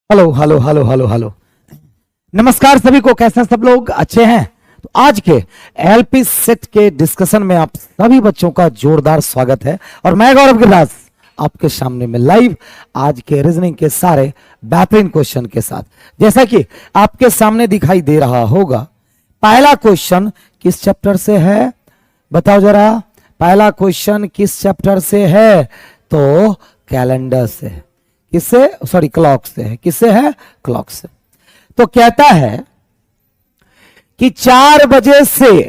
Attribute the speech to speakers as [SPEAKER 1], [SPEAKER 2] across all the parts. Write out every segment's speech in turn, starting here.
[SPEAKER 1] Hello hello hello hello hello. नमस्कार सभी को, कैसे हैं सब लोग? अच्छे हैं? तो आज के एलपी सेट के डिस्कशन में आप सभी बच्चों का जोरदार स्वागत है और मैं गौरव गिरिराज आपके सामने में लाइव आज के रीजनिंग के सारे बेहतरीन क्वेश्चन के साथ। जैसा कि आपके सामने दिखाई दे रहा होगा, पहला क्वेश्चन किस चैप्टर से है बताओ जरा। पहला क्वेश्चन किस चैप्टर से है? तो कैलेंडर से। किससे? सॉरी, क्लॉक से है। किससे है? क्लॉक से। तो कहता है कि 4 बजे से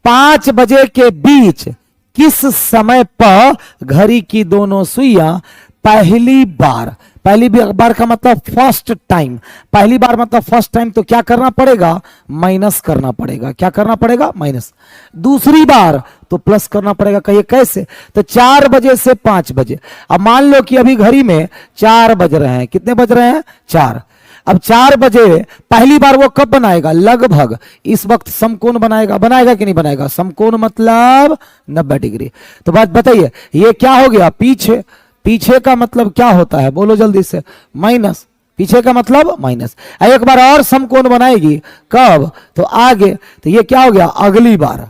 [SPEAKER 1] 5 बजे के बीच किस समय पर घड़ी की दोनों सुइयां पहली बार का मतलब फर्स्ट टाइम। पहली बार मतलब फर्स्ट टाइम, तो क्या करना पड़ेगा? माइनस करना पड़ेगा। क्या करना पड़ेगा? माइनस। दूसरी बार तो प्लस करना पड़ेगा। कहिए कैसे? तो 4 बजे से 5 बजे। अब मान लो कि अभी घड़ी में 4 बज रहे हैं। कितने बज रहे हैं? 4। अब 4 बजे पहली बार वो कब बनाएगा? लगभग इस वक्त समकोण बनाएगा। बनाएगा कि नहीं बनाएगा? समकोण मतलब 90 डिग्री। तो बात बताइए, ये क्या हो गया? पीछे। पीछे का मतलब क्या होता है? बोलो जल्दी से। माइनस। पीछे का मतलब माइनस। एक बार और समकोण बनाएगी। कब? तो आगे। तो ये क्या हो गया? अगली बार।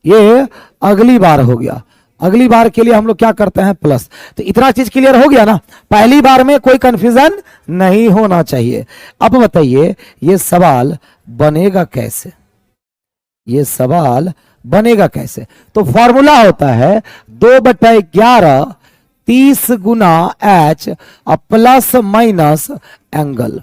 [SPEAKER 1] ये अगली बार हो गया। अगली बार के लिए हम लोग क्या करते हैं? प्लस। तो इतना चीज क्लियर हो गया ना? पहली बार में कोई कंफ्यूजन नहीं होना चाहिए। अब बताइए, ये सवाल बनेगा कैसे? ये सवाल बनेगा कैसे? तो फॉर्मूला होता है 2/11 30 गुना H plus minus angle.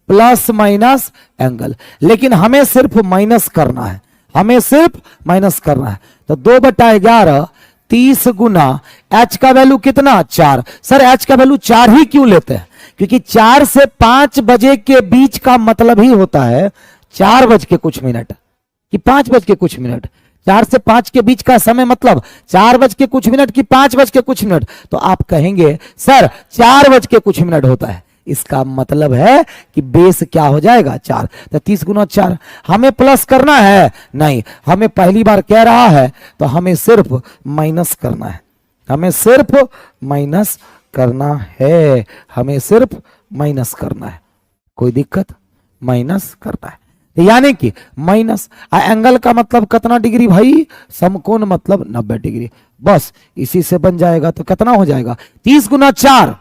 [SPEAKER 1] Plus minus angle. लेकिन हमें सिर्फ माइनस करना है। हमें सिर्फ माइनस करना है। तो 2/11 30 गुना एच का वैल्यू कितना? 4। सर एच का वैल्यू 4 ही क्यों लेते हैं? क्योंकि 4 से 5 बजे के बीच का मतलब ही होता है 4 बज के कुछ मिनट कि 5 बज के कुछ मिनट। 4 से 5 के बीच का समय मतलब 4 बज के कुछ मिनट कि 5 बज के कुछ मिनट। तो आप कहेंगे सर 4 बज के कुछ मिनट होता है। इसका मतलब है कि बेस क्या हो जाएगा? 4। तो 30 गुना 4। हमें प्लस करना है? नहीं, हमें पहली बार कह रहा है तो हमें सिर्फ माइनस करना है। हमें सिर्फ माइनस करना है। हमें सिर्फ माइनस करना है। कोई दिक्कत? माइनस करना है। यानी कि माइनस एंगल का मतलब कितना डिग्री भाई? समकोण मतलब 90 डिग्री। बस इसी से बन जाएगा। तो कितना हो जाएगा? 30 गुना 4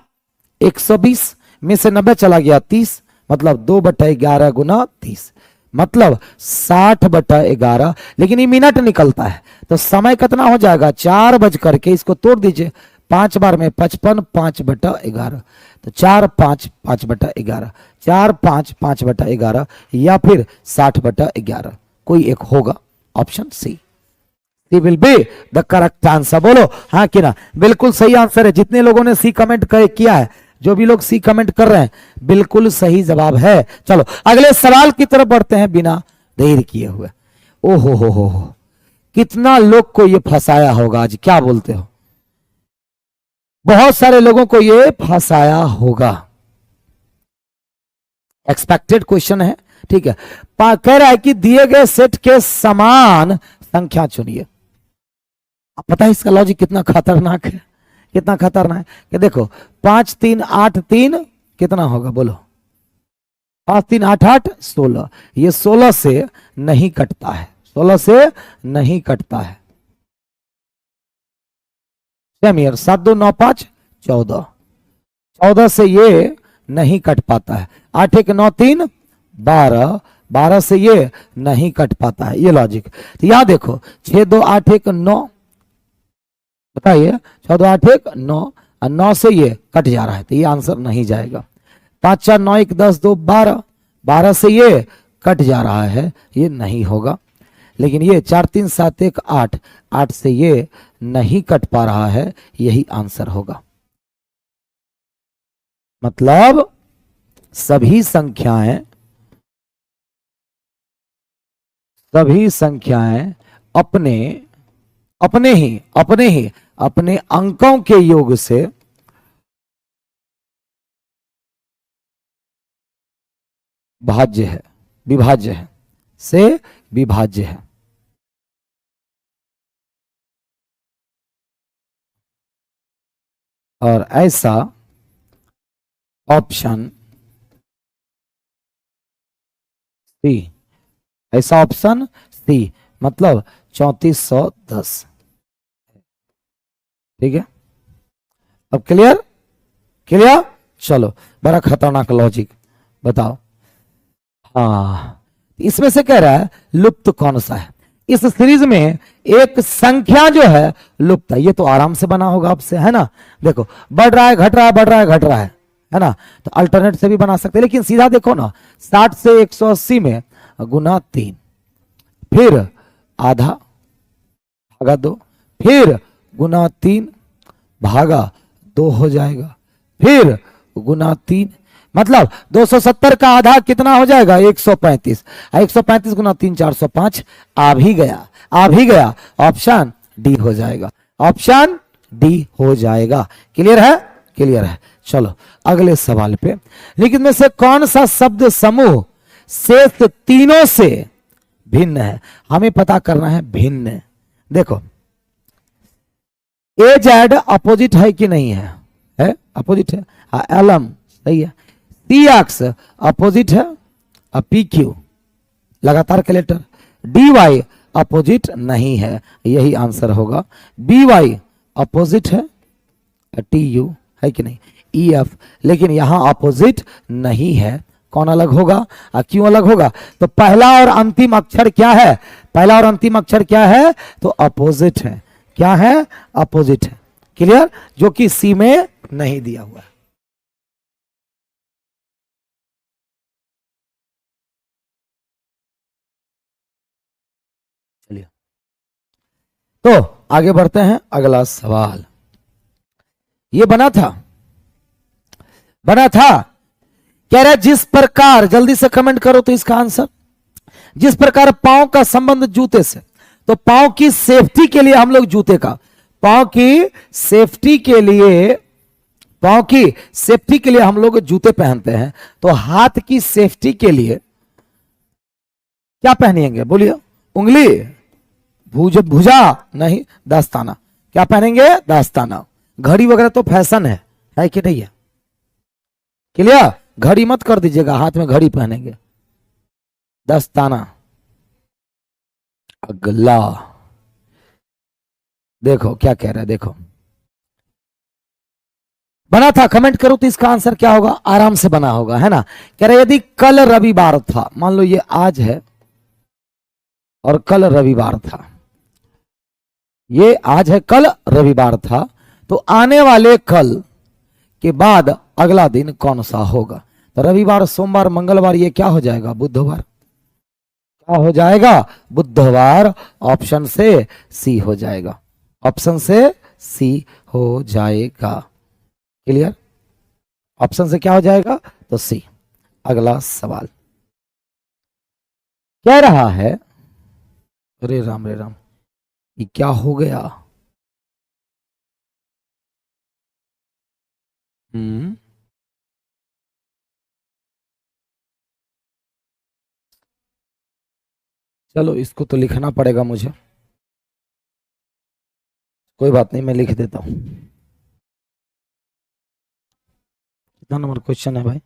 [SPEAKER 1] 120 में से 90 चला गया 30, मतलब 2/11 गुना 30 मतलब 60/11। लेकिन ये मिनट निकलता है तो समय कितना हो जाएगा? 4 बज करके, इसको तोड़ दीजिए 5 बार में 55 5/11। तो 4 5 5/11, 4 5 5/11 या फिर 60/11। कोई एक होगा। Option C will be the correct answer. बोलो हाँ कि ना? बिल्कुल सही आंसर है। जितने लोगों ने सी कमेंट किया है, जो भी लोग सी कमेंट कर रहे हैं, बिल्कुल सही जवाब है। चलो अगले सवाल की तरफ बढ़ते हैं बिना देर किए हुए। ओहो हो, कितना लोग को ये फंसाया होगा आज, क्या बोलते हो? बहुत सारे लोगों को ये फंसाया होगा। एक्सपेक्टेड क्वेश्चन है, ठीक है। कह रहा है कि दिए गए सेट के समान संख्या चुनिए। अब पता है इसका लॉजिक कितना खतरनाक है? कितना खतरनाक है कि देखो 5 3 8 3 कितना होगा? बोलो। 5 3 8 8 16। ये 16 से नहीं कटता है। 16 से नहीं कटता है। Same year 7 2 9 5 14। 14 से ये नहीं कट पाता है। 8 1 9 3 12। 12 से ये नहीं कट पाता है। ये लॉजिक। तो यहां देखो 6 2 8 1 9। बताइए 6 2 8 1 9 और 9 से ये कट जा रहा है तो ये आंसर नहीं जाएगा। 5 4 9 1 10 2 12। 12 से ये कट जा रहा है, ये नहीं होगा। लेकिन ये 4 3 7 1 8। 8 से ये नहीं कट पा रहा है, यही आंसर होगा। मतलब सभी संख्याएं अपने अपने अंकों के योग से भाज्य है, विभाज्य है, से विभाज्य है। और ऐसा ऑप्शन सी, ऐसा ऑप्शन सी, मतलब 3410। ठीक है, अब क्लियर, क्लियर। चलो, बड़ा खतरनाक लॉजिक, बताओ। हाँ, इसमें से कह रहा है लुप्त कौन सा है। इस सीरीज में एक संख्या जो है लुप्त है, ये तो आराम से बना होगा आपसे, है ना। देखो, बढ़ रहा है, घट रहा है, बढ़ रहा है, घट रहा है ना। तो अल्टरनेट से भी बना सकते हैं, लेकिन सीधा देखो ना, 60 से 180 में गुना 3, फिर आधा भागा 2, फिर गुना 3 भागा 2 हो जाएगा, फिर गुना 3, मतलब 270 का आधा कितना हो जाएगा, 135। 135 गुना 3 405, आ भी गया, आ भी गया, ऑप्शन डी हो जाएगा, ऑप्शन डी हो जाएगा। क्लियर है, क्लियर है। चलो अगले सवाल पे, लेकिन में से कौन सा शब्द समूह शेष तीनों से भिन्न है, हमें पता करना है भिन्न। देखो, ए जेड अपोजिट है कि नहीं है अपोजिट है, हाँ एलम सही है। पी एक्स अपोजिट है, पी क्यू लगातार के लेटर। डी वाई अपोजिट नहीं है, यही आंसर होगा। बी वाई अपोजिट है, टी यू है कि नहीं, ई एफ, लेकिन यहां अपोजिट नहीं है। कौन अलग होगा, क्यों अलग होगा, तो पहला और अंतिम अक्षर क्या है, पहला और अंतिम अक्षर क्या है, तो अपोजिट है। क्या है, अपोजिट है। क्लियर, जो कि सी में नहीं दिया हुआ है। चलिए, तो आगे बढ़ते हैं, अगला सवाल ये बना था, बना था, कह रहा है जिस प्रकार, जल्दी से कमेंट करो तो इसका आंसर, जिस प्रकार पांव का संबंध जूते से, तो पांव की सेफ्टी के लिए हम लोग जूते का, पांव की सेफ्टी के लिए, पांव की सेफ्टी के लिए हम लोग जूते पहनते हैं, तो हाथ की सेफ्टी के लिए क्या पहनेंगे, बोलिए, उंगली, भुजा नहीं, दस्ताना। क्या पहनेंगे, दस्ताना। घड़ी वगैरह तो फैशन है कि नहीं है, क्लियर। घड़ी मत कर दीजिएगा, हाथ में घड़ी पहनेंगे, दस्ताना। अगला देखो क्या कह रहा है, देखो बना था, कमेंट करो तो इसका आंसर क्या होगा, आराम से बना होगा, है ना। कह रहे यदि कल रविवार था, मान लो ये आज है और कल रविवार था, ये आज है, कल रविवार था, तो आने वाले कल के बाद अगला दिन कौन सा होगा, तो रविवार, सोमवार, मंगलवार, ये क्या हो जाएगा, बुधवार। क्या हो जाएगा, बुधवार। ऑप्शन से सी हो जाएगा, ऑप्शन से सी हो जाएगा। क्लियर, ऑप्शन से क्या हो जाएगा, तो सी। अगला सवाल कह रहा है, अरे राम रे राम, ये क्या हो गया, चलो इसको तो लिखना पड़ेगा मुझे, कोई बात नहीं, मैं लिख देता हूं। कितना नंबर क्वेश्चन है भाई,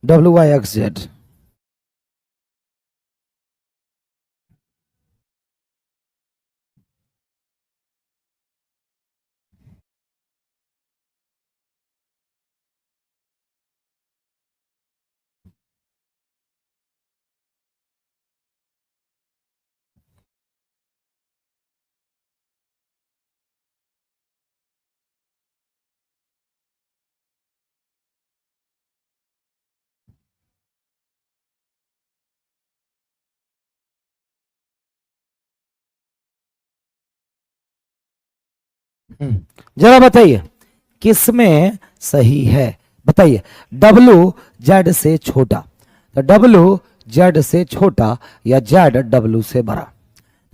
[SPEAKER 1] WYXZ। जरा बताइए किसमें सही है, बताइए। डब्लू जेड से छोटा, तो डब्लू जेड से छोटा या जेड डब्लू से बड़ा,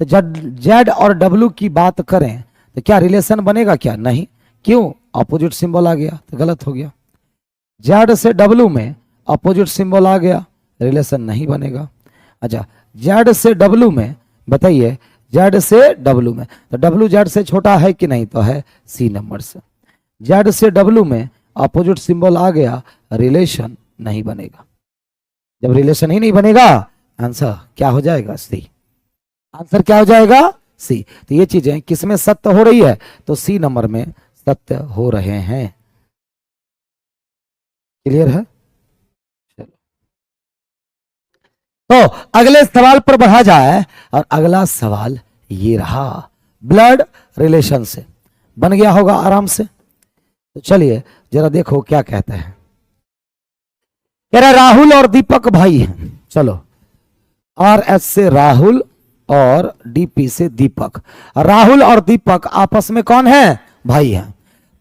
[SPEAKER 1] तो जेड और डब्लू की बात करें तो क्या रिलेशन बनेगा, क्या नहीं, क्यों, अपोजिट सिंबल आ गया तो गलत हो गया। जेड से डब्लू में अपोजिट सिंबल आ गया, रिलेशन नहीं बनेगा। अच्छा, जेड से डब्लू में बताइए, जेड से डब्ल्यू में, तो डब्ल्यू जेड से छोटा है कि नहीं, तो है सी नंबर से। जेड से डब्ल्यू में अपोजिट सिंबल आ गया, रिलेशन नहीं बनेगा। जब रिलेशन ही नहीं बनेगा, आंसर क्या हो जाएगा, सी। आंसर क्या हो जाएगा, सी। तो ये चीजें किसमें सत्य हो रही है, तो सी नंबर में सत्य हो रहे हैं। क्लियर है। चलो, तो अगले सवाल पर बढ़ा जाए, और अगला सवाल ये रहा, ब्लड रिलेशन से बन गया होगा आराम से। तो चलिए जरा देखो क्या कहते हैं। कह रहा राहुल और दीपक भाई हैं। चलो, आर एस से राहुल और डीपी से दीपक। राहुल और दीपक आपस में कौन है, भाई हैं।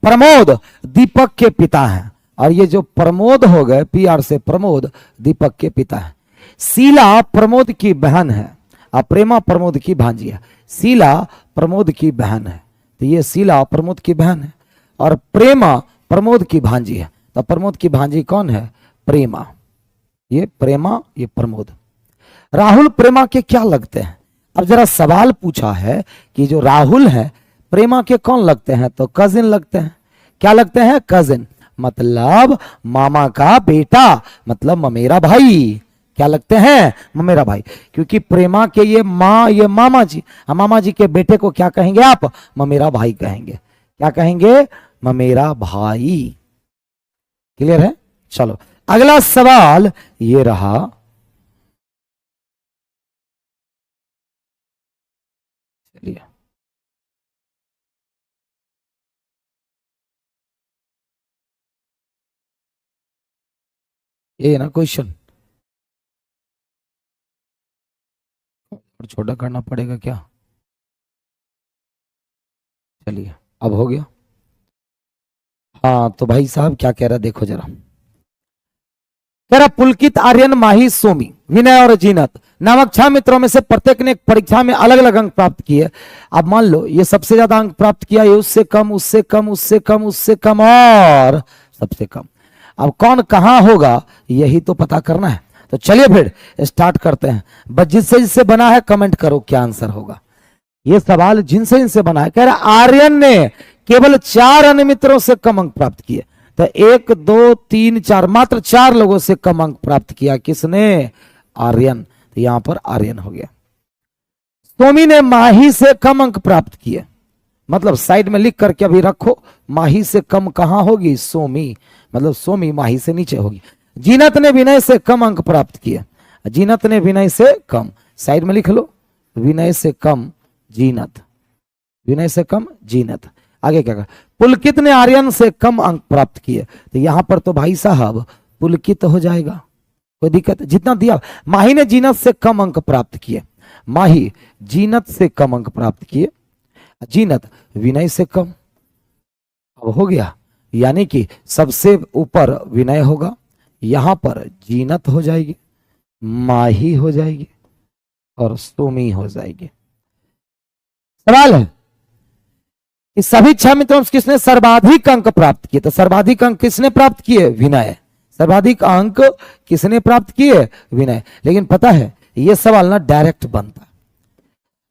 [SPEAKER 1] प्रमोद दीपक के पिता हैं, और ये जो प्रमोद हो गए, पी आर से प्रमोद, दीपक के पिता हैं। शीला प्रमोद की बहन है, और प्रेमा प्रमोद की भांजी है। शीला प्रमोद की बहन है, तो ये शीला प्रमोद की बहन है, और प्रेमा प्रमोद की भांजी है। तो प्रमोद की भांजी कौन है, प्रेमा। ये प्रेमा, ये प्रमोद। राहुल प्रेमा के क्या लगते हैं। अब जरा सवाल पूछा है कि जो राहुल है प्रेमा के कौन लगते हैं, तो कजिन लगते हैं। क्या लगते हैं, कजिन, मतलब मामा का बेटा, मतलब ममेरा भाई। क्या लगते हैं, ममेरा भाई। क्योंकि प्रेमा के ये माँ, ये मामा जी, मामा जी के बेटे को क्या कहेंगे आप, ममेरा भाई कहेंगे। क्या कहेंगे, ममेरा भाई। क्लियर है। चलो अगला सवाल ये रहा, चलिए ये ना क्वेश्चन और छोटा करना पड़ेगा क्या। चलिए अब हो गया। हाँ तो भाई साहब क्या कह रहा, देखो जरा। कह रहा पुलकित, आर्यन, माही, सोमी, विनय और जीनत नामक 6 मित्रों में से प्रत्येक ने एक परीक्षा में अलग अलग अंक प्राप्त किए। अब मान लो ये सबसे ज्यादा अंक प्राप्त किया, ये उससे कम, उससे कम, उससे कम, उससे कम और सबसे कम। अब कौन कहां होगा यही तो पता करना है। तो चलिए फिर स्टार्ट करते हैं। बस जिससे जिससे बना है कमेंट करो क्या आंसर होगा। ये सवाल जिनसे जिनसे बना है। कह रहा आर्यन ने केवल 4 अन्य मित्रों से कम अंक प्राप्त किए। तो 1 2 3 4, मात्र 4 लोगों से कम अंक प्राप्त किया। किसने, आर्यन। तो यहां पर आर्यन हो गया। सोमी ने माही से कम अंक प्राप्त किए, मतलब साइड में लिख करके अभी रखो, माही से कम कहां होगी, सोमी, मतलब सोमी माही से नीचे होगी। जीनत ने विनय से कम अंक प्राप्त किए, जीनत ने विनय से कम, साइड में लिख लो, विनय से कम जीनत, विनय से कम जीनत। आगे क्या कहा, पुलकित ने आर्यन से कम अंक प्राप्त किए। तो यहां पर तो भाई साहब पुलकित हो जाएगा, कोई दिक्कत, जितना दिया। माही ने जीनत से कम अंक प्राप्त किए, माही जीनत से कम अंक प्राप्त किए, जीनत विनय से कम। अब हो गया, यानी कि सबसे ऊपर विनय होगा, यहां पर जीनत हो जाएगी, माही हो जाएगी और सोमी हो जाएगी। सवाल है कि सभी 6 मित्रों से किसने सर्वाधिक अंक प्राप्त किए। तो सर्वाधिक अंक किसने प्राप्त किए, विनय। सर्वाधिक अंक किसने प्राप्त किए, विनय। लेकिन पता है यह सवाल ना डायरेक्ट बनता।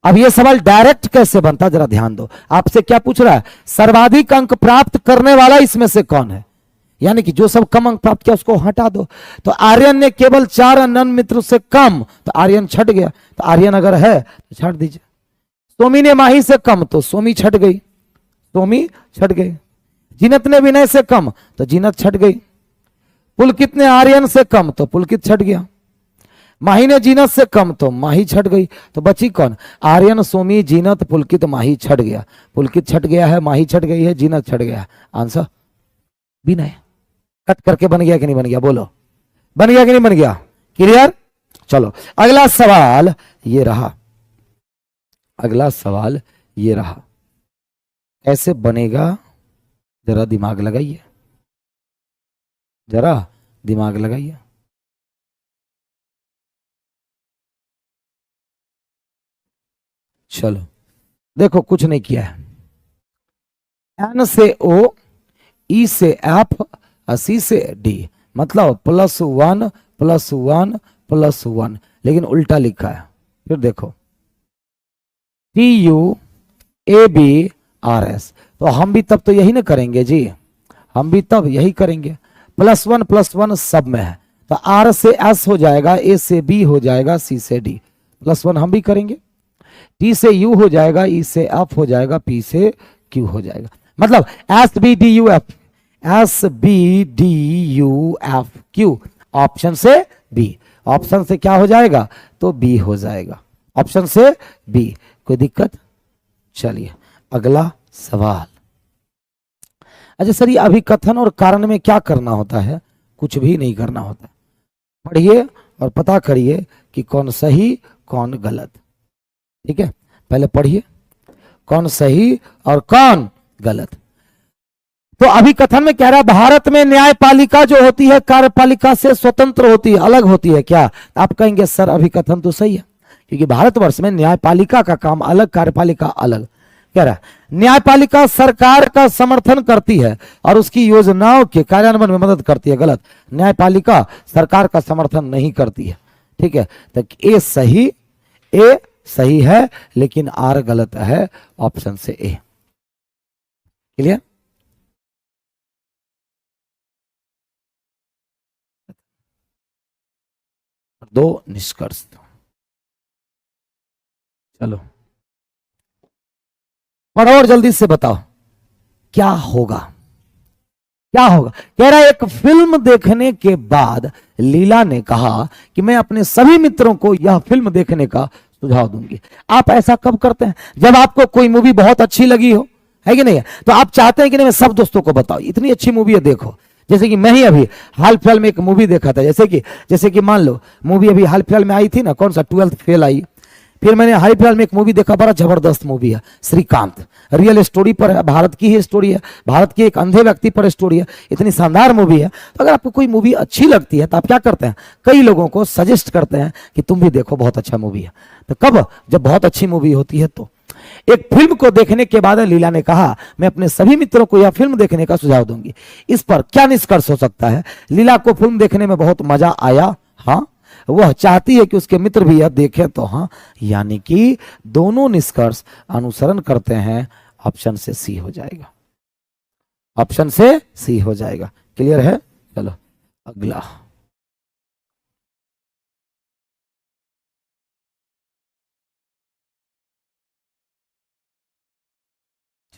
[SPEAKER 1] अब यह सवाल डायरेक्ट कैसे बनता, जरा ध्यान दो। आपसे क्या पूछ रहा है, सर्वाधिक अंक प्राप्त करने वाला इसमें से कौन है, यानी कि जो सब कम अंक प्राप्त किया उसको हटा दो। तो आर्यन ने केवल 4 अन्य मित्रों से कम, तो आर्यन छट गया। तो आर्यन अगर है तो छाट दीजिए। सोमी ने माही से कम, तो सोमी छट गई, सोमी छट गई। जीनत ने विनय से कम, तो जीनत छट गई। पुलकित ने आर्यन से कम, तो पुलकित छट गया। माही ने जीनत से कम, तो माही छट गई। तो बची कौन, आर्यन, सोमी, जीनत, पुलकित, माही छट गया। पुलकित छट गया है, माही छट गई है, जीनत छट गया। आंसर विनय। कट करके बन गया कि नहीं बन गया, बोलो, बन गया कि नहीं बन गया, क्लियर। चलो अगला सवाल ये रहा, अगला सवाल ये रहा, कैसे बनेगा जरा दिमाग लगाइए, जरा दिमाग लगाइए। चलो देखो, कुछ नहीं किया है। एन से ओ, ई से एफ, सी से डी, मतलब +1 +1 +1, लेकिन उल्टा लिखा है। फिर देखो TUABRS। तो हम भी तब तो यही ना करेंगे जी, हम भी तब यही करेंगे। +1 सब में है, तो R से S हो जाएगा, A से B हो जाएगा, C से D, +1 हम भी करेंगे। T से U हो जाएगा, E से F हो जाएगा, P से Q हो जाएगा। मतलब SBDUF ऑप्शन से B, ऑप्शन से क्या हो जाएगा तो B हो जाएगा, ऑप्शन से B। कोई दिक्कत? चलिए अगला सवाल। अच्छा सर, ये अभिकथन और कारण में क्या करना होता है? कुछ भी नहीं करना होता। पढ़िए और पता करिए कि कौन सही कौन गलत। ठीक है, पहले पढ़िए कौन सही और कौन गलत। तो अभिकथन में कह रहा है भारत में न्यायपालिका जो होती है कार्यपालिका से स्वतंत्र होती है, अलग होती है क्या? आप कहेंगे सर अभिकथन तो सही है, क्योंकि भारतवर्ष में न्यायपालिका का काम अलग, कार्यपालिका अलग। कह रहा है न्यायपालिका सरकार का समर्थन करती है और उसकी योजनाओं के कार्यान्वयन में मदद करती है। गलत, न्यायपालिका सरकार का समर्थन नहीं करती है। ठीक है, तो ए सही है लेकिन आर गलत है, ऑप्शन से ए। क्लियर? दो निष्कर्ष। चलो पढ़ो और जल्दी से बताओ क्या होगा, क्या होगा। कह रहा है एक फिल्म देखने के बाद लीला ने कहा कि मैं अपने सभी मित्रों को यह फिल्म देखने का सुझाव दूंगी। आप ऐसा कब करते हैं? जब आपको कोई मूवी बहुत अच्छी लगी हो, है कि नहीं है, तो आप चाहते हैं कि नहीं मैं सब दोस्तों को बताओ इतनी अच्छी मूवी है देखो। जैसे कि मैं ही अभी हाल फिलहाल में एक मूवी देखा था, जैसे कि मान लो मूवी अभी हाल फिलहाल में आई थी ना, कौन सा 12th फेल आई। फिर मैंने हाल फिलहाल में एक मूवी देखा, बड़ा जबरदस्त मूवी है श्रीकांत, रियल स्टोरी पर है, भारत की ही स्टोरी है, भारत के एक अंधे व्यक्ति पर स्टोरी है, इतनी शानदार मूवी है। तो अगर आपको कोई मूवी अच्छी लगती है तो आप क्या करते हैं, कई लोगों को सजेस्ट करते हैं कि तुम भी देखो बहुत अच्छा मूवी है। तो कब? जब बहुत अच्छी मूवी होती है। तो एक फिल्म को देखने के बाद लीला ने कहा मैं अपने सभी मित्रों को यह फिल्म देखने का सुझाव दूंगी। इस पर क्या निष्कर्ष हो सकता है? लीला को फिल्म देखने में बहुत मजा आया, हाँ, वह चाहती है कि उसके मित्र भी यह देखें, तो हाँ, यानी कि दोनों निष्कर्ष अनुसरण करते हैं। ऑप्शन से सी हो जाएगा, ऑप्शन से सी हो जाएगा। क्लियर है? चलो अगला।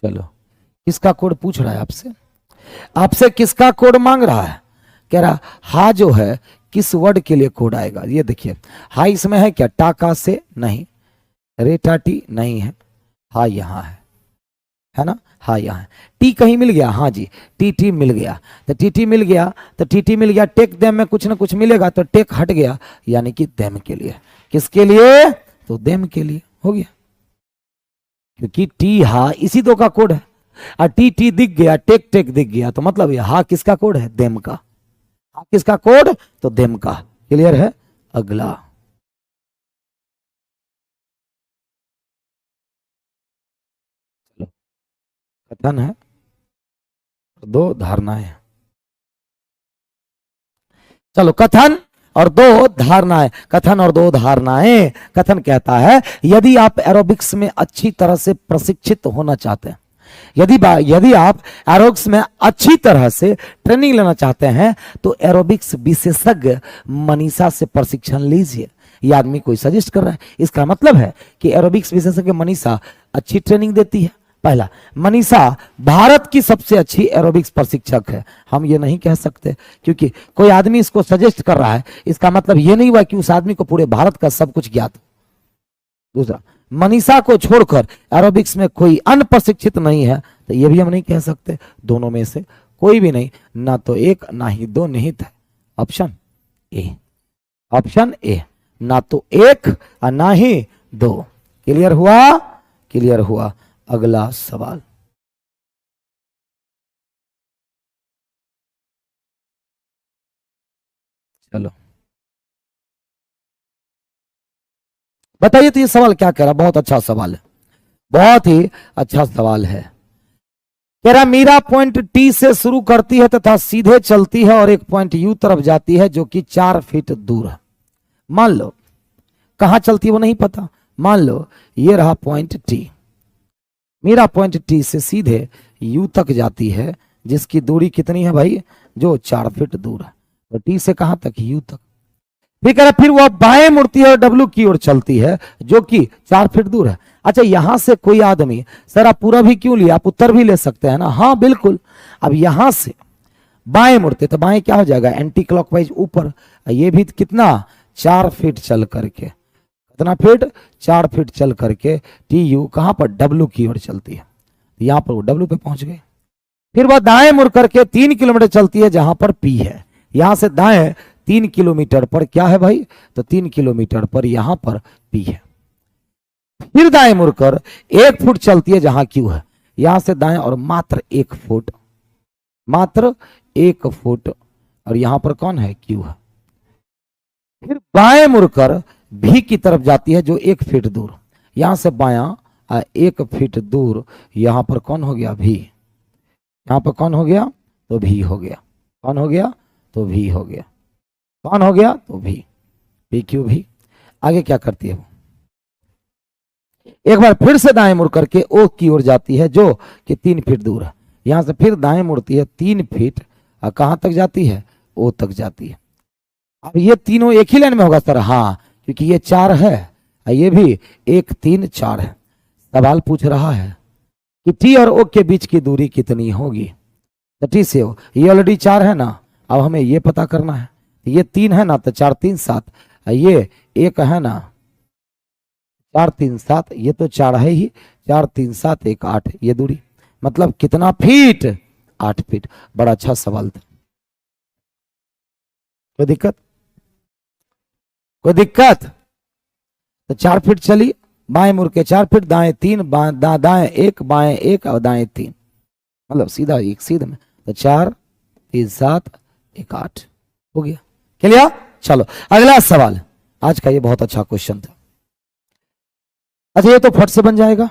[SPEAKER 1] चलो किसका कोड पूछ रहा है आपसे? आपसे किसका कोड मांग रहा है? कह रहा हा जो है किस वर्ड के लिए कोड आएगा? ये देखिए हा इसमें है क्या? टाका से नहीं, रेटाटी नहीं है, हा यहां है ना, हा यहाँ है। टी कहीं मिल गया? हाँ जी, टी मिल गया। तो टी मिल गया, तो टी मिल गया, टेक देम में कुछ ना कुछ मिलेगा, तो टेक हट गया, यानी कि देम के लिए। किसके लिए? तो देम के लिए हो गया, क्योंकि टी हा इसी दो का कोड है। और टी दिख गया, टेक दिख गया, तो मतलब ये हा किसका कोड है? देम का। हा किसका कोड? तो देम का। क्लियर है? अगला। कथन है, दो धारणाएं। चलो कथन और दो धारणाएं, कथन और दो धारणाएं। कथन कहता है यदि आप एरोबिक्स में अच्छी तरह से प्रशिक्षित होना चाहते हैं, यदि आप एरोबिक्स में अच्छी तरह से ट्रेनिंग लेना चाहते हैं, तो एरोबिक्स विशेषज्ञ मनीषा से प्रशिक्षण लीजिए। ये आदमी कोई सजेस्ट कर रहा है, इसका मतलब है कि एरोबिक्स विशेषज्ञ मनीषा अच्छी ट्रेनिंग देती है। पहला, मनीषा भारत की सबसे अच्छी एरोबिक्स प्रशिक्षक है। हम ये नहीं कह सकते, क्योंकि कोई आदमी इसको सजेस्ट कर रहा है, इसका मतलब ये नहीं हुआ कि उस आदमी को पूरे भारत का सब कुछ ज्ञात। दूसरा, मनीषा को छोड़कर एरोबिक्स में कोई अन्य प्रशिक्षित नहीं है, तो ये भी हम नहीं कह सकते। दोनों में से कोई भी नहीं, ना तो एक ना ही दो निहित है। ऑप्शन ए, ऑप्शन ए, ना तो एक और ना ही दो। क्लियर हुआ? क्लियर हुआ। अगला सवाल। चलो बताइए तो ये सवाल क्या कह रहा? बहुत अच्छा सवाल है, बहुत ही अच्छा सवाल है। कह रहा मीरा पॉइंट टी से शुरू करती है तथा सीधे चलती है और एक पॉइंट यू तरफ जाती है जो कि 4 फीट दूर है। मान लो कहां चलती है वो नहीं पता, मान लो ये रहा पॉइंट टी, मेरा पॉइंट टी से सीधे यू तक जाती है, जिसकी दूरी कितनी है भाई, जो 4 फीट दूर है। तो टी से कहां तक, यू तक। फिर कह रहा फिर वह बाएं मुड़ती है और डब्ल्यू की ओर चलती है, जो कि 4 फीट दूर है। अच्छा, यहां से कोई आदमी, सर आप पूरा भी क्यों लिया, आप उत्तर भी ले सकते हैं ना। हाँ बिल्कुल। अब यहां से बाएं मुड़ते तो बाएं क्या हो जाएगा, एंटी क्लॉकवाइज ऊपर। ये भी कितना, 4 फीट चल करके, कितना फीट, 4 फीट चल करके टी यू कहां पर, डब्ल्यू की ओर चलती है। यहां पर वो डब्ल्यू पे पहुंच गए। फिर वह दाएं मुड़ करके 3 किलोमीटर चलती है, जहां पर पी है। यहां से दाएं 3 किलोमीटर पर क्या है भाई, तो 3 किलोमीटर पर यहां पर पी है। फिर दाएं मुड़कर 1 फुट चलती है, जहां क्यू है। यहां से दाएं और मात्र 1 फुट, मात्र 1 फुट, और यहां पर कौन है, क्यू है। फिर बाएं मुड़कर भी की तरफ जाती है, जो 1 फीट दूर। यहां से बायां 1 फीट दूर, यहां पर कौन हो गया, भी। यहां पर कौन हो गया, तो भी हो गया। कौन हो गया, तो भी हो गया। कौन हो गया, तो भी, पी क्यू भी। आगे क्या करती है वो, एक बार फिर से दाएं मुड़ करके ओ की ओर जाती है, जो कि 3 फीट दूर है। यहां से फिर दाएं मुड़ती है 3 फीट, कहां तक जाती है, ओ तक जाती है। अब ये तीनों एक ही लाइन में होगा सर, हाँ, क्योंकि ये 4 है, ये भी 1 3 4 है। सवाल पूछ रहा है कि टी और ओ के बीच की दूरी कितनी होगी। तो टी से ओ, ये ऑलरेडी 4 है ना, अब हमें ये पता करना है। ये 3 है ना, तो 4 3 7, ये 1 है ना, 4 3 7, ये तो 4 है ही, 4 3 7 1 8, ये दूरी मतलब कितना फीट, 8 फीट। बड़ा अच्छा सवाल था। कोई दिक्कत, कोई दिक्कत। तो 4 फीट चली, बाएं मुड़ के 4 फीट, दाएं 3, दाएं 1, बाएं 1 और दाएं 3, मतलब सीधा एक सीध में। तो 4 3 7 1 8 हो गया, क्लियर। चलो अगला सवाल, आज का ये बहुत अच्छा क्वेश्चन था। अच्छा ये तो फट से बन जाएगा,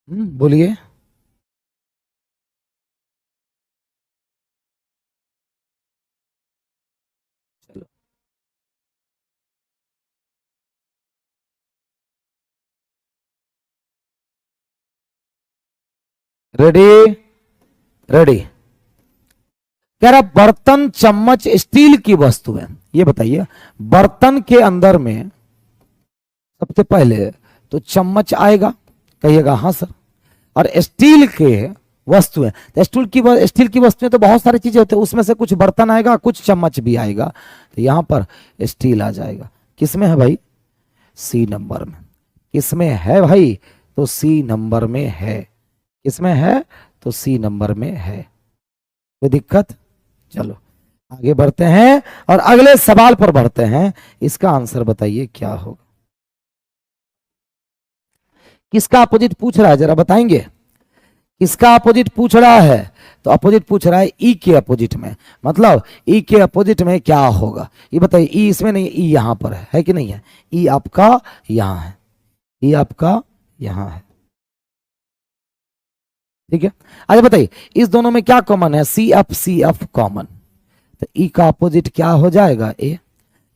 [SPEAKER 1] बोलिए। चलो रेडी, रेडी। कह रहा बर्तन चम्मच स्टील की वस्तु है, ये बताइए बर्तन के अंदर में सबसे पहले तो चम्मच आएगा, कहिएगा हाँ सर। और स्टील के वस्तु है, तो स्टील की वस्तुएं तो बहुत सारी चीजें होती है, उसमें से कुछ बर्तन आएगा, कुछ चम्मच भी आएगा। तो यहां पर स्टील आ जाएगा। किसमें है भाई, सी नंबर में। किसमें है भाई, तो सी नंबर में है। किसमें है, तो सी नंबर में है। कोई दिक्कत। चलो आगे बढ़ते हैं और अगले सवाल पर बढ़ते हैं। इसका आंसर बताइए क्या होगा। किसका अपोजिट पूछ रहा है, जरा बताएंगे। किसका अपोजिट पूछ रहा है, तो अपोजिट पूछ रहा है ई के अपोजिट में, मतलब ई के अपोजिट में क्या होगा ये बताइए। ई इसमें नहीं, ई यहां पर है कि नहीं है। ई आपका यहां है, ई आपका यहां है, ठीक है। अच्छा बताइए इस दोनों में क्या कॉमन है, सी एफ कॉमन। तो ई का अपोजिट क्या हो जाएगा, ए।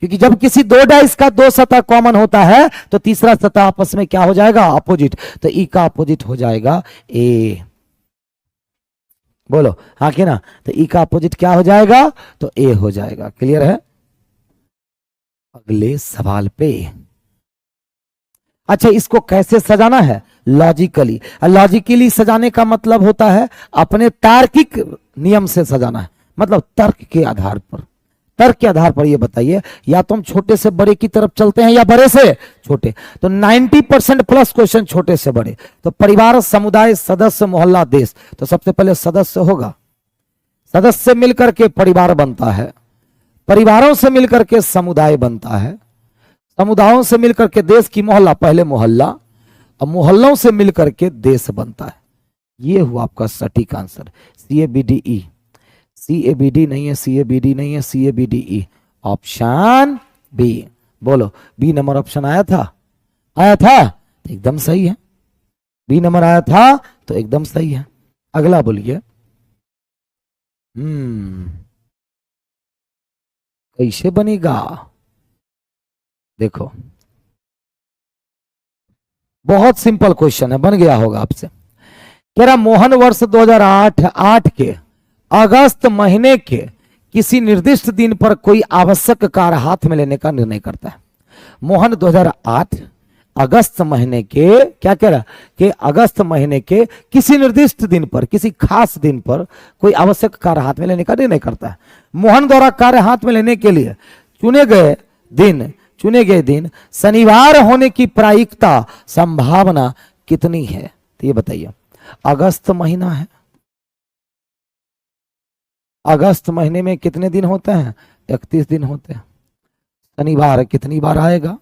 [SPEAKER 1] क्योंकि जब किसी दो डाइस का दो सतह कॉमन होता है तो तीसरा सतह आपस में क्या हो जाएगा, अपोजिट। तो ई का अपोजिट हो जाएगा ए। बोलो हाँ कि ना। तो ई का अपोजिट क्या हो जाएगा, तो ए हो जाएगा। क्लियर है। अगले सवाल पे, अच्छा इसको कैसे सजाना है, लॉजिकली। लॉजिकली सजाने का मतलब होता है अपने तार्किक नियम से सजाना है, मतलब तर्क के आधार पर। तर्क के आधार पर ये बताइए, या तो हम छोटे से बड़े की तरफ चलते हैं या बड़े से छोटे। तो 90% प्लस क्वेश्चन छोटे से बड़े। तो परिवार, समुदाय, सदस्य, मोहल्ला, देश। तो सबसे पहले सदस्य होगा, सदस्य से मिलकर के परिवार बनता है, परिवारों से मिलकर के समुदाय बनता है, समुदायों से मिलकर के देश की मोहल्ला, पहले मोहल्ला, और मोहल्लों से मिलकर के देश बनता है। ये हुआ आपका सटीक answer, C A B D E. C A B D नहीं है, सी ए बी डी नहीं है, C A B D E, option B. बोलो बी नंबर ऑप्शन आया था, आया था तो एकदम सही है। बी नंबर आया था तो एकदम सही है। अगला बोलिए। कैसे बनेगा, देखो बहुत सिंपल क्वेश्चन है, बन गया होगा आपसे। कह रहा मोहन वर्ष 2008 के अगस्त महीने के किसी निर्दिष्ट दिन पर कोई आवश्यक कार्य हाथ में लेने का निर्णय करता है। मोहन 2008 अगस्त महीने के, क्या कह रहा कि अगस्त महीने के किसी निर्दिष्ट दिन पर, किसी खास दिन पर कोई आवश्यक कार्य हाथ में लेने का निर्णय करता है। मोहन द्वारा कार्य हाथ में लेने के लिए चुने गए दिन शनिवार होने की प्रायिकता संभावना कितनी है? तो ये बताइए, अगस्त महीना है, अगस्त महीने में कितने दिन होते हैं? 31 दिन होते हैं। शनिवार कितनी बार आएगा?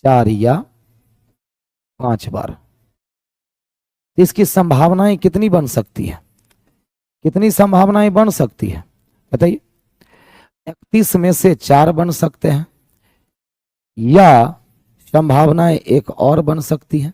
[SPEAKER 1] 4 या 5 बार। इसकी संभावनाएं कितनी बन सकती है? कितनी संभावनाएं बन सकती है बताइए? 31 में से 4 बन सकते हैं, या संभावनाएं एक और बन सकती है।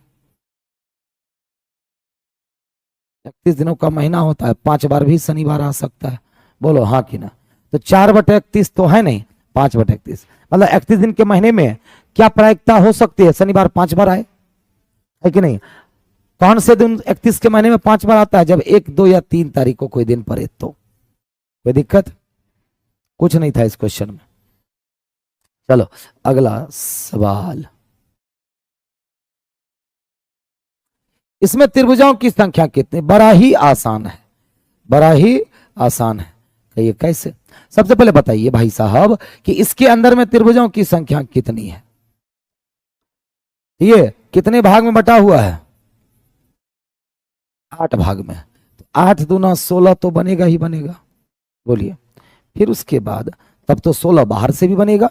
[SPEAKER 1] 31 दिनों का महीना होता है, 5 बार भी शनिवार आ सकता है। बोलो हाँ कि ना? तो 4/31 तो है नहीं, 5/31 मतलब 31 दिन के महीने में क्या प्रायिकता हो सकती है? शनिवार 5 बार आए, है कि नहीं? कौन से दिन 31 के महीने में 5 बार आता है? जब 1, 2 या 3 तारीख को कोई दिन पड़े तो। कोई दिक्कत? कुछ नहीं था इस क्वेश्चन में। चलो अगला सवाल। इसमें त्रिभुजों की संख्या कितनी? बड़ा ही आसान है, बड़ा ही आसान है। कहिए कैसे? सबसे पहले बताइए भाई साहब कि इसके अंदर में त्रिभुजों की संख्या कितनी है? ये कितने भाग में बटा हुआ है? 8 भाग में। तो 8 दूना 16 तो बनेगा ही बनेगा। बोलिए। फिर उसके बाद तब तो 16 बाहर से भी बनेगा।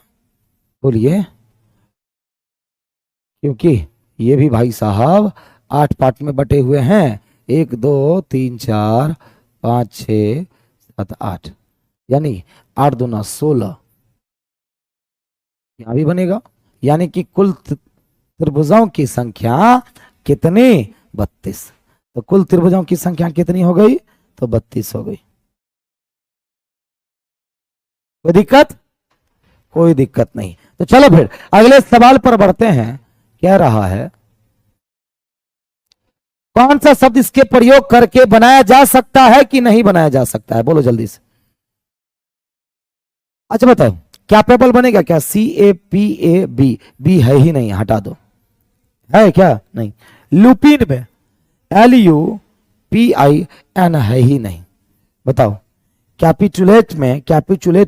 [SPEAKER 1] बोलिए। क्योंकि ये भी भाई साहब 8 पार्ट में बटे हुए हैं। 1 2 3 4 5 6 7 8, यानी 8 दूना 16 यहां भी बनेगा। यानी कि कुल त्रिभुजों की संख्या कितनी? 32। तो कुल त्रिभुजों की संख्या कितनी हो गई? तो 32 हो गई। कोई दिक्कत? कोई दिक्कत नहीं। तो चलो फिर अगले सवाल पर बढ़ते हैं। क्या रहा है? कौन सा शब्द इसके प्रयोग करके बनाया जा सकता है कि नहीं बनाया जा सकता है? बोलो जल्दी से। अच्छा बताओ, कैपेबल बनेगा क्या? CAPAB, बी है ही नहीं, हटा दो। है क्या? नहीं। लुपिन में LUPIN है ही नहीं, बताओ। कैपिचुलेट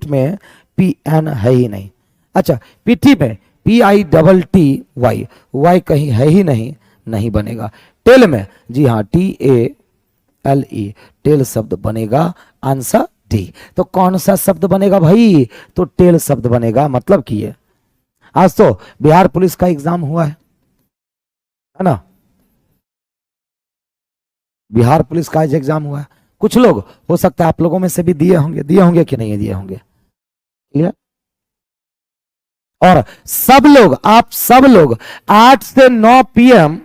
[SPEAKER 1] में PN है ही नहीं। अच्छा, पिठी में PITTY, Y कहीं है ही नहीं, नहीं बनेगा। टेल में जी हाँ TALE, टेल शब्द बनेगा। Answer D. तो कौन सा शब्द बनेगा भाई? तो टेल शब्द बनेगा। मतलब कि ये आज तो बिहार पुलिस का एग्जाम हुआ है ना? बिहार पुलिस का आज एग्जाम हुआ है। कुछ लोग हो सकता है आप लोगों में से भी दिए होंगे कि नहीं दिए होंगे। क्लियर? और सब लोग, आप सब लोग 8 से 9 PM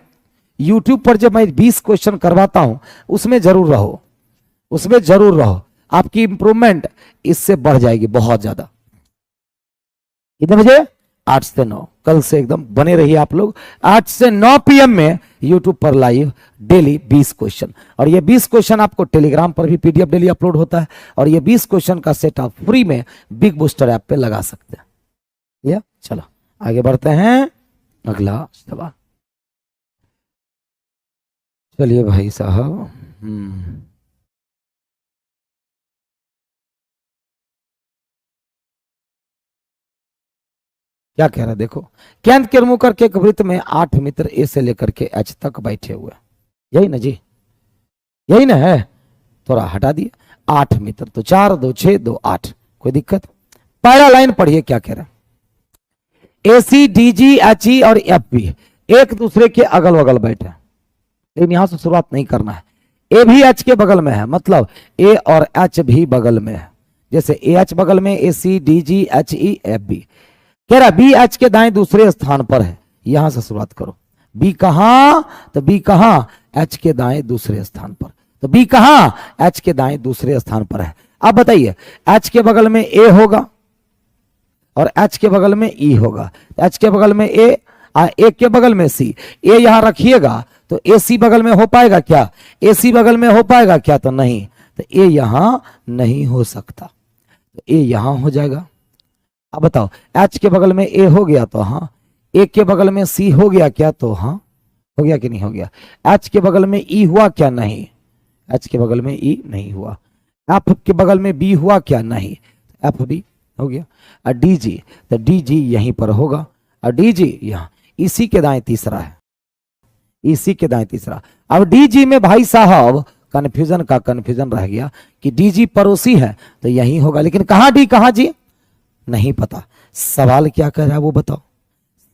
[SPEAKER 1] यूट्यूब पर जब मैं 20 क्वेश्चन करवाता हूं उसमें जरूर रहो, उसमें जरूर रहो। आपकी इंप्रूवमेंट इससे बढ़ जाएगी बहुत ज्यादा। कितने बजे? 8 से 9। कल से एकदम बने रहिए आप लोग। 8 से 9 PM में यूट्यूब पर लाइव डेली 20 क्वेश्चन। और ये 20 क्वेश्चन आपको टेलीग्राम पर भी PDF डेली अपलोड होता है। और ये 20 क्वेश्चन का सेट आप फ्री में बिग बूस्टर ऐप पे लगा सकते हैं। या चलो आगे बढ़ते हैं। अगला सवाल। चलिए भाई साहब। क्या कह रहा है देखो। केंद्र के मुंह करके एक वृत्त में 8 मित्र A से लेकर के H तक बैठे हुए। यही ना जी? यही ना है? थोड़ा हटा दिए। 8 मित्र, तो 4 2 6 2 8। कोई दिक्कत? पहला लाइन पढ़िए क्या कह रहा है। ACDGHE और FB एक दूसरे के अगल बगल बैठे, लेकिन यहां से शुरुआत नहीं करना है। ए भी H के बगल में है, मतलब A और H भी बगल में है। जैसे AH बगल में ACDGHE FB। कह रहा बी एच के दाएं दूसरे स्थान पर है। यहां से शुरुआत करो। बी कहां? तो बी कहां? एच के दाएं दूसरे स्थान पर। तो बी कहां? एच के दाएं दूसरे स्थान पर है। अब बताइए, एच के बगल में ए होगा और एच के बगल में ई होगा। एच के बगल में ए एक के बगल में सी, ए यहां रखिएगा तो ए सी बगल में हो पाएगा क्या? ए सी बगल में हो पाएगा क्या? तो नहीं, तो ए यहां नहीं हो सकता, तो ए यहां हो जाएगा। अब बताओ, एच के बगल में ए हो गया तो हाँ, ए के बगल में सी हो गया क्या? तो हाँ, हो गया कि नहीं हो गया? एच के बगल में ई हुआ क्या? नहीं, एच के बगल में ई नहीं हुआ। एफ के बगल में बी हुआ क्या? नहीं, एफ बी हो गया। और डी जी, तो डी जी यहीं पर होगा, और डी जी यहाँ इसी के दाएं तीसरा है, इसी के दाएं तीसरा। अब डी जी में भाई साहब कन्फ्यूजन का कन्फ्यूजन रह गया कि डी जी पड़ोसी है तो यही होगा, लेकिन कहां डी कहां जी नहीं पता। सवाल क्या कह रहा है वो बताओ,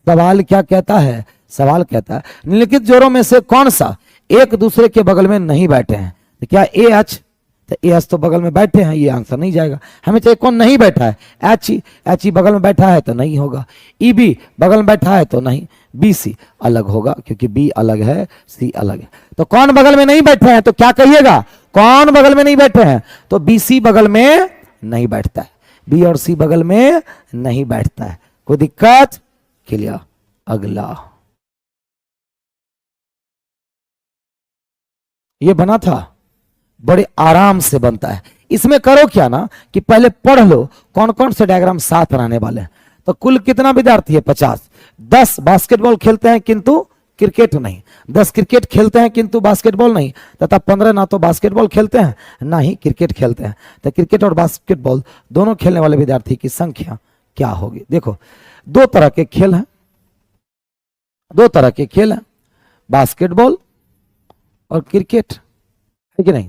[SPEAKER 1] सवाल क्या कहता है? सवाल कहता है निम्नलिखित जोड़ों में से कौन सा एक दूसरे के बगल में नहीं बैठे हैं? तो क्या ए एच, तो ए एच तो बगल में बैठे हैं, ये आंसर नहीं जाएगा। हमें चाहिए कौन नहीं बैठा है? एच ई बगल में बैठा है तो नहीं होगा, ई बी बगल में बैठा है तो नहीं, बी सी अलग होगा क्योंकि बी अलग है, सी अलग है। तो कौन बगल में नहीं बैठे हैं? तो क्या कहिएगा, कौन बगल में नहीं बैठे हैं? तो बी सी बगल में नहीं बैठता है, बी और सी बगल में नहीं बैठता है। कोई दिक्कत? क्लियर। अगला ये बना था, बड़े आराम से बनता है। इसमें करो क्या ना कि पहले पढ़ लो कौन कौन से डायग्राम साथ रहने वाले हैं। तो कुल कितना विद्यार्थी है? 50। 10 बास्केटबॉल खेलते हैं किंतु क्रिकेट नहीं, 10 क्रिकेट खेलते हैं किंतु बास्केटबॉल नहीं, तथा 15 ना तो बास्केटबॉल खेलते हैं ना ही क्रिकेट खेलते हैं। तो क्रिकेट और बास्केटबॉल दोनों खेलने वाले विद्यार्थी की संख्या क्या होगी? देखो, दो तरह के खेल हैं, दो तरह के खेल हैं, बास्केटबॉल और क्रिकेट, है कि नहीं?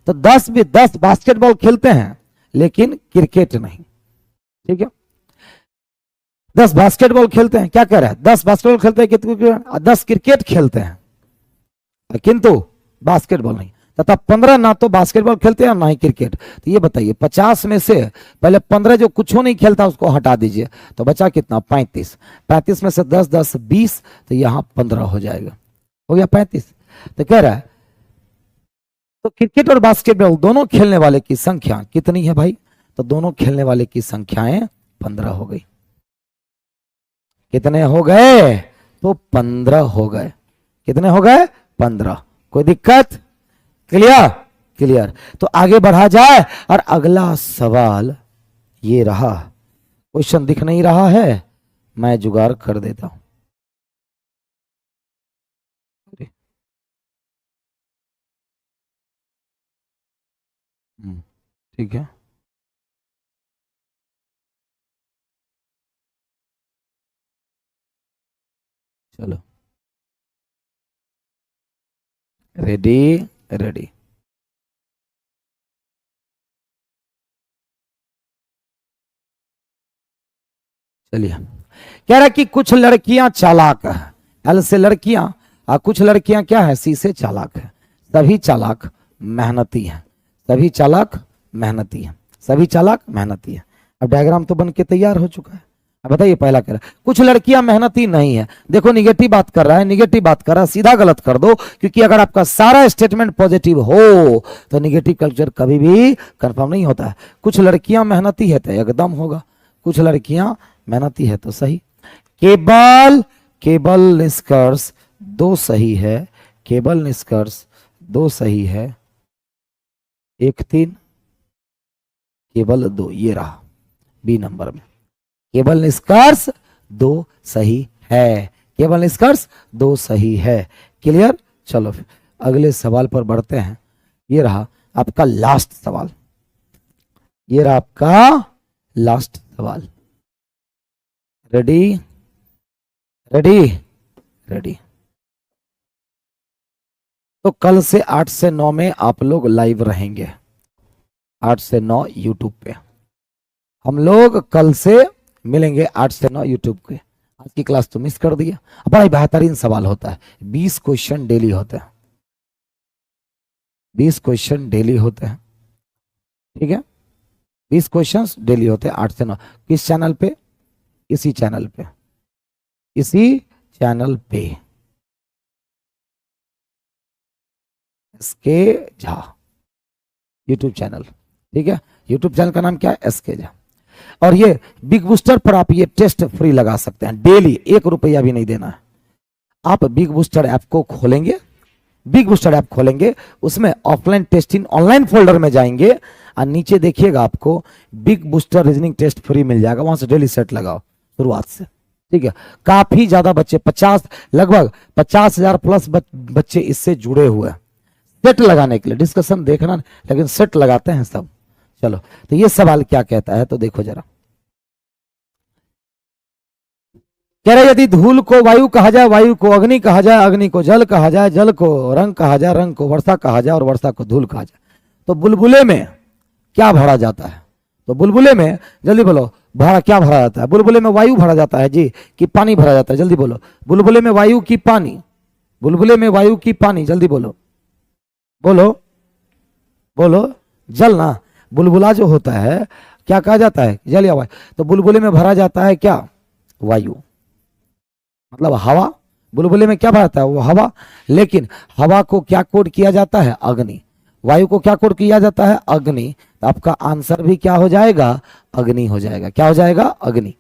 [SPEAKER 1] तो 10 बास्केटबॉल खेलते हैं लेकिन क्रिकेट नहीं, ठीक है? 10 बास्केटबॉल खेलते हैं, क्या कह रहा है? 10 बास्केटबॉल खेलते हैं किंतु 10 क्रिकेट खेलते हैं किंतु बास्केटबॉल नहीं, तथा 15 ना तो बास्केटबॉल खेलते हैं ना ही क्रिकेट। तो ये बताइए 50 में से पहले 15 जो कुछ नहीं खेलता उसको हटा दीजिए, तो बचा कितना? 35। 35 में से 10 10 20, तो यहां 15 हो जाएगा, हो गया 35। तो कह रहा है तो क्रिकेट और बास्केटबॉल दोनों खेलने वाले की संख्या कितनी है भाई? तो दोनों खेलने वाले की संख्याएं 15 हो गई। कितने हो गए? तो 15 हो गए। कितने हो गए? 15। कोई दिक्कत? क्लियर? क्लियर। तो आगे बढ़ा जाए, और अगला सवाल ये रहा। क्वेश्चन दिख नहीं रहा है, मैं जुगाड़ कर देता हूं। ठीक है, चलो रेडी रेडी। चलिए, कह रहा कि कुछ लड़कियां चालाक है, एल से लड़कियां, और कुछ लड़कियां क्या है? सी से चालाक है। सभी चालाक मेहनती हैं, सभी चालाक मेहनती हैं, सभी चालाक मेहनती हैं। अब डायग्राम तो बन के तैयार हो चुका है। अब बताइए, पहला कह रहा है कुछ लड़कियां मेहनती नहीं है। देखो निगेटिव बात कर रहा है, निगेटिव बात कर रहा है, सीधा गलत कर दो, क्योंकि अगर आपका सारा स्टेटमेंट पॉजिटिव हो तो निगेटिव कल्चर कभी भी कंफर्म नहीं होता है। कुछ लड़कियां मेहनती है तो एकदम होगा, कुछ लड़कियां मेहनती है तो सही। केवल केवल निष्कर्ष 2 सही है, केवल निष्कर्ष 2 सही है, 1 3 केवल 2, ये रहा बी नंबर में। केवल निष्कर्ष 2 सही है, केवल निष्कर्ष 2 सही है। क्लियर? चलो फिर अगले सवाल पर बढ़ते हैं। ये रहा आपका लास्ट सवाल, ये रहा आपका लास्ट सवाल। Ready ready ready. तो कल से 8 से 9 में आप लोग लाइव रहेंगे, 8 से 9 यूट्यूब पे। हम लोग कल से मिलेंगे 8 से 9 यूट्यूब पे। आज की क्लास तो मिस कर दिया। बड़ा ही बेहतरीन सवाल होता है, 20 क्वेश्चन डेली होते हैं, 20 क्वेश्चन डेली होते हैं, ठीक है? 20 क्वेश्चंस डेली होते हैं 8 से 9। किस चैनल पे? इसी चैनल पे, इसी चैनल पे, एसके झा यूट्यूब चैनल, ठीक है? यूट्यूब चैनल का नाम क्या है? एसके झा। और ये बिग बूस्टर पर आप ये टेस्ट फ्री लगा सकते हैं डेली, 1 रुपया भी नहीं देना है। आप बिग बूस्टर ऐप को खोलेंगे, बिग बूस्टर ऐप खोलेंगे, उसमें ऑफलाइन टेस्टिंग ऑनलाइन फोल्डर में जाएंगे और नीचे देखिएगा आपको big booster reasoning test free मिल जाएगा, वहां से डेली सेट लगाओ शुरुआत से, ठीक है। काफी ज्यादा बच्चे 50 लगभग 50,000 प्लस बच्चे इससे जुड़े हुए हैं सेट लगाने के लिए, डिस्कशन देखना लेकिन सेट लगाते हैं सब। चलो तो ये सवाल क्या कहता है तो देखो जरा, कह रहे यदि धूल को वायु कहा जाए, वायु को अग्नि कहा जाए, अग्नि को जल कहा जाए, जल को रंग कहा जाए, रंग को वर्षा कहा जाए और वर्षा को धूल कहा जाए, तो बुलबुले में क्या भरा जाता है? तो बुलबुले में जल्दी बोलो भरा क्या भरा जाता है? बुलबुले में वायु भरा जाता है जी कि पानी भरा जाता है? जल्दी बोलो, बुलबुले में वायु की पानी, बुलबुले में वायु की पानी, जल्दी बोलो बोलो बोलो, जल ना, बुलबुला जो होता है क्या कहा जाता है? जल या वायु। तो बुलबुले में भरा जाता है क्या? वायु, मतलब हवा। बुलबुले में क्या भराता है? वो हवा। लेकिन हवा को क्या कोड किया जाता है? अग्नि। वायु को क्या कोड किया जाता है? अग्नि। तो आपका आंसर भी क्या हो जाएगा? अग्नि हो जाएगा। क्या हो जाएगा? अग्नि।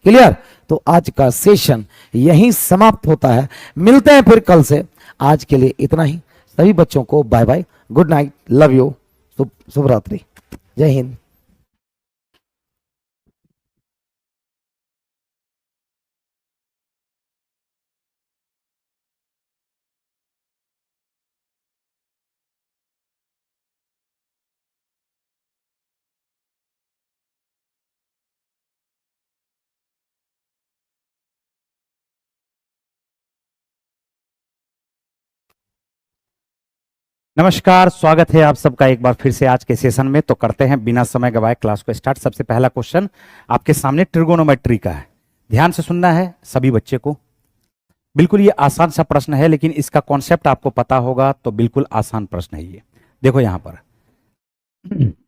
[SPEAKER 1] क्लियर? तो आज का सेशन यहीं समाप्त होता है, मिलते हैं फिर कल से। आज के लिए इतना ही। सभी बच्चों को bye bye, good night, love you, शुभ रात्रि, जय हिंद।
[SPEAKER 2] नमस्कार, स्वागत है आप सबका एक बार फिर से आज के सेशन में। तो करते हैं बिना समय गवाए क्लास को स्टार्ट। सबसे पहला क्वेश्चन आपके सामने ट्रिगोनोमेट्री का है, ध्यान से सुनना है सभी बच्चे को। बिल्कुल ये आसान सा प्रश्न है, लेकिन इसका कॉन्सेप्ट आपको पता होगा तो बिल्कुल आसान प्रश्न है ये। देखो यहां पर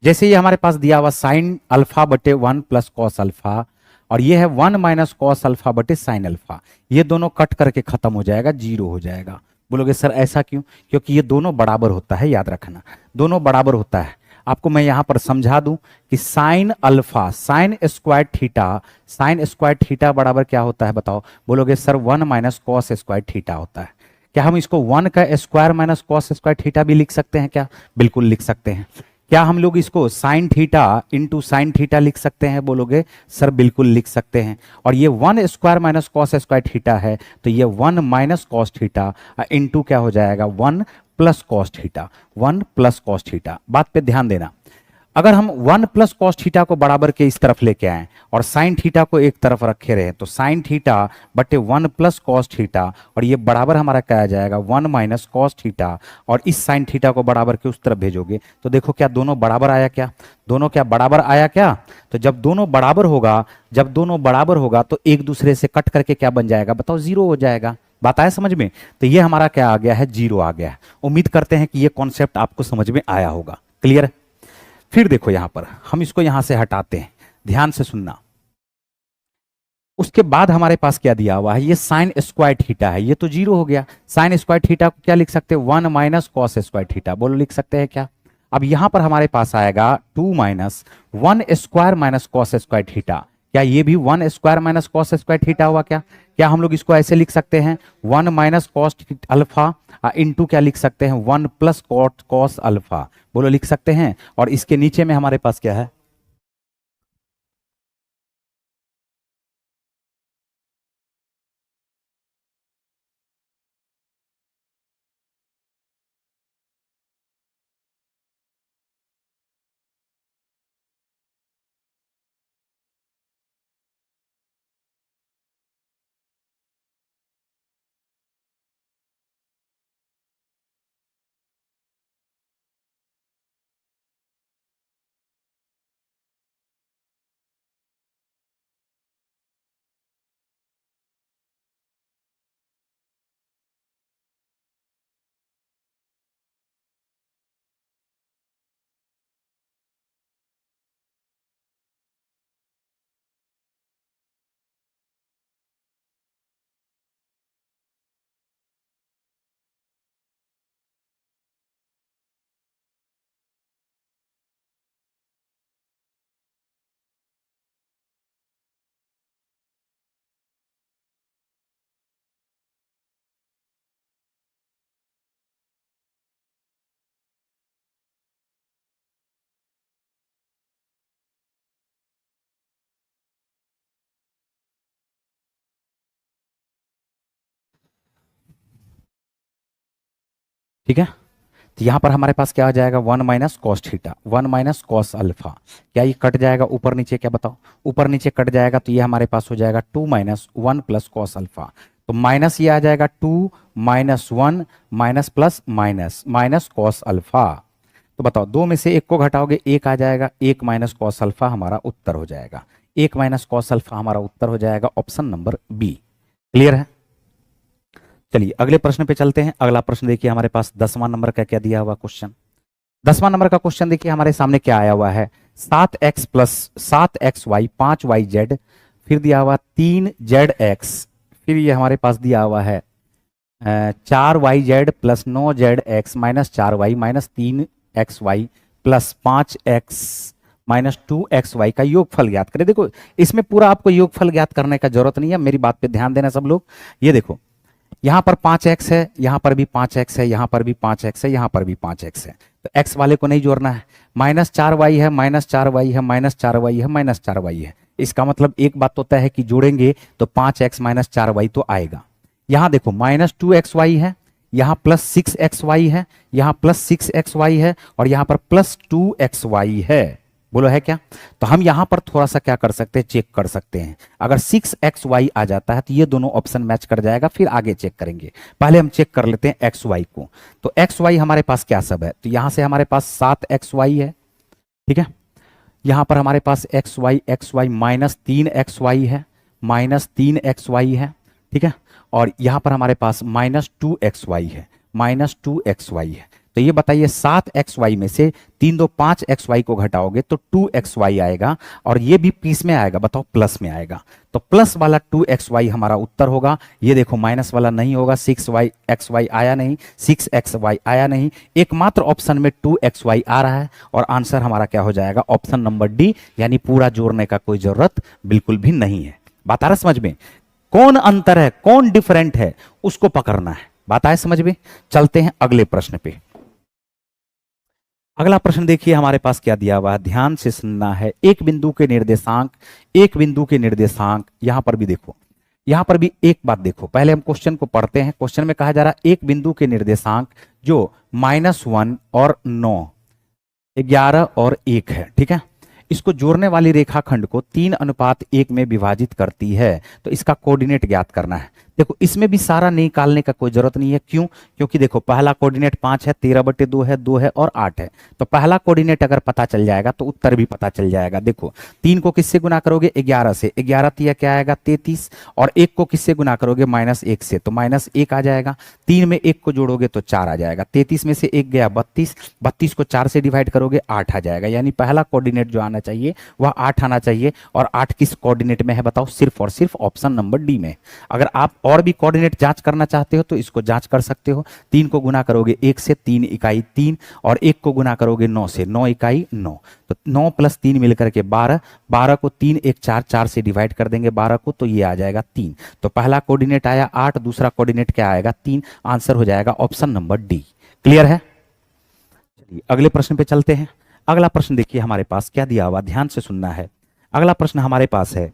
[SPEAKER 2] जैसे ये हमारे पास दिया हुआ साइन अल्फा बटे 1 प्लस कॉस अल्फा, और ये है 1 माइनस कॉस अल्फा बटे साइन अल्फा। ये दोनों कट करके खत्म हो जाएगा, जीरो हो जाएगा। बोलोगे सर ऐसा क्यों? क्योंकि ये दोनों बराबर होता है, याद रखना दोनों बराबर होता है। आपको मैं यहां पर समझा दूं कि sine alpha sine square theta, sine square theta बराबर क्या होता है बताओ? बोलोगे sir 1 minus cos square theta होता है। क्या हम इसको 1 का square minus cos square theta भी लिख सकते हैं क्या? बिल्कुल लिख सकते हैं। क्या हम लोग इसको sine theta into sine theta लिख सकते हैं? बोलोगे सर बिल्कुल लिख सकते हैं। और ये 1 square minus cos square theta है, तो ये 1 माइनस कॉस थीटा इंटू क्या हो जाएगा? 1 plus cos theta, 1 plus cos theta. बात पे ध्यान देना, अगर हम 1 प्लस कॉस थीटा को बराबर के इस तरफ लेके आए और साइन थीटा को एक तरफ रखे रहे, तो साइन थीटा बटे 1 प्लस कॉस थीटा, और ये बराबर हमारा क्या आ जाएगा? 1 माइनस कॉस थीटा। और इस साइन थीटा को बराबर के उस तरफ भेजोगे तो देखो क्या दोनों बराबर आया क्या? दोनों क्या बराबर आया क्या? तो जब दोनों बराबर होगा, जब दोनों बराबर होगा तो एक दूसरे से कट करके क्या बन जाएगा बताओ? जीरो हो जाएगा। बात आया समझ में? तो ये हमारा क्या आ गया है? जीरो आ गया है। उम्मीद करते हैं कि ये कॉन्सेप्ट आपको समझ में आया होगा। क्लियर? फिर देखो यहां पर हम इसको यहां से हटाते हैं, ध्यान से सुनना। उसके बाद हमारे पास क्या दिया हुआ है? ये साइन स्क्वायर थीटा है, ये तो जीरो हो गया। साइन स्क्वायर थीटा को क्या लिख सकते हैं? 1 माइनस कॉस स्क्वायर थीटा। बोलो लिख सकते हैं क्या? अब यहां पर हमारे पास आएगा 2 minus 1 square minus cos square theta. क्या ये भी 1 square minus cos square theta हुआ क्या? क्या हम लोग इसको ऐसे लिख सकते हैं? 1 माइनस कॉस अल्फा इंटू क्या लिख सकते हैं? 1 प्लस कॉस अल्फा। बोलो लिख सकते हैं। और इसके नीचे में हमारे पास क्या है? ठीक है। तो यहां पर हमारे पास क्या आ जाएगा, 1 minus cos theta, 1 minus cos alpha, क्या ये कट जाएगा ऊपर नीचे, क्या बताओ, ऊपर नीचे कट जाएगा, तो ये हमारे पास हो जाएगा 2 माइनस 1 प्लस कॉस अल्फा, तो माइनस ये आ जाएगा 2 minus 1 minus plus minus minus cos alpha. तो बताओ, दो में से एक को घटाओगे, एक आ जाएगा, 1 माइनस कॉस अल्फा हमारा उत्तर हो जाएगा, 1 माइनस कॉस अल्फा हमारा उत्तर हो जाएगा ऑप्शन नंबर बी। क्लियर है। चलिए अगले प्रश्न पे चलते हैं। अगला प्रश्न देखिए हमारे पास 10वां नंबर का क्या दिया हुआ क्वेश्चन। 10वां नंबर का क्वेश्चन देखिए हमारे सामने क्या आया हुआ है, 7x प्लस 7xy 5yz, फिर दिया हुआ 3zx, फिर ये हमारे पास दिया हुआ है 4yz plus 9zx minus 4y minus 3xy plus 5x minus 2xy का योगफल ज्ञात करें। देखो इसमें पूरा आपको योगफल ज्ञात करने का जरूरत नहीं है, मेरी बात पे ध्यान देना सब लोग। ये देखो यहां पर 5x है, यहां पर भी 5x है, यहां पर भी 5x है, यहां पर भी 5x है, तो x वाले को नहीं जोड़ना है। माइनस 4y है, माइनस 4y है, माइनस 4y है, माइनस 4y है, इसका मतलब एक बात तो तय है कि जोड़ेंगे तो 5x माइनस 4y तो आएगा। यहां देखो माइनस 2xy है, यहां प्लस 6xy है, यहां प्लस 6xy है, और यहां पर प्लस 2xy है। बोलो है क्या। तो हम यहां पर थोड़ा सा क्या कर सकते हैं, चेक कर सकते हैं। अगर 6xy आ जाता है तो ये दोनों ऑप्शन मैच कर जाएगा, फिर आगे चेक करेंगे। पहले हम चेक कर लेते हैं xy को। तो xy हमारे पास क्या सब है, तो यहां से हमारे पास 7xy है, ठीक है। यहां पर हमारे पास xy माइनस 3xy है, माइनस 3xy है, ठीक है। और यहां पर हमारे पास माइनस 2xy है, माइनस 2xy है। तो ये बताइए 7xy में से 3 2 5xy को घटाओगे तो 2xy आएगा, और ये भी पीस में आएगा, बताओ प्लस में आएगा, तो प्लस वाला 2xy हमारा उत्तर होगा। ये देखो माइनस वाला नहीं होगा, 6xy आया नहीं, 6xy आया नहीं, एकमात्र ऑप्शन में 2xy आ रहा है, और आंसर हमारा क्या हो जाएगा, ऑप्शन नंबर डी, यानी पूरा जोड़ने का कोई जरूरत बिल्कुल भी नहीं है। बात आ रहा समझ में, कौन अंतर है, कौन डिफरेंट है, उसको पकड़ना है। बात आए समझ में। चलते हैं अगले प्रश्न पे। अगला प्रश्न देखिए हमारे पास क्या दिया हुआ है, ध्यान से सुनना है। एक बिंदु के निर्देशांक, एक बिंदु के निर्देशांक, यहां पर भी देखो, यहां पर भी एक बात देखो, पहले हम क्वेश्चन को पढ़ते हैं। क्वेश्चन में कहा जा रहा है एक बिंदु के निर्देशांक जो -1 और 9, 11 और 1 है, ठीक है। इसको जोड़ने वाली रेखाखंड को 3:1 में विभाजित करती है, तो इसका कोऑर्डिनेट ज्ञात करना है। देखो इसमें भी सारा निकालने का कोई जरूरत नहीं है, क्यों, क्योंकि देखो पहला कोऑर्डिनेट 5 है, 13/2 है, 2 है और 8 है, तो पहला कोऑर्डिनेट अगर पता चल जाएगा तो उत्तर भी पता चल जाएगा। देखो 3 को किससे गुना करोगे, 11 से, 11 तिया क्या आएगा 33, और 1 को किससे गुना करोगे, -1 से, तो -1 आ जाएगा। 3 में 1 को जोड़ोगे तो 4 आ जाएगा, 33 में से 1 गया 32, 32 को 4 से डिवाइड करोगे 8 आ जाएगा। यानी पहला कोऑर्डिनेट जो आना चाहिए वह 8 आना चाहिए, और 8 किस कोऑर्डिनेट में है बताओ, सिर्फ और सिर्फ ऑप्शन नंबर डी में। अगर आप और भी कोऑर्डिनेट जांच करना चाहते हो तो इसको जांच कर सकते हो। 3 को गुना करोगे 1 से, 3 इकाई 3, और 1 को गुना करोगे 9 से, 9 इकाई 9, तो 9 + 3 मिलकर के 12, 12 को 3 1 4, 4 से डिवाइड कर देंगे 12 को, तो ये आ जाएगा 3। तो पहला कोऑर्डिनेट आया 8, दूसरा कोऑर्डिनेट क्या आएगा 3, आंसर हो जाएगा ऑप्शन नंबर डी। क्लियर है। चलिए अगले प्रश्न पे चलते हैं। अगला प्रश्न देखिए हमारे पास क्या दिया हुआ, ध्यान से सुनना है। अगला प्रश्न हमारे पास है,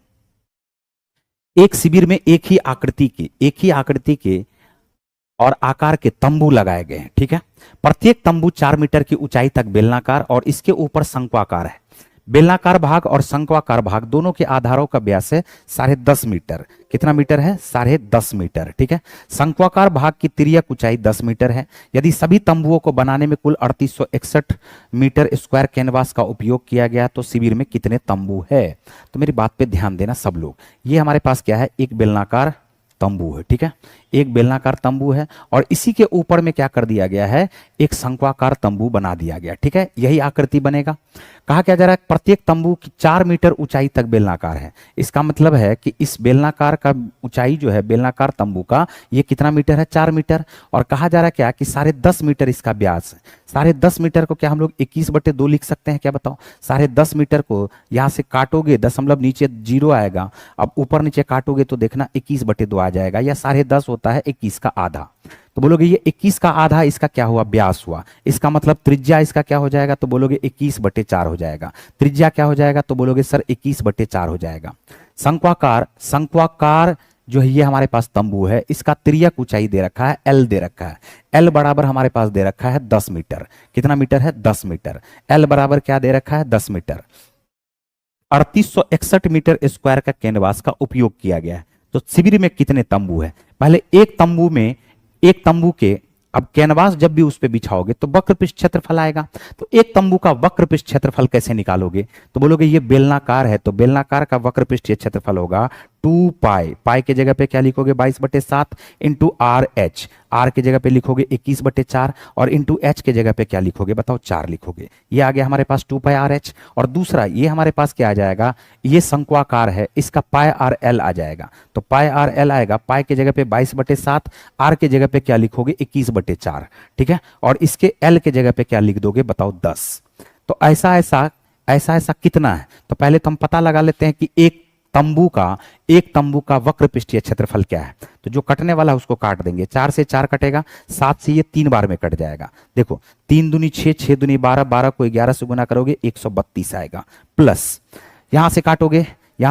[SPEAKER 2] एक शिविर में एक ही आकृति के और आकार के तंबू लगाए गए हैं, ठीक है। प्रत्येक तंबू 4 मीटर की ऊंचाई तक बेलनाकार और इसके ऊपर शंक्वाकार है। बेलनाकार भाग और शंक्वाकार भाग दोनों के आधारों का व्यास है 10.5 मीटर। कितना मीटर है, 10.5 मीटर, ठीक है। शंक्वाकार भाग की तिर्यक ऊंचाई 10 मीटर है। यदि सभी तंबुओं को बनाने में कुल 3861 मीटर स्क्वायर कैनवास का उपयोग किया गया तो शिविर में कितने तंबू है। तो मेरी बात पे ध्यान देना सब लोग। ये हमारे पास क्या है, एक बेलनाकार तंबू है, ठीक है, एक बेलनाकार तंबू है, और इसी के ऊपर में क्या कर दिया गया है, एक शंक्वाकार तंबू बना दिया गया, ठीक है। यही आकृति बनेगा। कहा क्या जा रहा है, प्रत्येक तंबू की 4 मीटर ऊंचाई तक बेलनाकार है। इसका मतलब है कि इस बेलनाकार का ऊंचाई जो है, बेलनाकार तंबू का, ये कितना मीटर है, 4 मीटर। और कहा जा रहा है क्या कि 10.5 मीटर इसका व्यास है। 10.5 मीटर को क्या हम लोग 21/2 लिख सकते हैं, क्या बताओ। 10.5 मीटर को यहां से काटोगे, दशमलव नीचे 0 आएगा, अब ऊपर नीचे काटोगे तो देखना 21/2 आ जाएगा, या 10.5 होता है 21 का आधा। तो बोलोगे ये 21 का आधा इसका क्या हुआ, व्यास हुआ। इसका मतलब त्रिज्या इसका क्या हो जाएगा, तो बोलोगे 21/4 हो जाएगा। त्रिज्या क्या हो जाएगा, तो बोलोगे सर 21/4 हो जाएगा। शंक्वाकार जो है ये हमारे पास तंबू है, इसका तिर्यक ऊंचाई दे रखा है एल दे रखा है। एल बराबर हमारे पास दे रखा है 10 मीटर। कितना मीटर है? 10 मीटर। एल बराबर क्या दे रखा है? 10 मीटर। 3861 मीटर स्क्वायर का कैनवास का उपयोग किया गया है। तो शिविर में कितने तंबू है? पहले एक तंबू के, अब कैनवास जब भी उस पे बिछाओगे तो वक्र पृष्ठ क्षेत्रफल आएगा। तो एक तंबू का वक्र पृष्ठ क्षेत्रफल कैसे निकालोगे? तो बोलोगे ये बेलनाकार है, तो बेलनाकार का वक्र पृष्ठीय क्षेत्रफल होगा 2 पाई। पाई के जगह पे क्या लिखोगे? 22/7 इंटू आर एच। आर के जगह पे लिखोगे 21/4 और इंटू एच के जगह पे क्या लिखोगे? बताओ, 4 लिखोगे। ये आ गया हमारे पास 2 पाई आर एच। और दूसरा ये हमारे पास क्या आ जाएगा? ये शंक्वाकार है, इसका पाई आर एल आ जाएगा। तो पाई आर एल आएगा, पाई के जगह पे 22/7, आर के जगह पे क्या लिखोगे? 21/4। ठीक है। और इसके एल के जगह पे क्या लिख दोगे? बताओ, 10। तो ऐसा ऐसा कितना है? तो पहले तो हम पता लगा लेते हैं कि एक तंबू का वक्र पृष्ठीय क्षेत्रफल क्या है। तो जो कटने वाला है उसको काट देंगे। 4 से 4 कटेगा, 7 से ये 3 बार में कट जाएगा। देखो, 3 दूनी 6, 6 दूनी 12, 12 को 11 से गुना करोगे 132 आएगा। प्लस यहां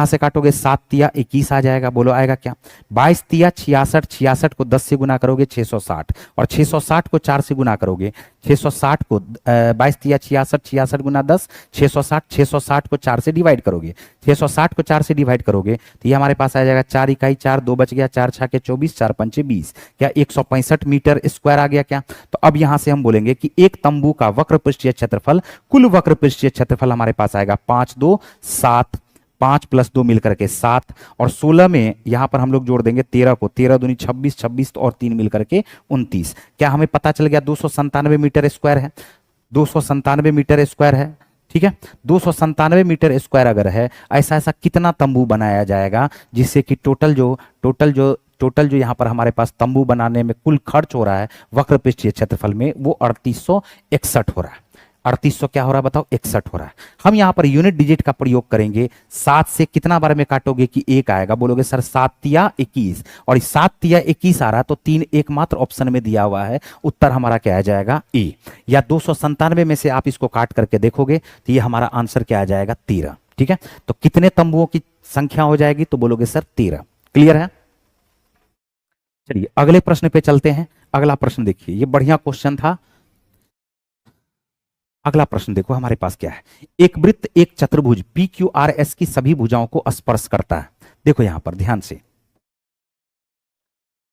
[SPEAKER 2] से काटोगे, 7 तिया 21 आ जाएगा। बोलो आएगा क्या? 22 तिया 66, 66 को 10 से गुना करोगे 660, और 660 को 4 से गुना करोगे, 660 को 22 तिया 66, 66 गुना 10 660, 660 को 4 से डिवाइड करोगे, 660 को 4 से डिवाइड करोगे तो ये हमारे पास आ जाएगा 4 इकाई 4, 2 बच गया, 4 छके 24, 4 पंचे 20, क्या 165 मीटर स्क्वायर आ गया क्या? तो अब यहां से हम बोलेंगे कि एक तंबू का वक्र पृष्ठीय क्षेत्रफल, कुल वक्र पृष्ठीय क्षेत्रफल हमारे पास आएगा 5 2 7, 5 + 2 मिलकर के 7, और 16 में यहां पर हम लोग जोड़ देंगे 13 को, 13 दूनी 26, 26 और 3 मिलकर के 29। क्या हमें पता चल गया? 297 मीटर स्क्वायर है। 297 मीटर स्क्वायर है। ठीक है। 297 मीटर स्क्वायर अगर है, ऐसा कितना तंबू बनाया जाएगा जिससे कि टोटल जो यहां पर हमारे पास तंबू बनाने में कुल खर्च हो रहा है वक्र पृष्ठीय क्षेत्रफल में, वो 3861 हो रहा है। 3800 क्या हो रहा है? बताओ, 61 हो रहा है। हम यहां पर यूनिट डिजिट का प्रयोग करेंगे। 7 से कितना बार में काटोगे कि 1 आएगा? बोलोगे सर 7 तिया 21, और 7 तिया 21 आ रहा है तो 3 एकमात्र ऑप्शन में दिया हुआ है, उत्तर हमारा क्या आ जाएगा? ए। या 297 में से आप इसको काट करके देखोगे तो ये हमारा आंसर क्या आ जाएगा? 13। ठीक है। तो कितने तंबुओं की संख्या हो जाएगी? तो बोलोगे सर 13। क्लियर है? चलिए अगले प्रश्न पे चलते हैं। अगला प्रश्न देखिए, ये बढ़िया क्वेश्चन था। अगला प्रश्न देखो हमारे पास क्या है। एक वृत्त एक चतुर्भुज PQRS की सभी भुजाओं को स्पर्श करता है। देखो यहां पर ध्यान से,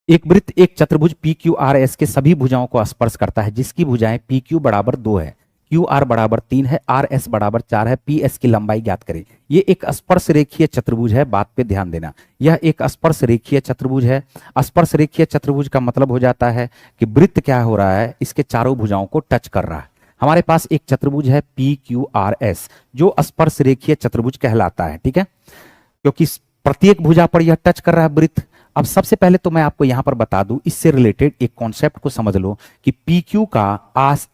[SPEAKER 2] एक वृत्त एक चतुर्भुज PQRS के सभी भुजाओं को स्पर्श करता है, जिसकी भुजाएं PQ बराबर 2 है, QR बराबर 3 है, RS बराबर 4 है। PS की लंबाई ज्ञात करें। ये एक स्पर्श रेखीय चतुर्भुज है, बात पे ध्यान देना। यह एक स्पर्श रेखीय चतुर्भुज है। स्पर्श रेखीय चतुर्भुज का मतलब हो जाता है कि वृत्त क्या हो रहा है, इसके चारों भुजाओं को टच कर रहा है। हमारे पास एक चतुर्भुज है PQRS जो स्पर्श रेखीय चतुर्भुज कहलाता है। ठीक है, क्योंकि प्रत्येक भुजा पर यह टच कर रहा है वृत्त। अब सबसे पहले तो मैं आपको यहां पर बता दूं, इससे रिलेटेड एक कॉन्सेप्ट को समझ लो कि PQ का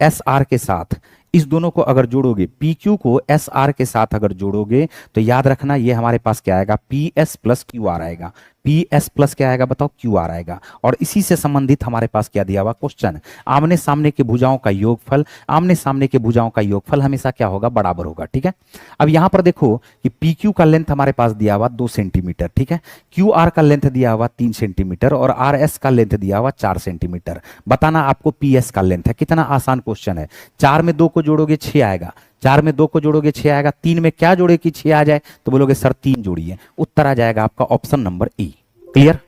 [SPEAKER 2] SR के साथ, इस दोनों को अगर जोड़ोगे, PQ को SR के साथ अगर जोड़ोगे तो याद रखना ये हमारे पास क्या आएगा? PS प्लस QR आएगा। PS प्लस क्या आएगा? बताओ, QR आएगा। और इसी से संबंधित हमारे पास क्या दिया हुआ क्वेश्चन, आमने सामने के भुजाओं का योगफल, आमने सामने के भुजाओं का योगफल हमेशा क्या होगा? बराबर होगा। ठीक है। अब यहां पर देखो कि PQ का लेंथ हमारे पास दिया हुआ 2 सेंटीमीटर। ठीक है। QR का लेंथ दिया हुआ 3 सेंटीमीटर और RS का लेंथ दिया हुआ 4 सेंटीमीटर। बताना आपको PS का लेंथ है। कितना आसान क्वेश्चन है। 4 में 2 को जोड़ोगे 6 आएगा, 4 में 2 को जोड़ोगे 6 आएगा, 3 में क्या जोड़े कि 6 आ जाए? तो बोलोगे सर 3 जोड़िए। उत्तर आ जाएगा आपका ऑप्शन नंबर E। क्लियर?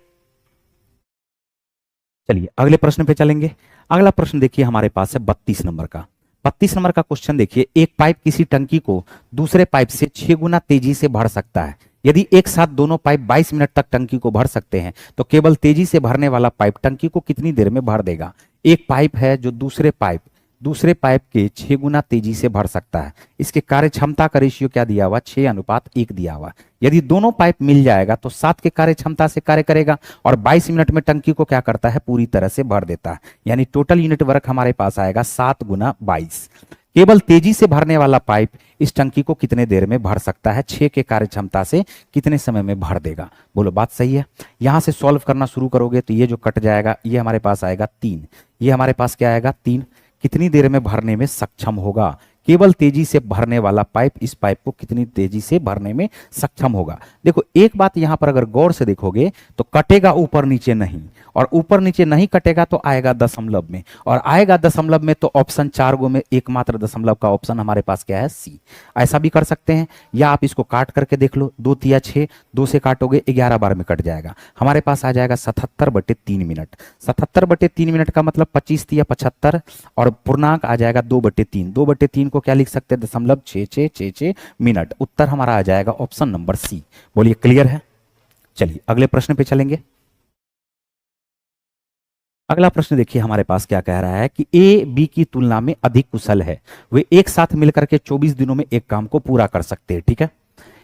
[SPEAKER 2] चलिए अगले प्रश्न पे चलेंगे। अगला प्रश्न देखिए हमारे पास है 32 नंबर का। 32 नंबर का क्वेश्चन देखिए, एक पाइप किसी टंकी को दूसरे पाइप से 6 गुना तेजी से भर सकता है। यदि एक साथ दोनों पाइप 22 मिनट तक टंकी को भर सकते हैं तो केवल तेजी से भरने वाला पाइप टंकी को कितनी देर में भर देगा? एक पाइप है जो दूसरे पाइप के 6 गुना तेजी से भर सकता है। इसके कार्य क्षमता का रेशियो क्या दिया हुआ? 6:1 दिया हुआ। यदि दोनों पाइप मिल जाएगा तो 7 के कार्य क्षमता से कार्य करेगा और 22 मिनट में टंकी को क्या करता है? पूरी तरह से भर देता है। यानी टोटल यूनिट वर्क हमारे पास आएगा 7 गुना 22। केवल तेजी से भरने वाला पाइप इस टंकी को कितने देर में भर सकता है? 6 के कार्य क्षमता से कितने समय में भर देगा? बोलो बात सही है। यहां से सॉल्व करना शुरू करोगे तो ये जो कट जाएगा ये हमारे पास आएगा 3, ये हमारे पास क्या आएगा? 3। कितनी देर में भरने में सक्षम होगा? केवल तेजी से भरने वाला पाइप इस पाइप को कितनी तेजी से भरने में सक्षम होगा। देखो एक बात यहां पर अगर गौर से देखोगे तो कटेगा ऊपर नीचे नहीं, और ऊपर नीचे नहीं कटेगा तो आएगा दशमलव में, और आएगा दशमलव में तो ऑप्शन 4 गो में एकमात्र दशमलव का ऑप्शन हमारे पास क्या है, सी। ऐसा भी कर सकते हैं, या आप इसको काट करके देख लो, 2 तिया 6, 2 से काटोगे 11 बार में कट जाएगा, हमारे पास आ जाएगा 77/3 मिनट। 77/3 मिनट का मतलब 25 तिया 75, और पूर्णांक आ जाएगा 2/3। 2/3 को क्या लिख सकते हैं, 0.6666 मिनट। उत्तर हमारा आ जाएगा ऑप्शन नंबर सी। बोलिए क्लियर है। चलिए अगले प्रश्न पे चलेंगे। अगला प्रश्न देखिए हमारे पास क्या कह रहा है कि ए बी की तुलना में अधिक कुशल है, वे एक साथ मिलकर के 24 दिनों में एक काम को पूरा कर सकते हैं। ठीक है,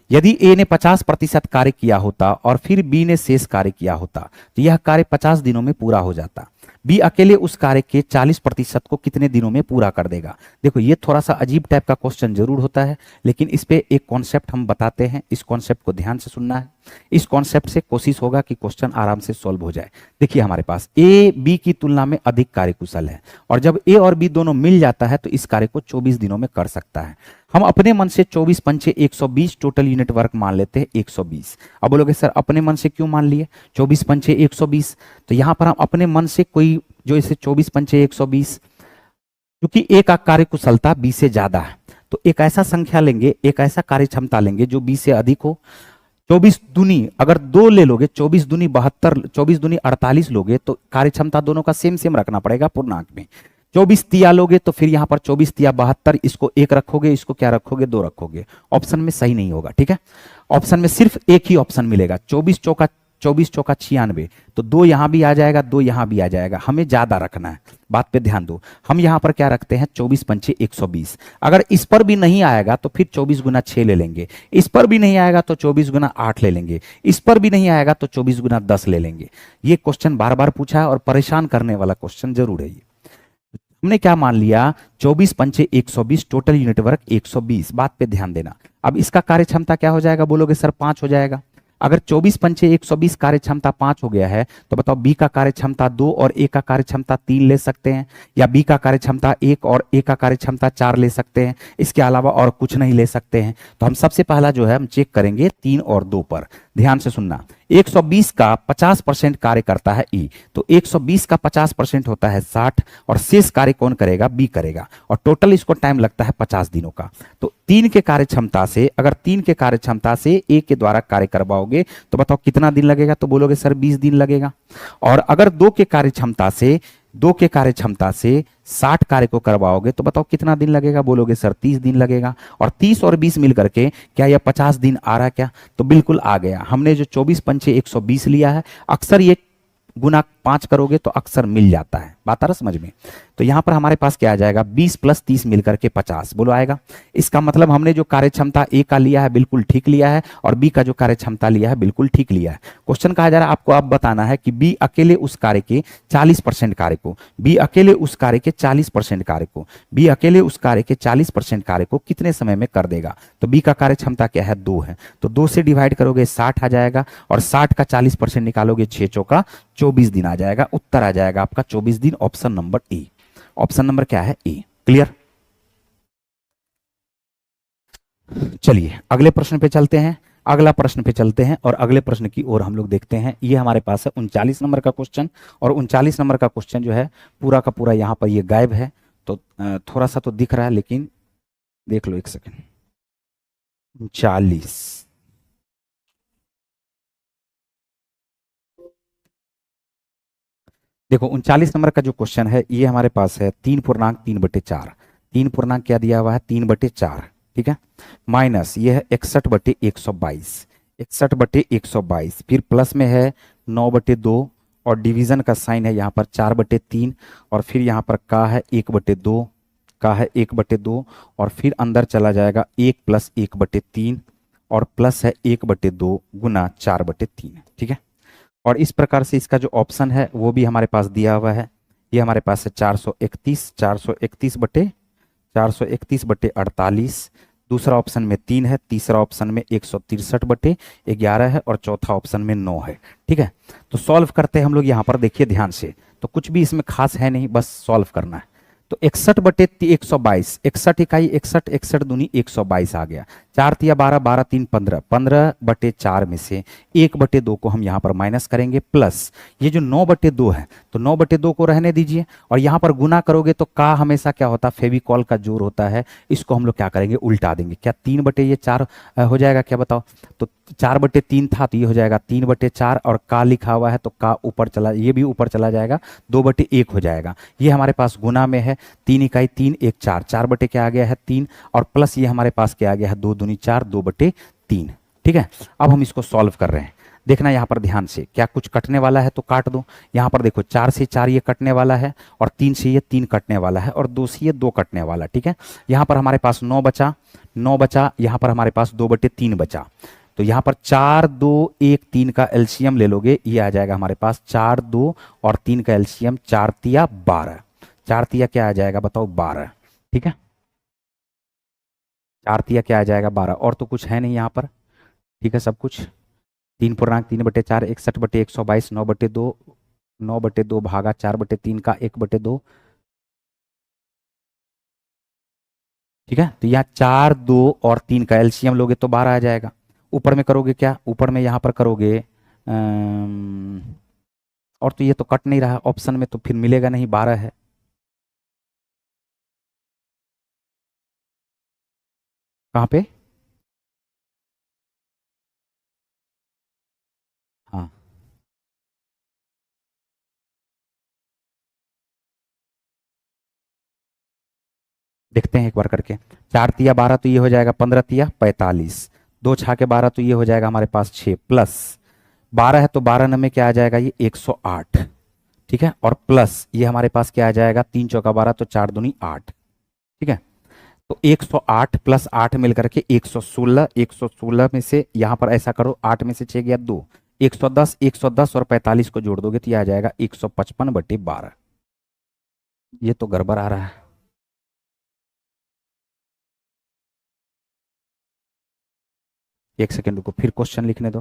[SPEAKER 2] यदि ए ने 50% कार्य किया होता और फिर बी ने शेष कार्य किया होता तो यह कार्य 50 दिनों में पूरा हो जाता। बी अकेले उस कार्य के 40% को कितने दिनों में पूरा कर देगा। देखो ये थोड़ा सा अजीब टाइप का क्वेश्चन जरूर होता है, लेकिन इस पे एक कॉन्सेप्ट हम बताते हैं, इस कॉन्सेप्ट को ध्यान से सुनना है। इस कॉन्सेप्ट से कोशिश होगा कि क्वेश्चन आराम से सॉल्व हो जाए। देखिए हमारे पास ए बी की तुलना में अधिक कार्यकुशल है, और जब ए और बी दोनों मिल जाता है तो इस कार्य को 24 दिनों में कर सकता है। हम अपने मन से 24 पंचे 120 टोटल यूनिट वर्क मान लेते हैं 120। अब बोलोगे सर अपने मन से क्यों मान लिए 24 पंचे 120, तो यहां पर हम अपने मन से कोई जो इसे 24 पंचे 120, क्योंकि ए का कार्यकुशलता बी से ज्यादा है तो एक ऐसा संख्या लेंगे, एक ऐसा कार्य क्षमता लेंगे जो बी से अधिक हो। 24 दूनी अगर 2 ले लोगे, 24 दूनी 72, 24 दूनी 48 लोगे तो कार्य क्षमता दोनों का सेम रखना पड़ेगा पूर्णांक में। 24 तिया लोगे तो फिर यहां पर 24 तिया 72, इसको 1 रखोगे, इसको क्या रखोगे 2 रखोगे, ऑप्शन में सही नहीं होगा। ठीक है, ऑप्शन में सिर्फ एक ही ऑप्शन मिलेगा, 24 चौका 96, तो 2 यहां भी आ जाएगा, 2 यहां भी आ जाएगा, हमें ज्यादा रखना है, बात पे ध्यान दो। हम यहां पर क्या रखते हैं 24 पंचे 120। अगर इस पर भी नहीं आएगा तो फिर 24 गुना 6 ले लेंगे, इस पर भी नहीं आएगा तो 24 गुना 8 ले लेंगे, इस पर भी नहीं आएगा तो 24 गुना 10 ले लेंगे। ये क्वेश्चन बार बार पूछा है और परेशान करने वाला क्वेश्चन जरूर है ये। हमने क्या मान लिया 24 पंचे 120 टोटल यूनिट वर्क 120, बात पे ध्यान देना। अब इसका कार्य क्षमता क्या हो जाएगा, बोलोगे सर 5 हो जाएगा। अगर 24 पंचे 120 कार्य क्षमता 5 हो गया है तो बताओ बी का कार्य क्षमता 2 और ए का कार्य क्षमता 3 ले सकते हैं, या बी का कार्य क्षमता 1 और ए का कार्य क्षमता 4 ले सकते हैं, इसके अलावा और कुछ नहीं ले सकते हैं। तो हम सबसे पहला जो है हम चेक करेंगे 3 और 2 पर। ध्यान से सुनना, 120 का 50% कार्य करता है ई, तो 120 का 50% होता है 60, और शेष कार्य कौन करेगा, बी करेगा, और टोटल इसको टाइम लगता है 50 दिनों का। तो 3 के कार्य क्षमता से, अगर 3 के कार्य क्षमता से ए के द्वारा कार्य करवाओगे तो बताओ कितना दिन लगेगा, तो बोलोगे सर 20 दिन लगेगा। और अगर 2 के कार्य क्षमता से 60 कार्य को करवाओगे तो बताओ कितना दिन लगेगा, बोलोगे सर 30 दिन लगेगा। और 30 और 20 मिलकर के क्या यह 50 दिन आ रहा क्या, तो बिल्कुल आ गया। हमने जो 24 पंचे 120 लिया है, अक्सर ये गुना 5 करोगे तो अक्सर मिल जाता है, बात आ रहा समझ में। तो यहां पर हमारे पास क्या आ जाएगा 20 + 30 मिलकर के 50, बोलो आएगा। इसका मतलब हमने जो कार्य क्षमता ए का लिया है बिल्कुल ठीक लिया है, और बी का जो कार्य क्षमता लिया है बिल्कुल ठीक लिया है। क्वेश्चन कहा जा रहा है आपको अब बताना है कि बी अकेले उस कार्य के 40% कार्य को, बी अकेले उस कार्य के 40% कार्य को, बी अकेले उस कार्य के 40% कार्य को कितने समय में कर देगा। तो बी का कार्य क्षमता क्या है 2 है, तो 2 से डिवाइड करोगे 60 आ जाएगा, और 60 का 40% निकालोगे 6 चौका 24 दिन आ जाएगा। उत्तर आ जाएगा आपका 24 दिन, option number A. Option number क्या है ए। क्लियर। चलिए अगले प्रश्न पे चलते हैं, अगला प्रश्न पे चलते हैं और अगले प्रश्न की ओर हम लोग देखते हैं। ये हमारे पास है 39 नंबर का क्वेश्चन, और 39 नंबर का क्वेश्चन जो है पूरा का पूरा यहां पर ये गायब है, तो थोड़ा सा तो दिख रहा है लेकिन देख लो एक सेकेंड। 39 देखो 39 नंबर का जो क्वेश्चन है ये हमारे पास है 3.3/4। 3 क्या दिया हुआ है 3/4, ठीक है, माइनस ये है 61/122, 61/122, फिर प्लस में है 9/2, और डिवीजन का साइन है यहाँ पर 4/3, और फिर यहाँ पर का है 1/2, का है 1/2, और फिर अंदर चला जाएगा 1 + 1/3, और प्लस है 1/2 गुना 4/3, ठीक है। और इस प्रकार से इसका जो ऑप्शन है वो भी हमारे पास दिया हुआ है। ये हमारे पास है 431/48, दूसरा ऑप्शन में 3 है, तीसरा ऑप्शन में 163/11 है, और चौथा ऑप्शन में 9 है, ठीक है। तो सॉल्व करते हैं हम लोग यहाँ पर, देखिए ध्यान से, तो कुछ भी इसमें खास है नहीं, बस सॉल्व करना है। तो 61 बटे 122, 61 इकाई 61, 61 दूनी 122 आ गया। 4 तिया 12, 12 3 15, 15 बटे 4 में से 1 बटे 2 को हम यहाँ पर माइनस करेंगे, प्लस ये जो 9 बटे 2 है तो 9 बटे 2 को रहने दीजिए, और यहाँ पर गुना करोगे तो का हमेशा क्या होता है, फेविकॉल का जोर होता है, इसको हम लोग क्या करेंगे, उल्टा देंगे। क्या 3 बटे ये 4 हो जाएगा, क्या बताओ, तो 4 बटे 3 था तो ये हो जाएगा 3 बटे 4, और का लिखा हुआ है तो का ऊपर चला, ये भी ऊपर चला जाएगा, 2 बटे 1 हो जाएगा। ये हमारे पास गुना में है, 3 इकाई 3 1 4, 4 बटे क्या आ गया है 3, और प्लस ये हमारे पास क्या आ गया है 2 दूनी 4, 2 बटे 3। ठीक है, अब हम इसको सॉल्व कर रहे हैं। देखना यहाँ पर ध्यान से, क्या कुछ कटने वाला है तो काट दो। यहाँ पर देखो 4 से 4 ये कटने वाला है, और 3 से ये 3 कटने वाला है, और 2 से ये 2 कटने वाला। ठीक है, यहाँ पर हमारे पास 9 बचा, 9 बचा, यहाँ पर हमारे पास 2 बटे 3 बचा। तो यहाँ पर 4 2 1 3 का एलसीएम ले लोगे, ये आ जाएगा हमारे पास 4 2 और 3 का एलसीएम 4 तिया 12, 4 तिया क्या आ जाएगा बताओ 12। ठीक है, 4 तिया क्या आ जाएगा 12, और तो कुछ है नहीं यहाँ पर। ठीक है, सब कुछ 3 पूर्णांक 3 बटे 4, 61 बटे 122, 9 बटे 2, 9 बटे 2 भागा 4 बटे 3 का 1 बटे 2। ठीक है, तो यहाँ 4 2 और 3 का एलसीएम लोगे तो 12 आ जाएगा। ऊपर में करोगे क्या, ऊपर में यहाँ पर करोगे और तो ये तो कट नहीं रहा ऑप्शन में, तो फिर मिलेगा नहीं, 12 है। कहाँ पे, हाँ देखते हैं एक बार करके। 4 तिया 12 तो ये हो जाएगा 15 तिया 45, 2 छा के 12 तो ये हो जाएगा हमारे पास 6, प्लस 12 है तो 12 में क्या आ जाएगा ये 108। ठीक है, और प्लस ये हमारे पास क्या आ जाएगा 3 चौका 12 तो 4 दूनी 8। ठीक है, तो 108 प्लस 8 मिलकर के 116, 116 में से यहाँ पर ऐसा करो 8 में से 6 गया 2, 110, 110 और 45 को जोड़ दोगे तो ये आ जाएगा 155 बटे 12। ये तो गड़बड़ आ रहा है। एक सेकेंड रुको, फिर क्वेश्चन लिखने दो।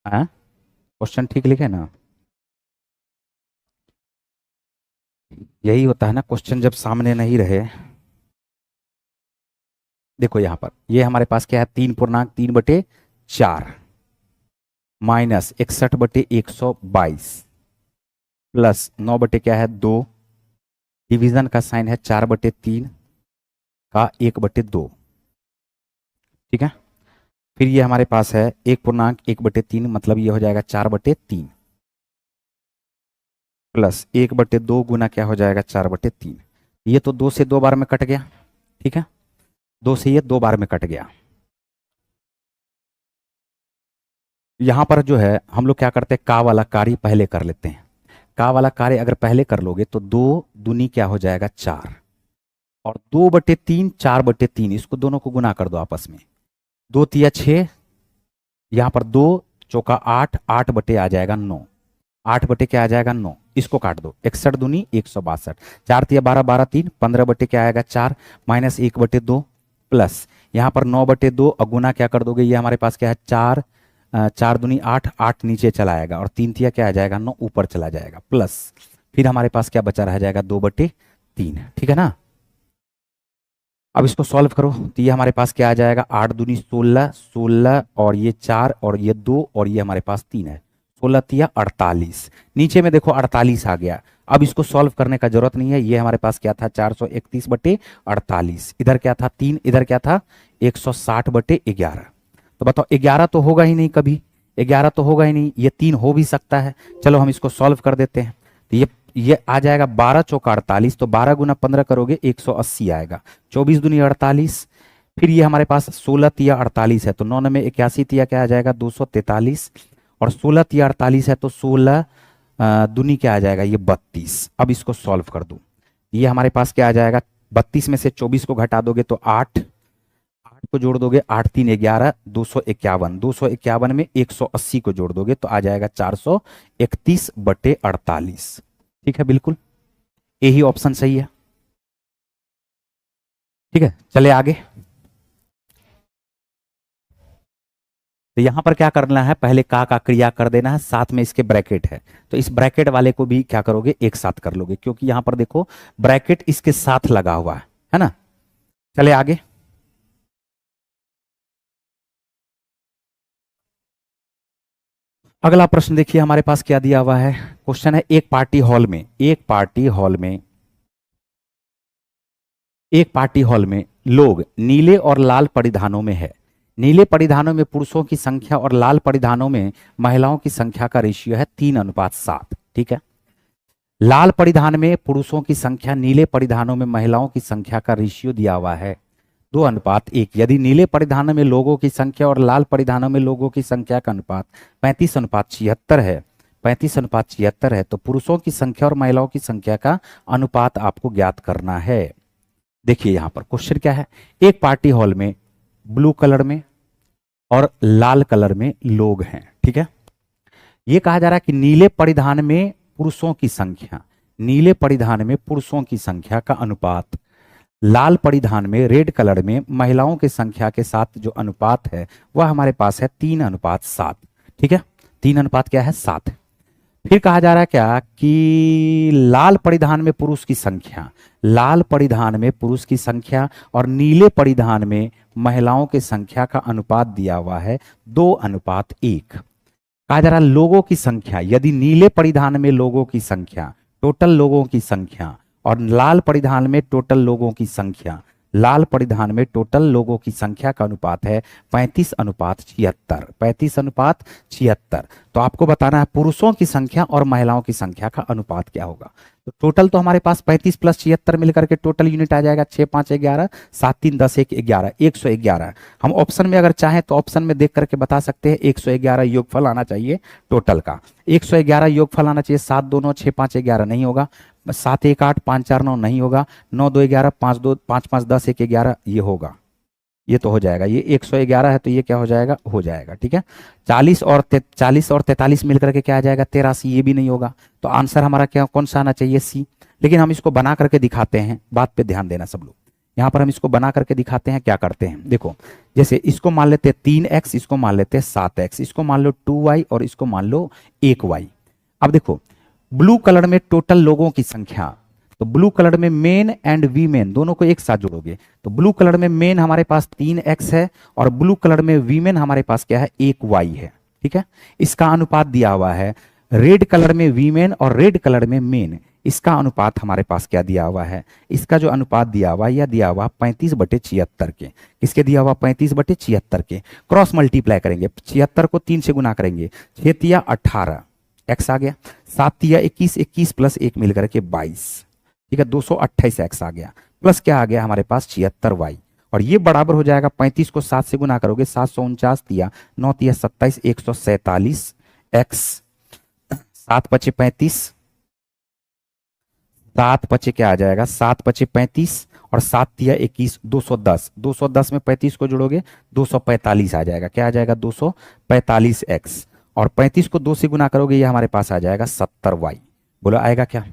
[SPEAKER 2] हाँ, क्वेश्चन ठीक लिखे ना, यही होता है ना क्वेश्चन जब सामने नहीं रहे। देखो यहाँ पर ये हमारे पास क्या है 3 पूर्णांक 3 बटे 4 माइनस 61 बटे 122 प्लस 9 बटे क्या है 2, डिवीजन का साइन है 4 बटे 3 का 1 बटे 2। ठीक है, फिर ये हमारे पास है 1 पूर्णांक 1 बटे 3, मतलब ये हो जाएगा 4 बटे 3 प्लस 1 बटे 2 गुना क्या हो जाएगा 4 बटे 3। ये तो 2 से 2 बार में कट गया। ठीक है, 2 से ये 2 बार में कट गया। यहां पर जो है हम लोग क्या करते हैं, का वाला कार्य पहले कर लेते हैं। का वाला कार्य अगर पहले कर लोगे तो 2 दूनी क्या हो जाएगा 4, और 2 बटे 3 4 बटे 3, इसको दोनों को गुना कर दो आपस में, 2 तिया 6, यहां पर 2 चौका 8, 8 बटे आ जाएगा 9, 8 बटे क्या आ जाएगा 9, इसको काट दो, 61 दूनी 162, 4 तिया 12, 12 3 15 बटे क्या आएगा 4 माइनस 1 बटे 2 प्लस यहाँ पर 9 बटे 2 और गुना क्या कर दोगे, ये हमारे पास क्या है 4, 4 दूनी 8, 8 नीचे चला आएगा, और 3 तिया क्या आ जाएगा 9 ऊपर चला जाएगा, प्लस फिर हमारे पास क्या बचा रह जाएगा 2 बटे 3। ठीक है ना, अब इसको सॉल्व करो तो ये हमारे पास क्या आ जाएगा 8 दूनी 16, 16 और ये 4 और ये 2 और ये हमारे पास 3 है, 16 तिया 48, नीचे में देखो 48 आ गया। अब इसको सॉल्व करने का जरूरत नहीं है, ये हमारे पास क्या था 431 बटे 48, इधर क्या था 3, इधर क्या था 160 बटे 11। तो बताओ 11 तो होगा ही नहीं कभी, 11 तो होगा ही नहीं, ये 3 हो भी सकता है। चलो हम इसको सॉल्व कर देते हैं, तो ये आ जाएगा 12 चौका 48, तो 12 गुना 15 करोगे 180 आएगा, 24 दूनी 48, फिर ये हमारे पास 16 तिया 48 है तो 9 में 81 तिया क्या आ जाएगा 243, और 16 तिया 48 है तो 16 दूनी क्या आ जाएगा ये 32। अब इसको सॉल्व कर दो, ये हमारे पास क्या आ जाएगा 32 में से 24 को घटा दोगे तो 8, 8 को जोड़ दोगे 8 3 11, 251, 251 में 180 को जोड़ दोगे तो आ जाएगा 431 बटे 48। ठीक है, बिल्कुल यही ऑप्शन सही है। ठीक है, चले आगे। तो यहां पर क्या करना है, पहले का क्रिया कर देना है, साथ में इसके ब्रैकेट है, तो इस ब्रैकेट वाले को भी क्या करोगे, एक साथ कर लोगे, क्योंकि यहां पर देखो ब्रैकेट इसके साथ लगा हुआ है ना। चले आगे। अगला प्रश्न देखिए हमारे पास क्या दिया हुआ है। क्वेश्चन है, एक पार्टी हॉल में लोग नीले और लाल परिधानों में है। नीले परिधानों में पुरुषों की संख्या और लाल परिधानों में महिलाओं की संख्या का रेशियो है 3:7। ठीक है, लाल परिधान में पुरुषों की संख्या, नीले परिधानों में महिलाओं की संख्या का रेशियो दिया हुआ है 2:1। यदि नीले परिधानों में लोगों की संख्या और लाल परिधानों में लोगों की संख्या का अनुपात 35:76 है, 35:76 है, तो पुरुषों की संख्या और महिलाओं की संख्या का अनुपात आपको ज्ञात करना है। देखिए यहां पर क्वेश्चन क्या है, एक पार्टी हॉल में ब्लू कलर में और लाल कलर में लोग हैं। ठीक है, यह कहा जा रहा है कि नीले परिधान में पुरुषों की संख्या, नीले परिधान में पुरुषों की संख्या का अनुपात लाल परिधान में, रेड कलर में महिलाओं की संख्या के साथ जो अनुपात है वह हमारे पास है 3:7। ठीक है, 3 क्या है, 7। फिर कहा जा रहा है क्या कि लाल परिधान में पुरुष की संख्या, लाल परिधान में पुरुष की संख्या और नीले परिधान में महिलाओं की संख्या का अनुपात दिया हुआ है 2:1। कहा जा रहा है लोगों की संख्या, यदि नीले परिधान में लोगों की संख्या, टोटल लोगों की संख्या, और लाल परिधान में टोटल लोगों की संख्या, लाल परिधान में टोटल लोगों की संख्या का अनुपात है 35:76, 35:76। तो आपको बताना है पुरुषों की संख्या और महिलाओं की संख्या का अनुपात क्या होगा। तो टोटल तो हमारे पास 35 + 76 मिलकर के टोटल यूनिट आ जाएगा 6 5 11 7 3 10 1 11, 111। हम ऑप्शन में अगर चाहें तो ऑप्शन में देख करके बता सकते हैं 111 योगफल आना चाहिए टोटल का, 111 योगफल आना चाहिए। 7 2 9 6 5 11 नहीं होगा, 7 1 8 5 4 9 नहीं होगा, 9 2 11 5 2 5 5 10 1 11 ये होगा, ये तो हो जाएगा। ये 111 है तो ये क्या हो जाएगा, हो जाएगा। ठीक है, 40 और 43 मिलकर के क्या आ जाएगा, 83, ये भी नहीं होगा। तो आंसर हमारा क्या, कौन सा आना चाहिए, सी। लेकिन हम इसको बना करके दिखाते हैं, बात पे ध्यान देना सब लोग। यहाँ पर हम इसको बना करके दिखाते हैं, क्या करते हैं देखो, जैसे इसको मान लेते हैं 3x, इसको मान लेते हैं 7x, इसको मान लो 2y और इसको मान लो 1y। अब देखो ब्लू कलर में टोटल लोगों की संख्या, तो ब्लू कलर में मेन एंड वीमेन दोनों को एक साथ जोड़ोगे तो ब्लू कलर में मेन हमारे पास 3x है और ब्लू कलर में वीमेन हमारे पास क्या है, 1y है। ठीक है, इसका अनुपात दिया हुआ है रेड कलर में वीमेन और रेड कलर में मेन, इसका अनुपात हमारे पास क्या दिया हुआ है, इसका जो अनुपात दिया हुआ यह दिया हुआ 35/76 के। किसके दिया हुआ, 35/76 के। क्रॉस मल्टीप्लाई करेंगे, 76 को 3 से गुना करेंगे, 6 तिया 18 x आ गया, 7 तिया 21, 21 + 1 मिलकर के 22। ठीक है, 228 x आ गया, प्लस क्या आ गया हमारे पास 76y, और ये बराबर हो जाएगा 35 को 7 से गुना करोगे, 749 तिया 9 तिया 27, 147 x, 7 × 5 = 35, 7 × 5 क्या आ जाएगा, 7 × 5 = 35 और 7 तिया 21, 210, 210 में 35 को जोड़ोगे 245 आ जाएगा, क्या आ जाएगा 245 x, और 35 को 2 से गुना करोगे ये हमारे पास आ जाएगा 70y। बोलो आएगा क्या।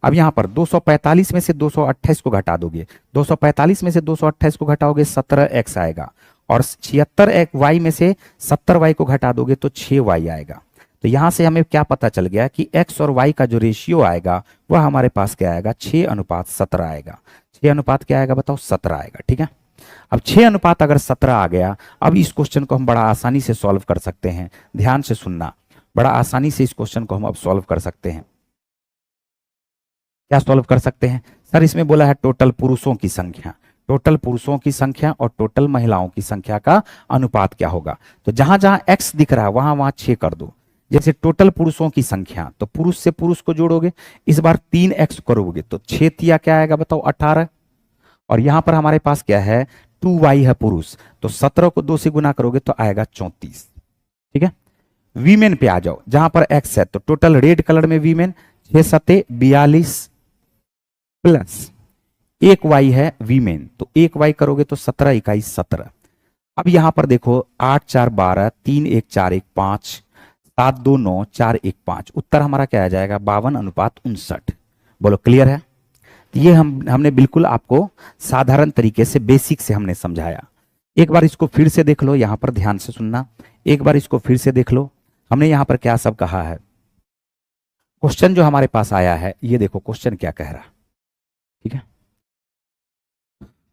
[SPEAKER 2] अब यहां पर 245 में से 228 को घटा दोगे, 245 में से 228 को घटाओगे 17x आएगा, और 76y में से 70y को घटा दोगे तो 6y आएगा। तो यहां से हमें क्या पता चल गया कि x और y का जो रेशियो आएगा वह हमारे पास क्या आएगा, 6:17 आएगा। 6 क्या आएगा बताओ, 17 आएगा। ठीक है, अब 6 अगर 17 आ गया, अब इस क्वेश्चन को हम बड़ा आसानी से सॉल्व कर सकते हैं। ध्यान से सुनना, बड़ा आसानी से इस क्वेश्चन को हम अब सॉल्व कर सकते हैं। क्या सॉल्व कर सकते हैं सर, इसमें बोला है टोटल पुरुषों की संख्या, टोटल पुरुषों की संख्या और टोटल महिलाओं की संख्या का अनुपात क्या होगा। तो जहां जहां x दिख रहा है वहां वहां 6 कर दो। जैसे टोटल पुरुषों की संख्या, तो पुरुष से पुरुष को जोड़ोगे, इस बार 3x करोगे तो 6 तिया क्या आएगा बताओ 18, और यहां पर हमारे पास क्या है 2y है पुरुष, तो 17 को 2 से गुना करोगे तो आएगा 34। ठीक है, वीमेन पे आ जाओ, जहां पर x है तो टोटल रेड कलर में वीमेन 6 7 42 प्लस 1y है वीमेन, तो 1y करोगे तो 17 21 17। अब यहां पर देखो 8 4 12 3 1 4 1 5 7 2 9 4 1 5, उत्तर हमारा क्या आ जाएगा 52:59। बोलो क्लियर है। तो ये हमने बिल्कुल आपको साधारण तरीके से बेसिक से हमने समझाया। एक बार इसको फिर से देख लो, यहां पर ध्यान से सुनना। एक बार इसको फिर से देख लो, हमने यहां पर क्या सब कहा है। क्वेश्चन जो हमारे पास आया है, ये देखो क्वेश्चन क्या कह रहा है, ठीक है।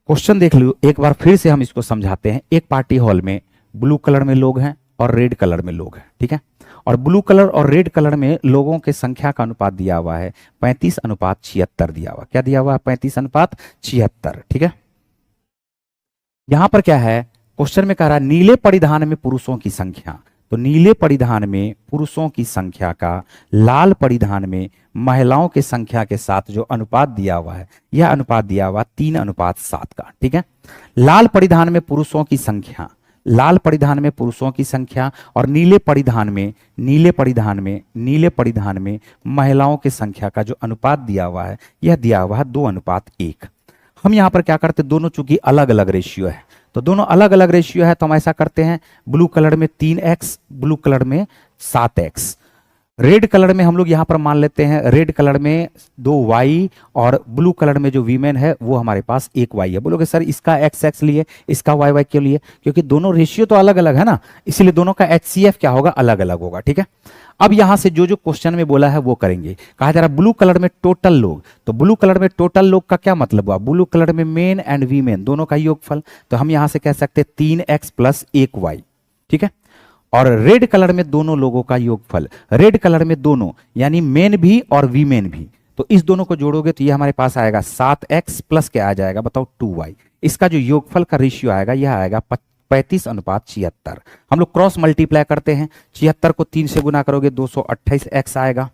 [SPEAKER 2] क्वेश्चन देख लो एक बार फिर से, हम इसको समझाते हैं। एक पार्टी हॉल में ब्लू कलर में लोग हैं और रेड कलर में लोग हैं, ठीक है। और ब्लू कलर और रेड कलर में लोगों के संख्या का अनुपात दिया हुआ है 35:76 दिया हुआ। क्या दिया हुआ है? 35:76, ठीक है। यहां पर क्या है, क्वेश्चन में कह रहा है नीले परिधान में पुरुषों की संख्या, तो नीले परिधान में पुरुषों की संख्या का लाल परिधान में महिलाओं की संख्या के साथ जो अनुपात दिया हुआ है, यह अनुपात दिया हुआ 3:7 का, ठीक है। लाल परिधान में पुरुषों की संख्या, लाल परिधान में पुरुषों की संख्या और नीले परिधान में महिलाओं की संख्या का जो अनुपात दिया हुआ है, यह दिया हुआ है 2:1। हम यहां पर क्या करते, दोनों चूंकि अलग अलग रेशियो है, तो दोनों अलग अलग रेशियो है, तो हम ऐसा करते हैं, ब्लू कलर में 3x, ब्लू कलर में 7x। रेड कलर में हम लोग यहां पर मान लेते हैं, रेड कलर में 2y और ब्लू कलर में जो वीमेन है वो हमारे पास 1y है। बोलोगे सर इसका x लिए, इसका y क्यों लिए? क्योंकि दोनों रेशियो तो अलग अलग है ना, इसीलिए दोनों का HCF क्या होगा, अलग अलग होगा, ठीक है। अब यहां से जो जो क्वेश्चन में बोला है वो करेंगे। कहा जा रहा ब्लू कलर में टोटल लोग, तो ब्लू कलर में टोटल लोग का क्या मतलब हुआ? ब्लू कलर में मेन एंड वीमेन दोनों का योगफल, तो हम यहां से कह सकते हैं 3x + 1y, ठीक है। और रेड कलर में दोनों लोगों का योगफल, रेड कलर में दोनों यानी मेन भी और वीमेन भी, तो इस दोनों को जोड़ोगे तो ये हमारे पास आएगा 7x प्लस क्या आ जाएगा बताओ 2y। इसका जो योगफल का रेशियो आएगा यह आएगा 35:76। हम लोग क्रॉस मल्टीप्लाई करते हैं, 76 को 3 से गुना करोगे 228x आएगा,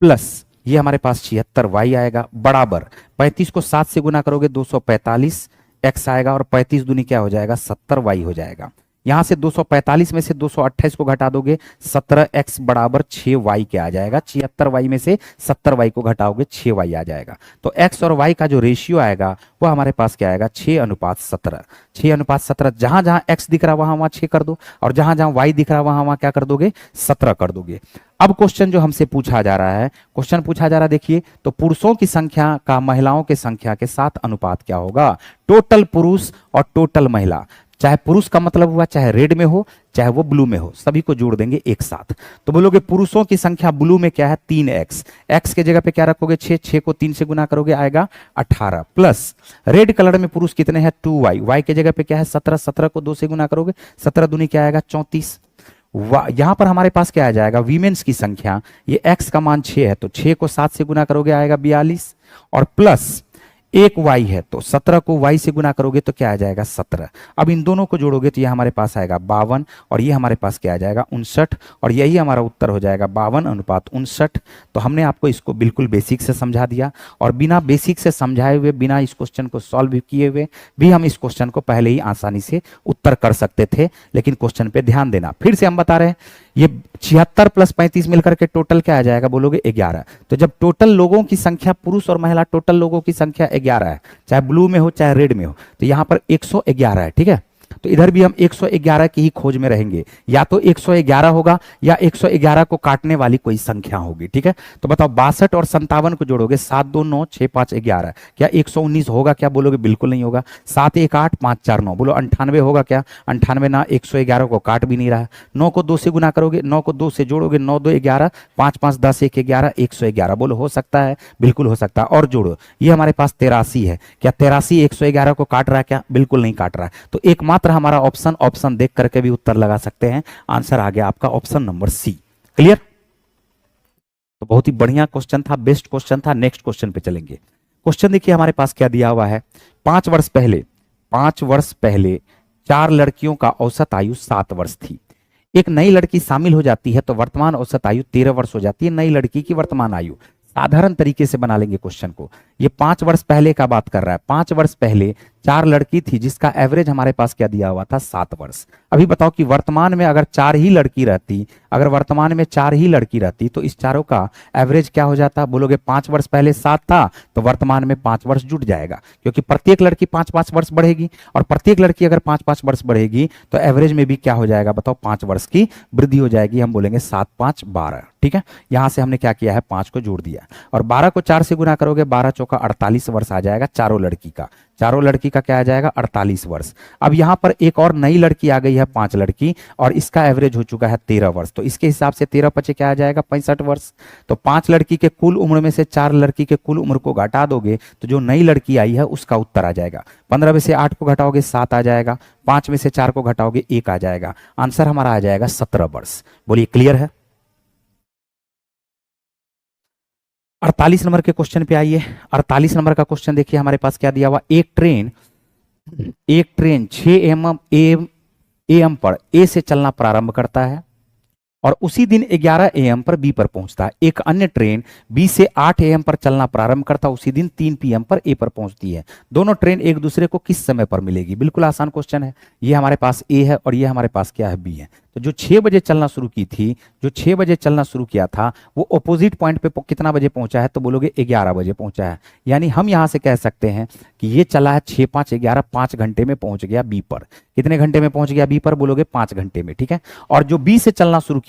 [SPEAKER 2] प्लस ये हमारे पास 76y आएगा, बराबर 35 को 7 से गुना करोगे 245x आएगा, और 35 दूनी क्या हो जाएगा 70y हो जाएगा। यहां से 245 में से 228 को घटा दोगे 17x बराबर 6y के आ जाएगा। 76y में से 70y को घटाओगे 6y आ जाएगा। तो x और y का जो रेशियो आएगा वो हमारे पास क्या आएगा 6:17। 6:17, जहां जहां x दिख रहा वहां 6 कर दो, और जहां जहां y दिख रहा वहां क्या कर दोगे 17 कर दोगे। अब क्वेश्चन जो हमसे पूछा जा रहा है, क्वेश्चन पूछा जा रहा है देखिए, तो पुरुषों की संख्या का महिलाओं की संख्या के साथ अनुपात क्या होगा? टोटल पुरुष और टोटल महिला, चाहे पुरुष का मतलब हुआ चाहे रेड में हो चाहे वो ब्लू में हो, सभी को जोड़ देंगे एक साथ। तो बोलोगे पुरुषों की संख्या ब्लू में क्या है 3x, x के जगह पे क्या रखोगे 6, 6 को 3 से गुना करोगे आएगा 18, प्लस रेड कलर में पुरुष कितने हैं 2y, y के जगह पे क्या है 17, 17 को 2 से गुना करोगे 17 दूनी क्या आएगा 34। यहां पर हमारे पास क्या आ जाएगा वीमेन्स की संख्या, ये x का मान 6 है तो 6 को 7 से गुना करोगे आएगा 42, और प्लस एक y है तो 17 को y से गुना करोगे तो क्या आ जाएगा 17। अब इन दोनों को जोड़ोगे तो यह हमारे पास आएगा 52, और ये हमारे पास क्या आ जाएगा 59, और यही हमारा उत्तर हो जाएगा 52:59। तो हमने आपको इसको बिल्कुल बेसिक से समझा दिया, और बिना बेसिक से समझाए हुए, बिना इस क्वेश्चन को सॉल्व किए हुए भी हम इस क्वेश्चन को पहले ही आसानी से उत्तर कर सकते थे, लेकिन क्वेश्चन पे ध्यान देना। फिर से हम बता रहे हैं, ये 76 + 35 मिलकर के टोटल क्या आ जाएगा बोलोगे 11। तो जब टोटल लोगों की संख्या पुरुष और महिला टोटल लोगों की संख्या 11 है, चाहे ब्लू में हो चाहे रेड में हो, तो यहां पर 111 है, ठीक है। तो इधर भी हम 111 की ही खोज में रहेंगे, या तो 111 होगा या 111 को काटने वाली कोई संख्या होगी, ठीक है। तो बताओ 62 और 57 को जोड़ोगे 7 2 9 6 5 11, क्या 119 होगा क्या बोलोगे? बिल्कुल नहीं होगा। 7 1 8 5 4 9, बोलो 98 होगा क्या? 98 ना, 111 को काट भी नहीं रहा है। 9 को 2 से गुना करोगे, 9 को 2 से जोड़ोगे 9 2 11, 5 5 10 1 11, 111, बोलो हो सकता है? बिल्कुल हो सकता है। और जोड़ो, ये हमारे पास 83 है, क्या 83 111 को काट रहा है क्या? बिल्कुल नहीं काट रहा है। तो एकमात्र हमारा ऑप्शन देख करके भी उत्तर लगा सकते हैं। आंसर आ गया आपका ऑप्शन नंबर सी। क्लियर? तो बहुत ही बढ़िया क्वेश्चन था, बेस्ट क्वेश्चन था। नेक्स्ट क्वेश्चन पे चलेंगे। क्वेश्चन देखिए हमारे पास क्या दिया हुआ है। 5 वर्ष पहले 4 लड़कियों का औसत आयु 7 वर्ष थी। एक नई लड़की शामिल हो जाती है तो वर्तमान औसत आयु 13 वर्ष हो जाती है। नई लड़की की वर्तमान आयु, साधारण तरीके से बना लेंगे क्वेश्चन को। ये 5 वर्ष पहले का बात कर रहा है। 5 वर्ष पहले 4 लड़की थी जिसका एवरेज हमारे पास क्या दिया हुआ था 7 वर्ष। अभी बताओ कि वर्तमान में अगर 4 ही लड़की रहती, अगर वर्तमान में 4 ही लड़की रहती तो इस चारों का एवरेज क्या हो जाता? बोलोगे 5 वर्ष पहले 7 था तो वर्तमान में 5 वर्ष जुट जाएगा, क्योंकि प्रत्येक लड़की 5-5 वर्ष बढ़ेगी, और प्रत्येक लड़की अगर 5-5 वर्ष बढ़ेगी तो एवरेज में भी क्या हो जाएगा बताओ 5 वर्ष की वृद्धि हो जाएगी। हम बोलेंगे 7 5 12, ठीक है। यहां से हमने क्या किया है 5 को जोड़ दिया, और 12 को 4 से गुना करोगे 12 चौका 48 वर्ष आ जाएगा चारों लड़की का। चारों लड़की का क्या आ जाएगा 48 वर्ष। अब यहां पर एक और नई लड़की आ गई है 5 लड़की, और इसका एवरेज हो चुका है 13 वर्ष, तो इसके हिसाब से 13 पचे क्या आ जाएगा 65 वर्ष। तो 5 लड़की के कुल उम्र में से 4 लड़की के कुल उम्र को घटा दोगे तो जो नई लड़की आई है उसका उत्तर आ जाएगा। 15 में से 8 को घटाओगे 7 आ जाएगा, 5 में से 4 को घटाओगे 1 आ जाएगा, आंसर हमारा आ जाएगा 17 वर्ष। बोलिए क्लियर है। 48 नंबर के क्वेश्चन पे आइए। 48 नंबर का क्वेश्चन देखिए हमारे पास क्या दिया हुआ। एक ट्रेन 6 AM पर ए से चलना प्रारंभ करता है और उसी दिन 11 AM पर बी पर पहुंचता है। एक अन्य ट्रेन बी से 8 AM पर चलना प्रारंभ करता है, उसी दिन 3 PM पर ए पर पहुंचती है। दोनों ट्रेन एक दूसरे को किस समय पर मिलेगी? बिल्कुल आसान क्वेश्चन है। ये हमारे पास ए है और ये हमारे पास क्या है बी है। तो जो 6 बजे चलना शुरू की थी, जो 6 बजे चलना शुरू किया था वो ऑपोजिट पॉइंट पे कितना बजे पहुंचा है? तो बोलोगे 11 बजे पहुंचा है। यानी हम यहां से कह सकते हैं कि ये चला है 6 5 11, 5 घंटे में पहुंच गया बी पर। कितने घंटे में पहुंच गया बी पर? बोलोगे 5 घंटे में, ठीक है। और जो बी से चलना शुरू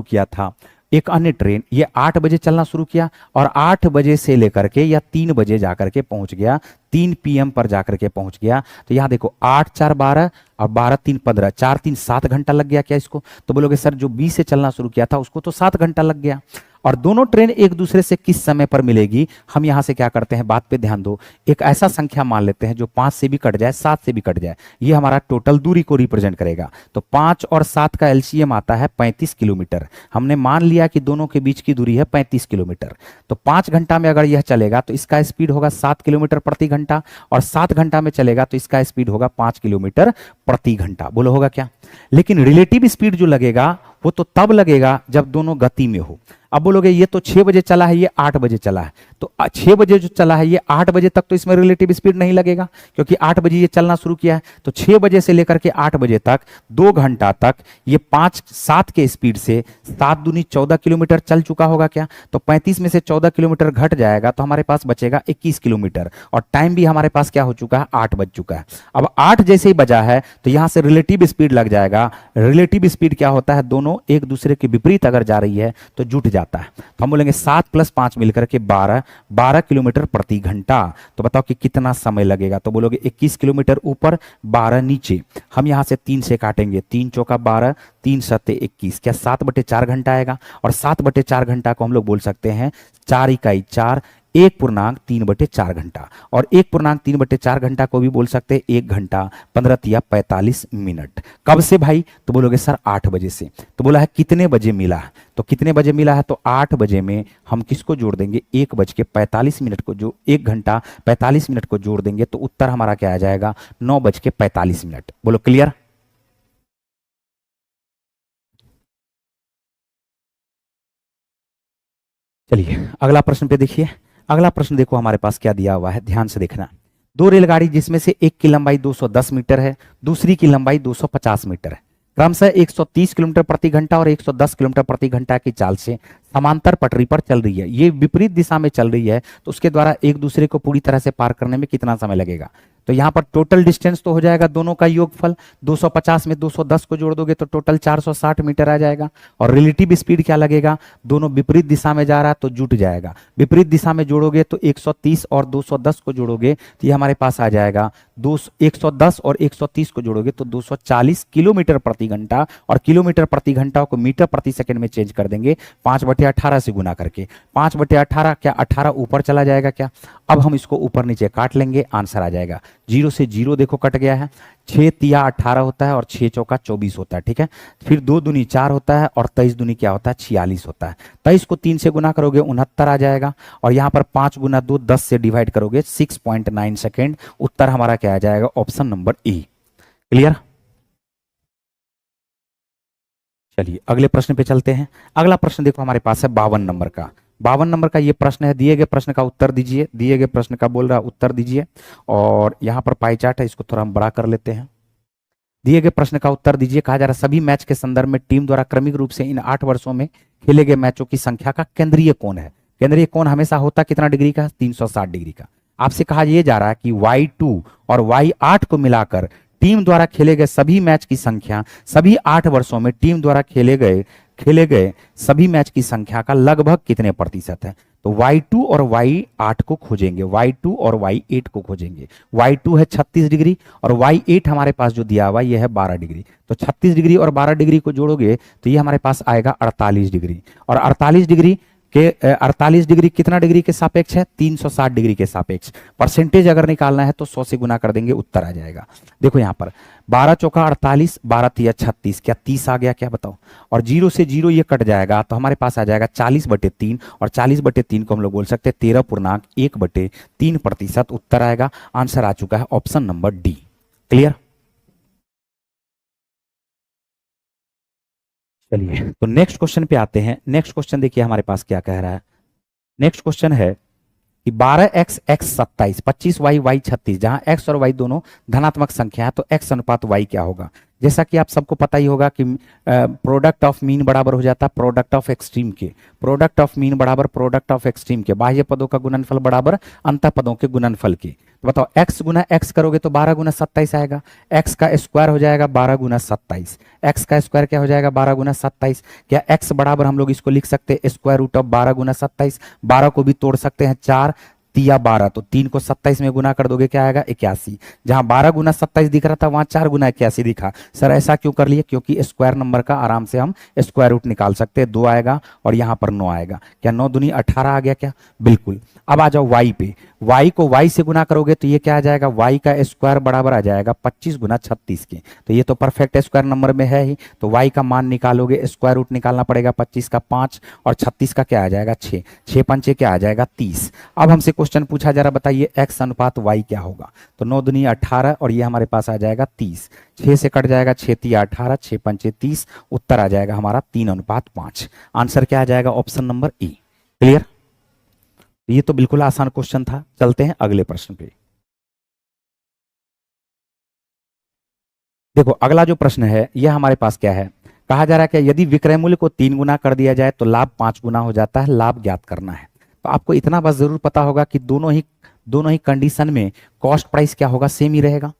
[SPEAKER 2] किया था, एक अन्य ट्रेन ये 8 बजे चलना शुरू किया और 8 बजे से लेकर के या 3 बजे जाकर के पहुंच गया, 3 PM पर जाकर के पहुंच गया। तो यहां देखो 8 4 12 और 12 3 15, 4 3 7 घंटा लग गया क्या इसको? तो बोलोगे सर जो बी से चलना शुरू किया था उसको तो 7 घंटा लग गया। और दोनों ट्रेन एक दूसरे से किस समय पर मिलेगी? हम यहां से क्या करते हैं, बात पे ध्यान दो। एक ऐसा संख्या मान लेते हैं जो 5 से भी कट जाए, 7 से भी कट जाए, ये हमारा टोटल दूरी को रिप्रेजेंट करेगा। तो 5 और 7 का LCM आता है 35 किलोमीटर। हमने मान लिया कि दोनों के बीच की दूरी है 35 किलोमीटर। तो 5 घंटा में अगर यह चलेगा तो इसका स्पीड होगा 7 किलोमीटर प्रति घंटा, और 7 घंटा में चलेगा तो इसका स्पीड होगा 5 किलोमीटर प्रति घंटा। बोलो होगा क्या? लेकिन रिलेटिव स्पीड जो लगेगा वो तो तब लगेगा जब दोनों गति में हो। अब बोलोगे ये तो 6 बजे चला है, ये 8 बजे चला है, तो 6 बजे जो चला है ये 8 बजे तक तो इसमें रिलेटिव स्पीड नहीं लगेगा, क्योंकि 8 बजे ये चलना शुरू किया है। तो 6 बजे से लेकर के 8 बजे तक 2 घंटा तक ये 5 7 के स्पीड से 7 दूनी 14 किलोमीटर चल चुका होगा क्या? तो 35 में से 14 किलोमीटर घट जाएगा तो हमारे पास बचेगा 21 किलोमीटर, और टाइम भी हमारे पास क्या हो चुका है? 8 बज चुका है। अब 8 जैसे ही बजा है तो यहां से रिलेटिव स्पीड लग जाएगा। रिलेटिव स्पीड क्या होता है? दोनों एक दूसरे के विपरीत अगर जा रही है तो जुट जाता है। तो हम बोलेंगे 7 + 5 मिलकर के 12 किलोमीटर प्रति घंटा। तो बताओ कि कितना समय लगेगा? तो बोलोगे 21 किलोमीटर ऊपर, 12 नीचे। हम यहां से 3 से काटेंगे, 3 चौका 12, 3 सत्ते 21, क्या 7/4 घंटा आएगा? और 7/4 घंटा को हम लोग बोल सकते हैं 4 इकाई 4, 1.3/4 घंटा। और 1.3/4 घंटा को भी बोल सकते हैं 1 घंटा 15 या 45 मिनट। कब से भाई? तो बोलोगे सर 8 बजे से। तो बोला है कितने बजे मिला है? तो कितने बजे मिला है? तो 8 बजे में हम किसको जोड़ देंगे? 1:45 को, जो 1 घंटा 45 मिनट को जोड़ देंगे तो उत्तर हमारा क्या आ जाएगा? 9:45। बोलो क्लियर? चलिए अगला प्रश्न पे देखिए। अगला प्रश्न देखो हमारे पास क्या दिया हुआ है, ध्यान से देखना। 2 रेलगाड़ी जिसमें से एक की लंबाई 210 मीटर है, दूसरी की लंबाई 250 मीटर है, क्रमशः 130 किलोमीटर प्रति घंटा और 110 किलोमीटर प्रति घंटा की चाल से समांतर पटरी पर चल रही है। ये विपरीत दिशा में चल रही है, तो उसके द्वारा एक दूसरे को पूरी तरह से पार करने में कितना समय लगेगा? तो यहां पर टोटल डिस्टेंस तो हो जाएगा दोनों का योगफल। 250 में 210 को जोड़ दोगे तो टोटल 460 मीटर आ जाएगा। और रिलेटिव स्पीड क्या लगेगा? दोनों विपरीत दिशा में जा रहा है तो जुट जाएगा। विपरीत दिशा में जोड़ोगे तो 130 और 210 को जोड़ोगे तो ये हमारे पास आ जाएगा 110 और 130 को जोड़ोगे तो 240 किलोमीटर प्रति घंटा, और किलोमीटर प्रति घंटा को मीटर प्रति सेकंड में चेंज कर देंगे 5/18 से गुना करके। 5/18 क्या 18 ऊपर चला जाएगा क्या? अब हम इसको ऊपर नीचे काट लेंगे, आंसर आ जाएगा 0 से 0 देखो कट गया है। 6 तिया 18 होता है और 6 चौका 24 होता है, ठीक है। फिर 2 दूनी 4 होता है और 23 दूनी क्या होता है? 46 होता है। 23 को 3 से गुना करोगे 69 आ जाएगा, और यहाँ पर 5 गुना 2 10 से डिवाइड करोगे 6.9 सेकेंड। उत्तर हमारा क्या आ जाएगा? Option number A. क्लियर? चलिए अगले प्रश्न पे चलते हैं। अगला प्रश्न देखो हमारे पास है 52 नंबर का। 52 नंबर का ये प्रश्न है। दिए गए प्रश्न का उत्तर दीजिए। दिए गए प्रश्न का बोल रहा उत्तर दीजिए, और यहाँ पर पाई चार्ट है, इसको थोड़ा हम बड़ा कर लेते हैं। दिए गए प्रश्न का उत्तर दीजिए। कहा जा रहा सभी मैच के संदर्भ में टीम द्वारा क्रमिक रूप से इन 8 वर्षों में खेले गए मैचों की संख्या का केंद्रीय कोण है। केंद्रीय कोण हमेशा होता कितना डिग्री का? 360 डिग्री का। आपसे कहा यह जा रहा है कि y2 और y8 को मिलाकर टीम द्वारा खेले गए सभी मैच की संख्या, सभी 8 वर्षों में टीम द्वारा खेले गए सभी मैच की संख्या का लगभग कितने प्रतिशत है? तो y2 और y8 को खोजेंगे, y2 और y8 को खोजेंगे। y2 है 36 डिग्री और y8 हमारे पास जो दिया हुआ ये है 12 डिग्री। तो 36 डिग्री और 12 डिग्री को जोड़ोगे तो ये हमारे पास आएगा 48 डिग्री। और 48 डिग्री के 48 डिग्री कितना डिग्री के सापेक्ष है? 360 डिग्री के सापेक्ष। परसेंटेज अगर निकालना है तो 100 से गुना कर देंगे, उत्तर आ जाएगा। देखो यहाँ पर 12 चौका 48, 12 तिया 36, क्या 30 आ गया क्या बताओ? और 0 से 0 ये कट जाएगा तो हमारे पास आ जाएगा 40/3 और 40/3 को हम लोग बोल सकते हैं 13.1/3%। उत्तर आएगा, आंसर आ चुका है ऑप्शन नंबर डी। क्लियर? चलिए तो नेक्स्ट क्वेश्चन पे आते हैं। नेक्स्ट क्वेश्चन देखिए हमारे पास क्या कह रहा है। नेक्स्ट क्वेश्चन है कि 12x x 27, 25y y 36, जहां x और y दोनों धनात्मक संख्या है तो x अनुपात y क्या होगा? जैसा कि आप सबको पता ही होगा कि प्रोडक्ट ऑफ मीन बराबर हो जाता है प्रोडक्ट ऑफ एक्सट्रीम के। प्रोडक्ट ऑफ मीन बराबर प्रोडक्ट ऑफ एक्सट्रीम के। बाह्य पदों का गुणनफल बराबर अंतः पदों के गुणनफल के। तो बताओ x गुना x करोगे तो 12 गुना 27 आएगा। x का स्क्वायर हो जाएगा 12 गुना 27। x का स्क्वायर क्या हो जाएगा? 12 गुना 27। क्या x बराबर हम लोग इसको लिख सकते हैं स्क्वायर रूट ऑफ 12 गुना 27। 12 को भी तोड़ सकते हैं, 4 तिया 12, तो 3 को 27 में गुना कर दोगे क्या आएगा? 81। जहां 12 गुना 27 दिख रहा था वहां 4 गुना 81 दिखा। सर ऐसा क्यों कर लिए? क्योंकि स्क्वायर नंबर का आराम से हम स्क्वायर रूट निकाल सकते हैं। 2 आएगा और यहां पर 9 आएगा। क्या 9 दूनी 18 आ गया क्या? बिल्कुल। अब आ जाओ y पे। y को y से गुना करोगे तो ये क्या आ जाएगा? y का स्क्वायर बराबर आ जाएगा 25 गुना 36 के। तो ये तो परफेक्ट स्क्वायर नंबर में है ही, तो y का मान निकालोगे, स्क्वायर रूट निकालना पड़ेगा। 25 का 5 और 36 का क्या आ जाएगा? 6। 6 पंचे क्या आ जाएगा? 30। अब हमसे क्वेश्चन पूछा, जरा बताइए x अनुपात y क्या होगा? तो 9 दूनी 18 और ये हमारे पास आ जाएगा 30। 6 से कट जाएगा, 6 तिया 18, 6 पंचे 30। उत्तर आ जाएगा हमारा 3:5। आंसर क्या आ जाएगा? ऑप्शन नंबर ई। क्लियर? ये तो बिल्कुल आसान क्वेश्चन था। चलते हैं अगले प्रश्न पे। देखो अगला जो प्रश्न है यह हमारे पास क्या है? कहा जा रहा है कि यदि विक्रय मूल्य को 3 गुना कर दिया जाए तो लाभ 5 गुना हो जाता है। लाभ ज्ञात करना है। तो आपको इतना बस जरूर पता होगा कि दोनों ही कंडीशन में कॉस्ट प्राइस क्या होगा? सेम ही रहेगा।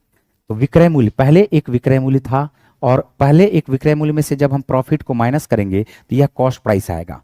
[SPEAKER 2] तो विक्रय मूल्य, पहले एक विक्रय मूल्य था और पहले एक विक्रय मूल्य में से जब हम प्रॉफिट को माइनस करेंगे तो यह कॉस्ट प्राइस आएगा।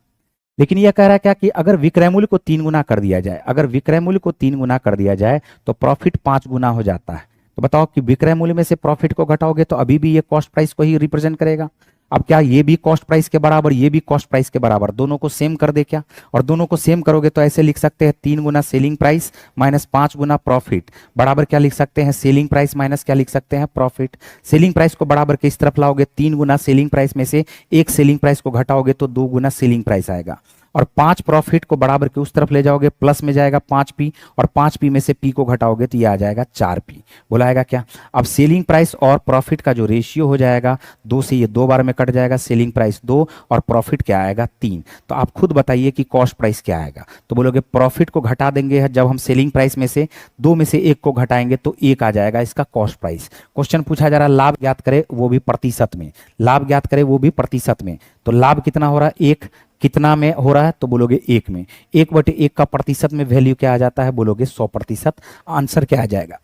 [SPEAKER 2] लेकिन यह कह रहा है क्या कि अगर विक्रय मूल्य को 3 गुना कर दिया जाए, अगर विक्रय मूल्य को 3 गुना कर दिया जाए तो प्रॉफिट 5 गुना हो जाता है। तो बताओ कि विक्रय मूल्य में से प्रॉफिट को घटाओगे तो अभी भी ये कॉस्ट प्राइस को ही रिप्रेजेंट करेगा। अब क्या ये भी कॉस्ट प्राइस के बराबर, ये भी कॉस्ट प्राइस के बराबर, दोनों को सेम कर दे क्या? और दोनों को सेम करोगे तो ऐसे लिख सकते हैं 3 गुना सेलिंग प्राइस माइनस 5 गुना प्रॉफिट बराबर क्या लिख सकते हैं? सेलिंग प्राइस माइनस क्या लिख सकते हैं? प्रॉफिट। सेलिंग प्राइस को बराबर किस तरफ लाओगे? 3 गुना सेलिंग प्राइस में से एक सेलिंग प्राइस को घटाओगे तो 2 गुना सेलिंग प्राइस आएगा। और 5 प्रॉफिट को बराबर के उस तरफ ले जाओगे, प्लस में जाएगा 5p और 5p में से p को घटाओगे तो ये आ जाएगा 4p। बोलाएगा क्या? अब सेलिंग प्राइस और प्रॉफिट का जो रेशियो हो जाएगा 2 से ये 2 बार में कट जाएगा। सेलिंग प्राइस 2 और प्रॉफिट क्या आएगा? 3। तो आप खुद बताइए कि कॉस्ट प्राइस क्या आएगा? तो बोलोगे प्रॉफिट को घटा देंगे, जब हम सेलिंग प्राइस में से 2 में से 1 को घटाएंगे तो 1 आ जाएगा इसका कॉस्ट प्राइस। क्वेश्चन पूछा जा रहा है लाभ ज्ञात करे वो भी प्रतिशत में। लाभ ज्ञात करे वो भी प्रतिशत में। तो लाभ कितना हो रहा है? 1 कितना में हो रहा है? तो बोलोगे 1 में। 1/1 का प्रतिशत में वैल्यू क्या आ जाता है? बोलोगे 100%। आंसर क्या आ जाएगा?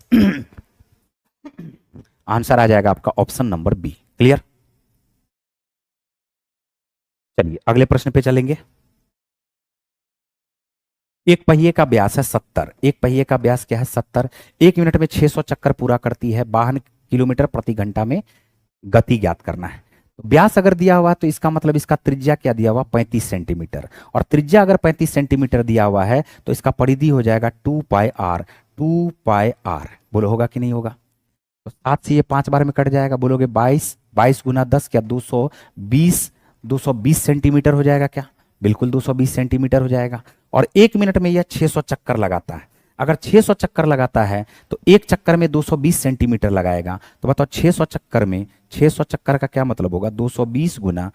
[SPEAKER 2] आंसर आ जाएगा आपका ऑप्शन नंबर बी। क्लियर? चलिए अगले प्रश्न पे चलेंगे। एक पहिए का व्यास है 70। एक पहिए का व्यास क्या है? 70। 1 मिनट में 600 चक्कर पूरा करती है। वाहन किलोमीटर प्रति घंटा में गति ज्ञात करना है। व्यास अगर दिया हुआ तो इसका मतलब इसका त्रिज्या क्या दिया हुआ? 35 सेंटीमीटर। और त्रिज्या अगर 35 सेंटीमीटर दिया हुआ है तो इसका परिधि हो जाएगा 2πr। 2πr बोलो होगा कि नहीं होगा? तो 7 से ये 5 बार में कट जाएगा। बोलोगे 22। 22 गुना 10 क्या? 220 सेंटीमीटर हो जाएगा क्या? बिल्कुल 220 सेंटीमीटर हो जाएगा। और 1 मिनट में यह 600 चक्कर लगाता है। अगर 600 चक्कर लगाता है तो एक चक्कर में 220 सेंटीमीटर लगाएगा। तो बताओ 600 चक्कर में, 600 चक्कर का क्या मतलब होगा? 220 गुना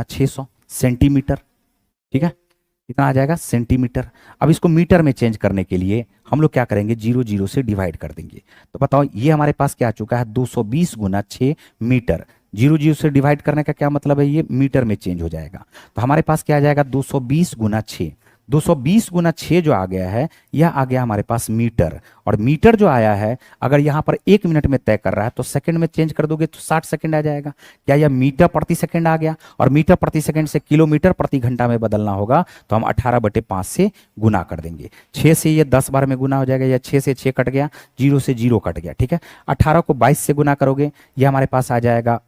[SPEAKER 2] 600 सेंटीमीटर। ठीक है, कितना आ जाएगा? सेंटीमीटर। अब इसको मीटर में चेंज करने के लिए हम लोग क्या करेंगे? 0 0 से डिवाइड कर देंगे। तो बताओ ये हमारे पास क्या आ चुका है? 220 गुना 6 मीटर। 0 0 से डिवाइड करने का क्या मतलब है? ये मीटर में चेंज हो जाएगा। तो हमारे पास क्या आ जाएगा? 220 गुना 6। 220 गुना 6 जो आ गया है, यह आ गया हमारे पास मीटर। और मीटर जो आया है, अगर यहां पर 1 मिनट में तय कर रहा है तो सेकंड में चेंज कर दोगे तो 60 सेकंड आ जाएगा। क्या यह मीटर प्रति सेकंड आ गया? और मीटर प्रति सेकंड से किलोमीटर प्रति घंटा में बदलना होगा तो हम 18/5 से गुना कर देंगे। 6 से ये 10 बार में गुना हो जाएगा, या 6 से 6 कट गया, 0 से 0 कट गया, ठीक है। 18 को 22 से गुना करोगे, यह हमारे पास आ जाएगा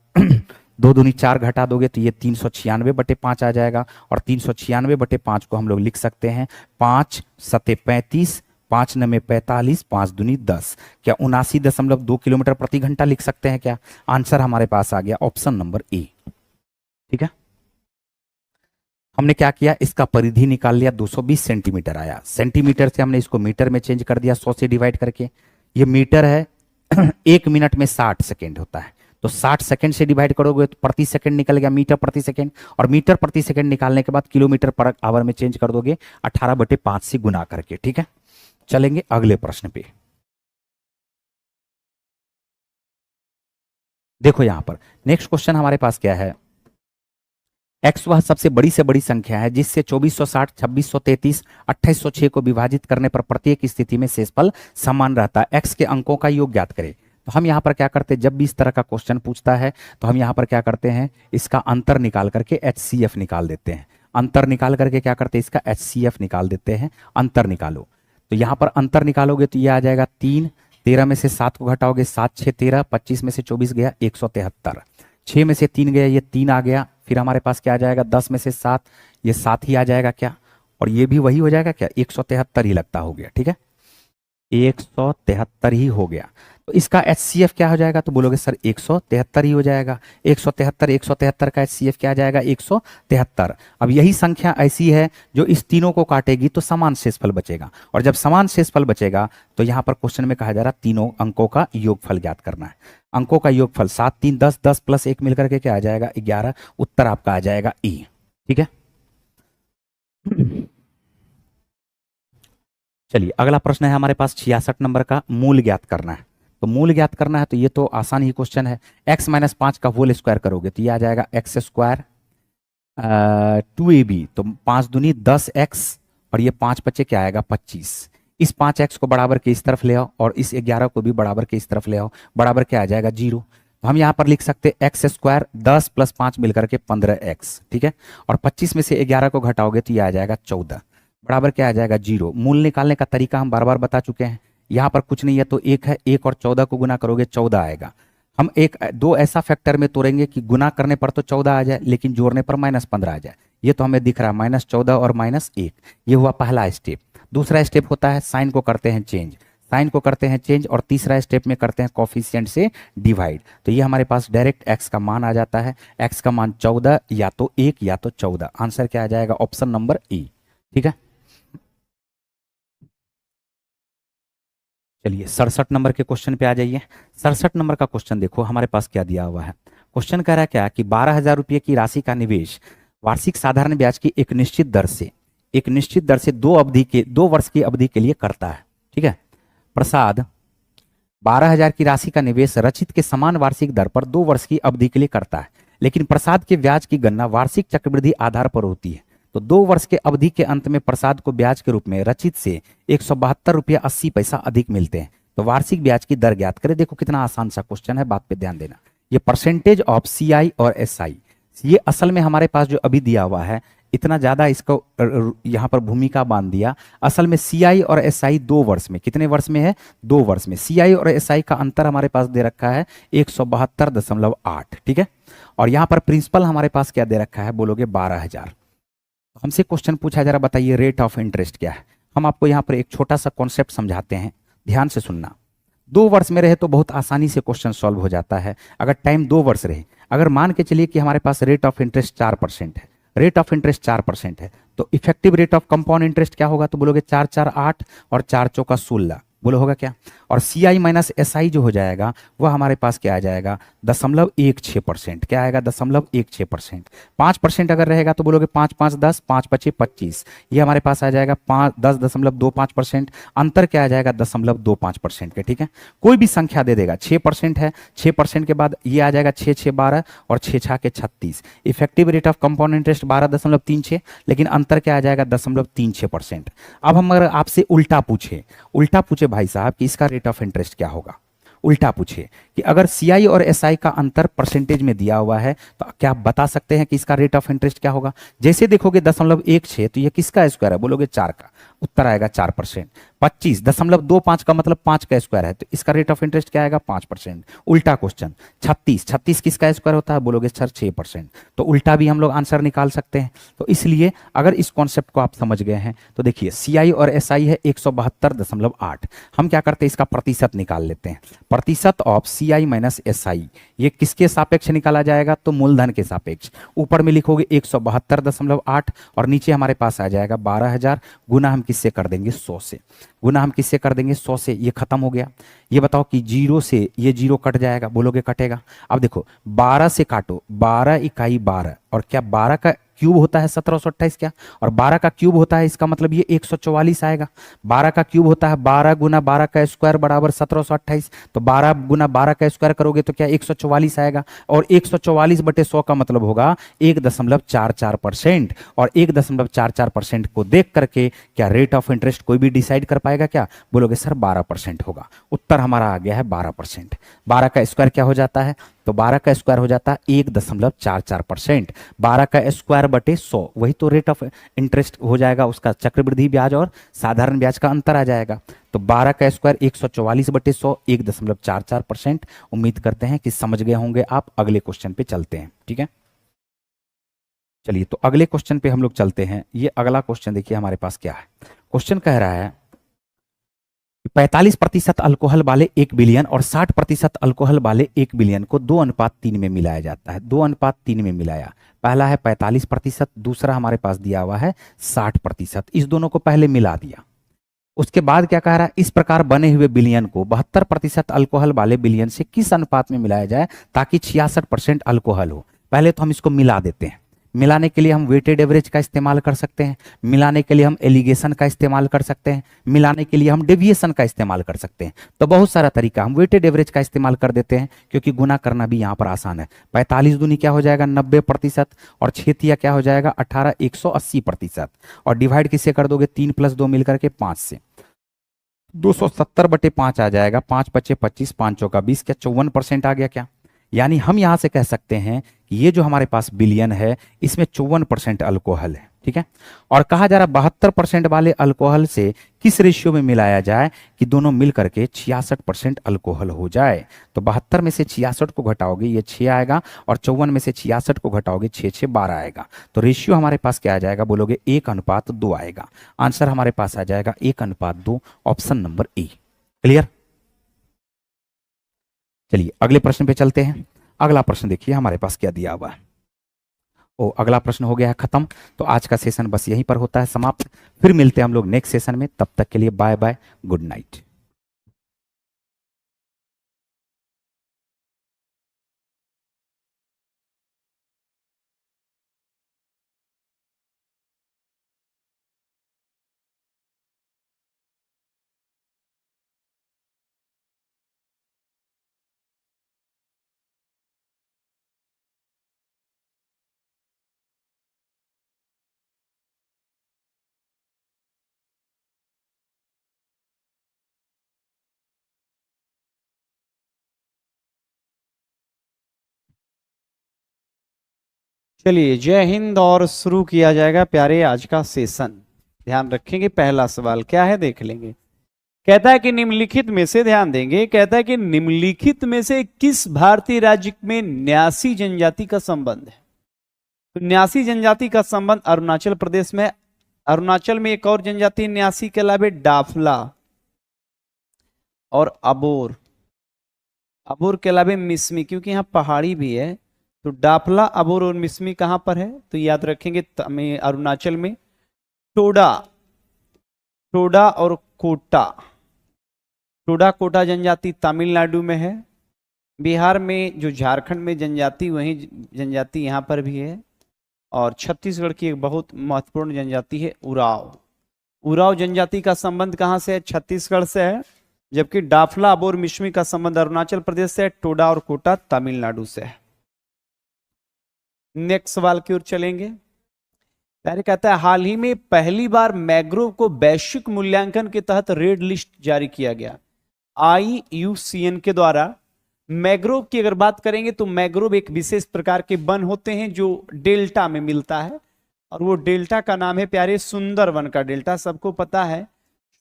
[SPEAKER 2] 2 दूनी 4 घटा दोगे तो ये 396/5 आ जाएगा। और 396/5 को हम लोग लिख सकते हैं 5 सते 35, 5 नमे 45, 5 दूनी 10। क्या 79.2 किलोमीटर प्रति घंटा लिख सकते हैं क्या? आंसर हमारे पास आ गया ऑप्शन नंबर ए, ठीक है। हमने क्या किया, इसका परिधि निकाल लिया, 220 सेंटीमीटर आया। सेंटीमीटर से हमने इसको मीटर में चेंज कर दिया 100 से डिवाइड करके। ये मीटर है 1 मिनट में 60 सेकेंड होता है, तो 60 सेकंड से डिवाइड करोगे तो प्रति सेकंड निकल गया मीटर प्रति सेकंड। और मीटर प्रति सेकंड निकालने के बाद किलोमीटर पर आवर में चेंज कर दोगे 18/5 से गुना करके, ठीक है। चलेंगे अगले प्रश्न पे। देखो यहां पर नेक्स्ट क्वेश्चन हमारे पास क्या है, x वह सबसे बड़ी से बड़ी संख्या है जिससे 2460, 2633, 2806 को विभाजित करने पर प्रत्येक स्थिति में शेषफल समान रहता है। x के अंकों का योग ज्ञात करें। तो हम यहाँ पर क्या करते हैं, जब भी इस तरह का क्वेश्चन पूछता है तो हम यहाँ पर क्या करते हैं, इसका अंतर निकाल करके HCF निकाल देते हैं। अंतर निकाल करके क्या करते हैं, इसका HCF निकाल देते हैं। अंतर निकालो, तो यहाँ पर अंतर निकालोगे तो ये आ जाएगा 3, 13 में से 7 को घटाओगे 7 6 13, 25 में से 24 गया 173, 6 में से 3 गया, ये 3 आ गया। फिर हमारे पास क्या आ जाएगा, 10 में से 7, ये 7 ही आ जाएगा क्या, और ये भी वही हो जाएगा क्या, 173 ही लगता हो गया, ठीक है, 173 ही हो गया। तो इसका HCF क्या हो जाएगा, तो बोलोगे सर 173 ही हो जाएगा। 173 का HCF क्या आ जाएगा, 173। अब यही संख्या ऐसी है जो इस तीनों को काटेगी तो समान शेषफल बचेगा, और जब समान शेषफल बचेगा तो यहाँ पर क्वेश्चन में कहा जा रहा तीनों अंकों का योगफल ज्ञात करना है। अंकों का योगफल 7 3 10, 10 प्लस 1 मिलकर के क्या आ जाएगा 11। उत्तर आपका आ जाएगा E, ठीक है। चलिए अगला प्रश्न है हमारे पास 66 नंबर का, मूल ज्ञात करना है। तो मूल ज्ञात करना है तो ये तो आसान ही क्वेश्चन है। x - 5 का होल स्क्वायर करोगे तो ये आ जाएगा x स्क्वायर 2ab, तो 5 दूनी 10x, और ये 5 बचे क्या आएगा 25। इस 5x को बराबर के इस तरफ ले आओ और इस 11 को भी बराबर के इस तरफ ले आओ, बराबर क्या आ जाएगा 0। तो हम यहाँ पर लिख सकते हैं x स्क्वायर 10 + 5 मिलकर के 15x, ठीक है। और 25 में से 11 को घटाओगे तो ये आ जाएगा 14, बराबर क्या आ जाएगा 0। मूल निकालने का तरीका हम बार बार बता चुके हैं। यहाँ पर कुछ नहीं है तो 1 है, 1 और 14 को गुना करोगे 14 आएगा। हम दो ऐसा फैक्टर में तोड़ेंगे कि गुना करने पर तो 14 आ जाए लेकिन जोड़ने पर -15 आ जाए। ये तो हमें दिख रहा है -14 और -1। ये हुआ पहला स्टेप। दूसरा स्टेप होता है साइन को करते हैं चेंज, साइन को करते हैं चेंज, और तीसरा स्टेप में करते हैं कोफिशिएंट से डिवाइड। तो ये हमारे पास डायरेक्ट x का मान आ जाता है। x का मान 14, या तो 1 या तो 14। आंसर क्या आ जाएगा, ऑप्शन नंबर E, ठीक है। चलिए 67 नंबर के क्वेश्चन पे आ जाइए। 67 नंबर का क्वेश्चन देखो हमारे पास क्या दिया हुआ है। क्वेश्चन कह रहा है क्या कि 12,000 रुपये की राशि का निवेश वार्षिक साधारण ब्याज की एक निश्चित दर से 2 वर्ष की अवधि के लिए करता है, ठीक है। प्रसाद 12,000 की राशि का निवेश रचित के समान वार्षिक दर पर 2 वर्ष की अवधि के लिए करता है, लेकिन प्रसाद के ब्याज की गणना वार्षिक चक्रवृद्धि आधार पर होती है। तो 2 वर्ष के अवधि के अंत में प्रसाद को ब्याज के रूप में रचित से 172 रुपया 80 पैसा अधिक मिलते हैं। तो वार्षिक ब्याज की दर ज्ञात करें। देखो कितना आसान सा क्वेश्चन है, बात पे ध्यान देना। ये परसेंटेज ऑफ CI और SI, ये असल में हमारे पास जो अभी दिया हुआ है, इतना ज्यादा इसको यहाँ पर भूमिका बांध दिया। असल में CI और SI 2 वर्ष में, कितने वर्ष में है, 2 वर्ष में। CI और SI का अंतर हमारे पास दे रखा है 172.8, ठीक है। और यहाँ पर प्रिंसिपल हमारे पास क्या दे रखा है, बोलोगे 12,000। हमसे क्वेश्चन पूछा, जरा बताइए रेट ऑफ इंटरेस्ट क्या है। हम आपको यहाँ पर एक छोटा सा कॉन्सेप्ट समझाते हैं, ध्यान से सुनना। 2 वर्ष में रहे तो बहुत आसानी से क्वेश्चन सॉल्व हो जाता है। अगर टाइम 2 वर्ष रहे, अगर मान के चलिए कि हमारे पास रेट ऑफ इंटरेस्ट 4% है, रेट ऑफ इंटरेस्ट 4% है, तो effective rate of compound interest क्या होगा, तो बोलोगे 4 4 8 और 4 चौका 16, बोलो होगा क्या। और सी आई माइनस एस आई जो हो जाएगा वह हमारे पास क्या आ जाएगा 0.16%। क्या आएगा 0.16%। 5% अगर रहेगा तो बोलोगे 5 5 10, 5 5 25, ये हमारे पास आ जाएगा 10.25%। अंतर क्या आ जाएगा 0.25% के। ठीक है, कोई भी संख्या दे देगा, 6% है, 6% के बाद ये आ जाएगा 6 6 12 और 6 6 के 36। Effective rate of compound interest 12.36, लेकिन अंतर क्या आ जाएगा 0.36%। अब हम अगर आपसे उल्टा पूछे भाई साहब कि इसका रेट ऑफ इंटरेस्ट क्या होगा, उल्टा पूछे कि अगर सीआई और एसआई का अंतर परसेंटेज में दिया हुआ है तो क्या आप बता सकते हैं कि इसका रेट ऑफ इंटरेस्ट क्या होगा। जैसे देखोगे 0.16 तो ये किसका स्क्वायर है, बोलोगे 4 का, उत्तर आएगा 4%। 25.25 का मतलब 5 का स्क्वायर है, तो इसका रेट ऑफ इंटरेस्ट क्या आएगा 5%। उल्टा क्वेश्चन 36 किसका स्क्वायर होता है, बोलोगे सर 6%, तो उल्टा भी हम लोग आंसर निकाल सकते हैं। तो इसलिए अगर इस कॉन्सेप्ट को आप समझ गए हैं तो देखिए सीआई और एसआई है 172.8, हम क्या करते हैं इसका प्रतिशत निकाल लेते हैं। प्रतिशत ऑफ सीआई माइनस एसआई ये किसके सापेक्ष निकाला जाएगा, तो मूलधन के सापेक्ष। ऊपर में लिखोगे 172.8 और नीचे हमारे पास आ जाएगा 12,000, गुना हम किससे कर देंगे 100 से, गुना हम किससे कर देंगे 100 से। ये खत्म हो गया। ये बताओ कि 0 से ये 0 कट जाएगा, बोलोगे कटेगा। अब देखो 12 से काटो, 12 इकाई 12, और क्या 12 का क्यूब होता है 1728 क्या, और 12 का क्यूब होता है, इसका मतलब ये 144 आएगा। 12 का क्यूब होता है 12 गुना 12 का स्क्वायर बराबर 1728, तो 12 गुना 12 का स्क्वायर करोगे तो क्या 144 आएगा, और 144/100 का मतलब होगा 1.44%। और 1.44% को देख करके क्या रेट ऑफ इंटरेस्ट कोई भी डिसाइड कर पाएगा क्या, बोलोगे सर 12% होगा। उत्तर हमारा आ गया है 12%। 12 का स्क्वायर क्या हो जाता है, तो 12 का स्क्वायर हो जाता है 1.44%। 12 का स्क्वायर बटे 100, वही तो रेट ऑफ इंटरेस्ट हो जाएगा, उसका चक्रवृद्धि ब्याज और साधारण ब्याज का अंतर आ जाएगा। तो 12 का स्क्वायर 144/100, 1.44%। उम्मीद करते हैं कि समझ गए होंगे आप। अगले क्वेश्चन पे चलते हैं, ठीक है। चलिए तो अगले क्वेश्चन पे हम लोग चलते हैं। ये अगला क्वेश्चन देखिए हमारे पास क्या है। क्वेश्चन कह रहा है 45% अल्कोहल वाले 1 बिलियन और 60% अल्कोहल वाले 1 बिलियन को 2:3 में मिलाया जाता है। 2:3 में मिलाया, पहला है 45%, दूसरा हमारे पास दिया हुआ है 60%। इस दोनों को पहले मिला दिया, उसके बाद क्या कह रहा है, इस प्रकार बने हुए बिलियन को 72% अल्कोहल वाले बिलियन से किस अनुपात में मिलाया जाए ताकि 66% अल्कोहल हो। पहले तो हम इसको मिला देते हैं। मिलाने के लिए हम वेटेड एवरेज का इस्तेमाल कर सकते हैं, मिलाने के लिए हम एलिगेशन का इस्तेमाल कर सकते हैं, मिलाने के लिए हम डेविएशन का इस्तेमाल कर सकते हैं। तो बहुत सारा तरीका, हम वेटेड एवरेज का इस्तेमाल कर देते हैं क्योंकि गुना करना भी यहाँ पर आसान है। 45 दूनी क्या हो जाएगा 90%, और 6 तिया क्या हो जाएगा 18, 180%, और डिवाइड किससे कर दोगे 3 + 2 मिलकर के 5 से, 270/5 आ जाएगा। 5 × 5 = 25, 5 × 4 = 20, क्या 54% आ गया क्या। यानी हम यहां से कह सकते हैं कि ये जो हमारे पास बिलियन है इसमें 54% अल्कोहल है, ठीक है। और कहा जा रहा 72% वाले अल्कोहल से किस रेशियो में मिलाया जाए कि दोनों मिलकर के 66% अल्कोहल हो जाए। तो 72 में से 66 को घटाओगे ये 6 आएगा, और 54 में से 66 को घटाओगे 6 6 12 आएगा। तो रेशियो हमारे पास क्या आ जाएगा, बोलोगे 1:2 आएगा। आंसर हमारे पास आ जाएगा 1:2, ऑप्शन नंबर ए। क्लियर। चलिए अगले प्रश्न पे चलते हैं। अगला प्रश्न देखिए हमारे पास क्या दिया हुआ है। ओ, अगला प्रश्न हो गया है खत्म। तो आज का सेशन बस यहीं पर होता है समाप्त। फिर मिलते हैं हम लोग नेक्स्ट सेशन में, तब तक के लिए बाय बाय, गुड नाइट।
[SPEAKER 3] चलिए जय हिंद, और शुरू किया जाएगा प्यारे आज का सेशन। ध्यान रखेंगे, पहला सवाल क्या है देख लेंगे। कहता है कि निम्नलिखित में से, ध्यान देंगे, कहता है कि निम्नलिखित में से किस भारतीय राज्य में न्यासी जनजाति का संबंध है। तो न्यासी जनजाति का संबंध अरुणाचल प्रदेश में। अरुणाचल में एक और जनजाति न्यासी के अलावा डाफला और अबोर। अबोर के अलावा मिसमी, क्योंकि यहाँ पहाड़ी भी है। तो डाफला, अबोर और मिसमी कहां पर है, तो याद रखेंगे अरुणाचल में टोडा, टोडा और कोटा, टोडा कोटा जनजाति तमिलनाडु में है। बिहार में जो झारखंड में जनजाति, वही जनजाति यहाँ पर भी है। और छत्तीसगढ़ की एक बहुत महत्वपूर्ण जनजाति है उराव। उराव जनजाति का संबंध कहाँ से है? छत्तीसगढ़ से है। जबकि डाफला अबोर मिश्मी का संबंध अरुणाचल प्रदेश से है। टोडा और कोटा तमिलनाडु से है। नेक्स्ट सवाल की ओर चलेंगे। प्यारे कहता है हाल ही में पहली बार मैंग्रोव को वैश्विक मूल्यांकन के तहत रेड लिस्ट जारी किया गया। IUCN के द्वारा मैंग्रोव की अगर बात करेंगे तो मैंग्रोव एक विशेष प्रकार के वन होते हैं जो डेल्टा में मिलता है, और वो डेल्टा का नाम है प्यारे सुंदरवन का डेल्टा। सबको पता है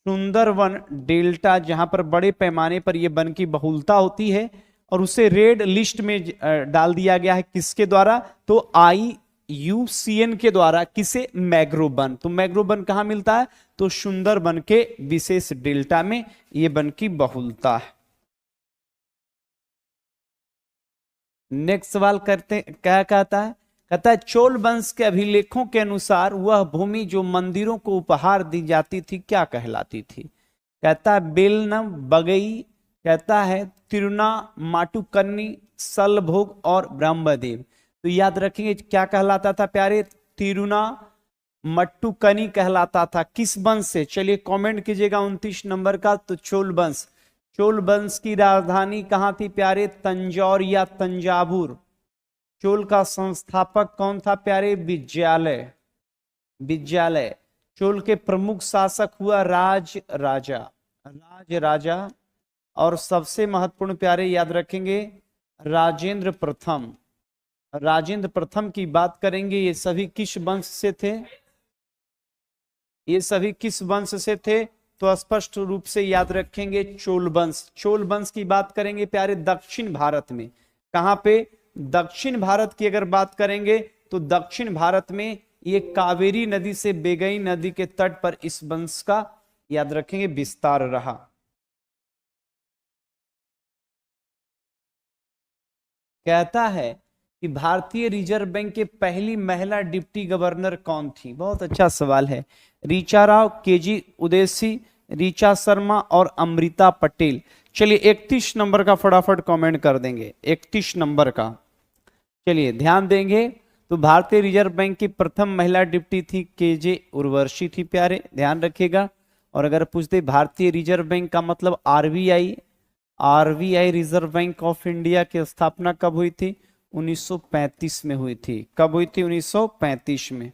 [SPEAKER 3] सुंदरवन डेल्टा, जहां पर बड़े पैमाने पर ये वन की बहुलता होती है, और उसे रेड लिस्ट में डाल दिया गया है। किसके द्वारा? तो IUCN के द्वारा। किसे? Mangrove one. तो मैंग्रोव वन कहां मिलता है? तो सुंदरवन के विशेष डेल्टा में ये वन की बहुलता है। नेक्स्ट सवाल करते, क्या कहता है? कहता है चोल वंश के अभिलेखों के अनुसार वह भूमि जो मंदिरों को उपहार दी जाती थी क्या कहलाती थी? कहता है बेलनम, बगई, कहता है तिरुना, माटुकन्नी, सलभोग और ब्रह्मदेव। तो याद रखेंगे क्या कहलाता था प्यारे? तिरुना मट्टुकनी कहलाता था। किस वंश से? चलिए कमेंट कीजिएगा 29 नंबर का। तो चोल वंश। चोल वंश की राजधानी कहां थी प्यारे? तंजौर या तंजावुर। चोल का संस्थापक कौन था प्यारे? विजयालय। विजयालय। चोल के प्रमुख शासक हुआ राज राजा। और सबसे महत्वपूर्ण प्यारे याद रखेंगे राजेंद्र प्रथम। राजेंद्र प्रथम की बात करेंगे। ये सभी किस वंश से थे? ये सभी किस वंश से थे? तो स्पष्ट रूप से याद रखेंगे चोल वंश। चोल वंश की बात करेंगे प्यारे दक्षिण भारत में। कहां पे? दक्षिण भारत की अगर बात करेंगे तो दक्षिण भारत में ये कावेरी नदी से बेगई नदी के तट पर इस वंश का याद रखेंगे विस्तार रहा। कहता है कि भारतीय रिजर्व बैंक के पहली महिला डिप्टी गवर्नर कौन थी? बहुत अच्छा सवाल है। ऋचा राव, KG उदेसी, ऋचा शर्मा और अमृता पटेल। चलिए 31 नंबर का फटाफट कमेंट कर देंगे। 31 नंबर का चलिए ध्यान देंगे। तो भारतीय रिजर्व बैंक की प्रथम महिला डिप्टी थी KJ उर्वशी थी प्यारे, ध्यान रखिएगा। और अगर पूछते भारतीय रिजर्व बैंक का मतलब RBI reserve bank of India की स्थापना कब हुई थी? 1935 में हुई थी। कब हुई थी? 1935 में।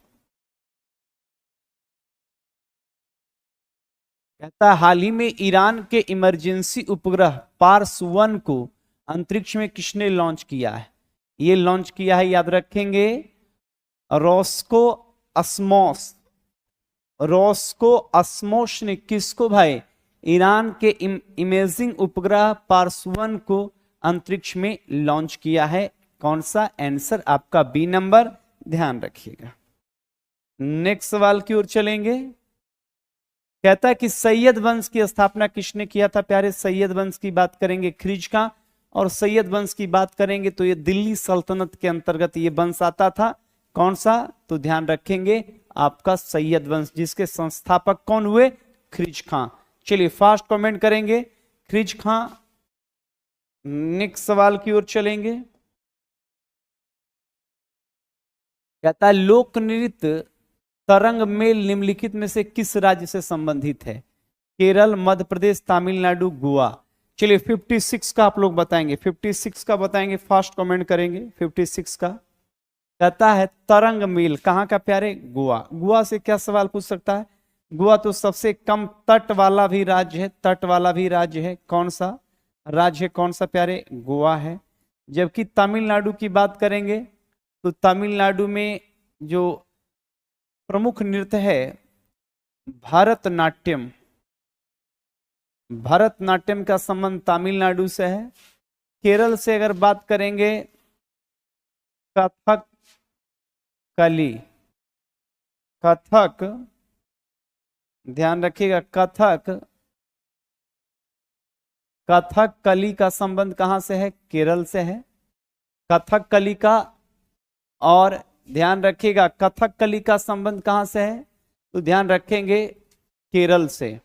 [SPEAKER 3] कहता है हाल ही में ईरान के इमरजेंसी उपग्रह पार्स 1 को अंतरिक्ष में किसने लॉन्च किया है? ये लॉन्च किया है याद रखेंगे रॉस्को असमोस ने। किसको भाई? ईरान के इमेजिंग उपग्रह पार्स 1 को अंतरिक्ष में लॉन्च किया है। कौन सा? आंसर आपका बी नंबर, ध्यान रखिएगा। नेक्स्ट सवाल की ओर चलेंगे। कहता है कि सैयद वंश की स्थापना किसने किया था प्यारे? सैयद वंश की बात करेंगे ख्रिज का, और सैयद वंश की बात करेंगे तो ये दिल्ली सल्तनत के अंतर्गत ये वंश आता था। कौन सा? तो ध्यान रखेंगे आपका सैयद वंश, जिसके संस्थापक कौन हुए? ख्रिज खां। चलिए फास्ट कमेंट करेंगे ख्रिज खां। नेक्स्ट सवाल की ओर चलेंगे। कहता है लोक नृत्य तरंग मेल निम्नलिखित में से किस राज्य से संबंधित है? केरल, मध्य प्रदेश, तमिलनाडु, गोवा। चलिए 56 का आप लोग बताएंगे। 56 का बताएंगे, फास्ट कमेंट करेंगे 56 का। कहता है तरंग मेल कहां का प्यारे? गोवा। गोवा से क्या सवाल पूछ सकता है? गोवा तो सबसे कम तट वाला भी राज्य है। तट वाला भी राज्य है। कौन सा राज्य है? कौन सा प्यारे? गोवा है। जबकि तमिलनाडु की बात करेंगे तो तमिलनाडु में जो प्रमुख नृत्य है भरतनाट्यम। भरतनाट्यम का संबंध तमिलनाडु से है। केरल से अगर बात करेंगे कथक कली। कथक, ध्यान रखिएगा, कथक कली का संबंध कहां से है? केरल से है। कथक कली का, और ध्यान रखिएगा कथक कली का संबंध कहां से है? तो ध्यान रखेंगे केरल से।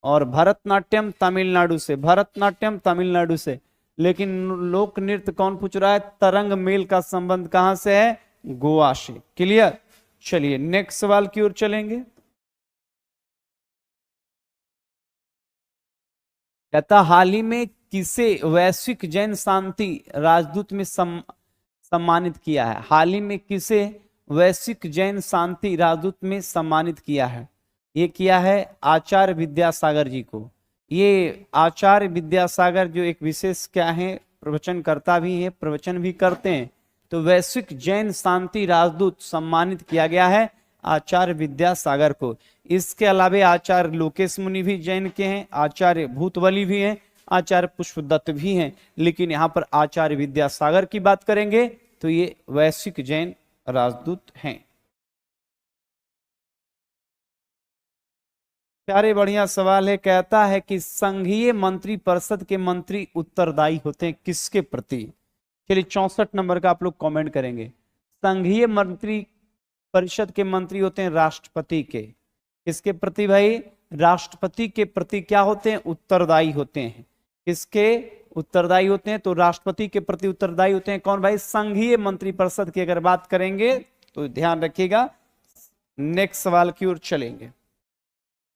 [SPEAKER 3] और भरतनाट्यम तमिलनाडु से, भरतनाट्यम तमिलनाडु से। लेकिन लोक नृत्य कौन पूछ रहा है? तरंग मेल का संबंध कहां से है? गोवा से। क्लियर? चलिए नेक्स्ट सवाल की ओर चलेंगे। कहता हाल ही में किसे वैश्विक जैन शांति राजदूत में सम्मानित किया है? हाल ही में किसे वैश्विक जैन शांति राजदूत में सम्मानित किया है? ये किया है आचार्य विद्यासागर जी को। ये आचार्य विद्यासागर जो एक विशेष क्या है, प्रवचनकर्ता भी है, प्रवचन भी करते हैं। तो वैश्विक जैन शांति राजदूत सम्मानित किया गया है आचार्य विद्यासागर को। इसके अलावा आचार्य लोकेश मुनि भी जैन के हैं, आचार्य भूतवली भी हैं, आचार्य पुष्पदत्त भी हैं। लेकिन यहाँ पर आचार्य विद्यासागर की बात करेंगे तो ये वैश्विक जैन राजदूत हैं। प्यारे बढ़िया सवाल है। कहता है कि संघीय मंत्री परिषद के मंत्री उत्तरदायी होते हैं किसके प्रति? चलिए 64 नंबर का आप लोग कमेंट करेंगे। संघीय मंत्री परिषद के मंत्री होते हैं राष्ट्रपति के। किसके प्रति भाई? राष्ट्रपति के प्रति क्या होते हैं? उत्तरदायी होते हैं। किसके उत्तरदायी होते हैं? तो राष्ट्रपति के प्रति उत्तरदायी होते हैं कौन भाई? संघीय मंत्री परिषद की अगर बात करेंगे तो ध्यान रखिएगा। नेक्स्ट सवाल की ओर चलेंगे।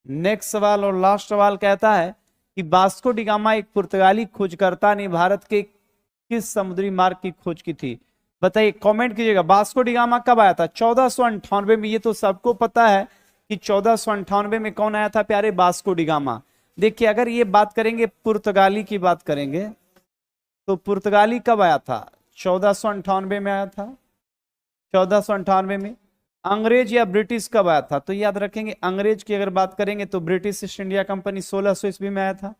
[SPEAKER 3] नेक्स्ट सवाल और लास्ट सवाल कहता है कि वास्को डी गामा एक पुर्तगाली खोजकर्ता ने भारत के किस समुद्री मार्ग की खोज की थी? बताइए, कमेंट कीजिएगा। वास्को डी गामा कब आया था? 1498 में। ये तो सबको पता है कि 1498 में कौन आया था प्यारे? Vasco D gamma. देखिए अगर ये बात करेंगे पुर्तगाली की बात करेंगे तो पुर्तगाली कब आया था? 1498 में आया था। 1498 में। अंग्रेज या ब्रिटिश कब आया था? तो याद रखेंगे अंग्रेज की अगर बात करेंगे तो ब्रिटिश ईस्ट इंडिया कंपनी 1600 ईस्वी में आया था।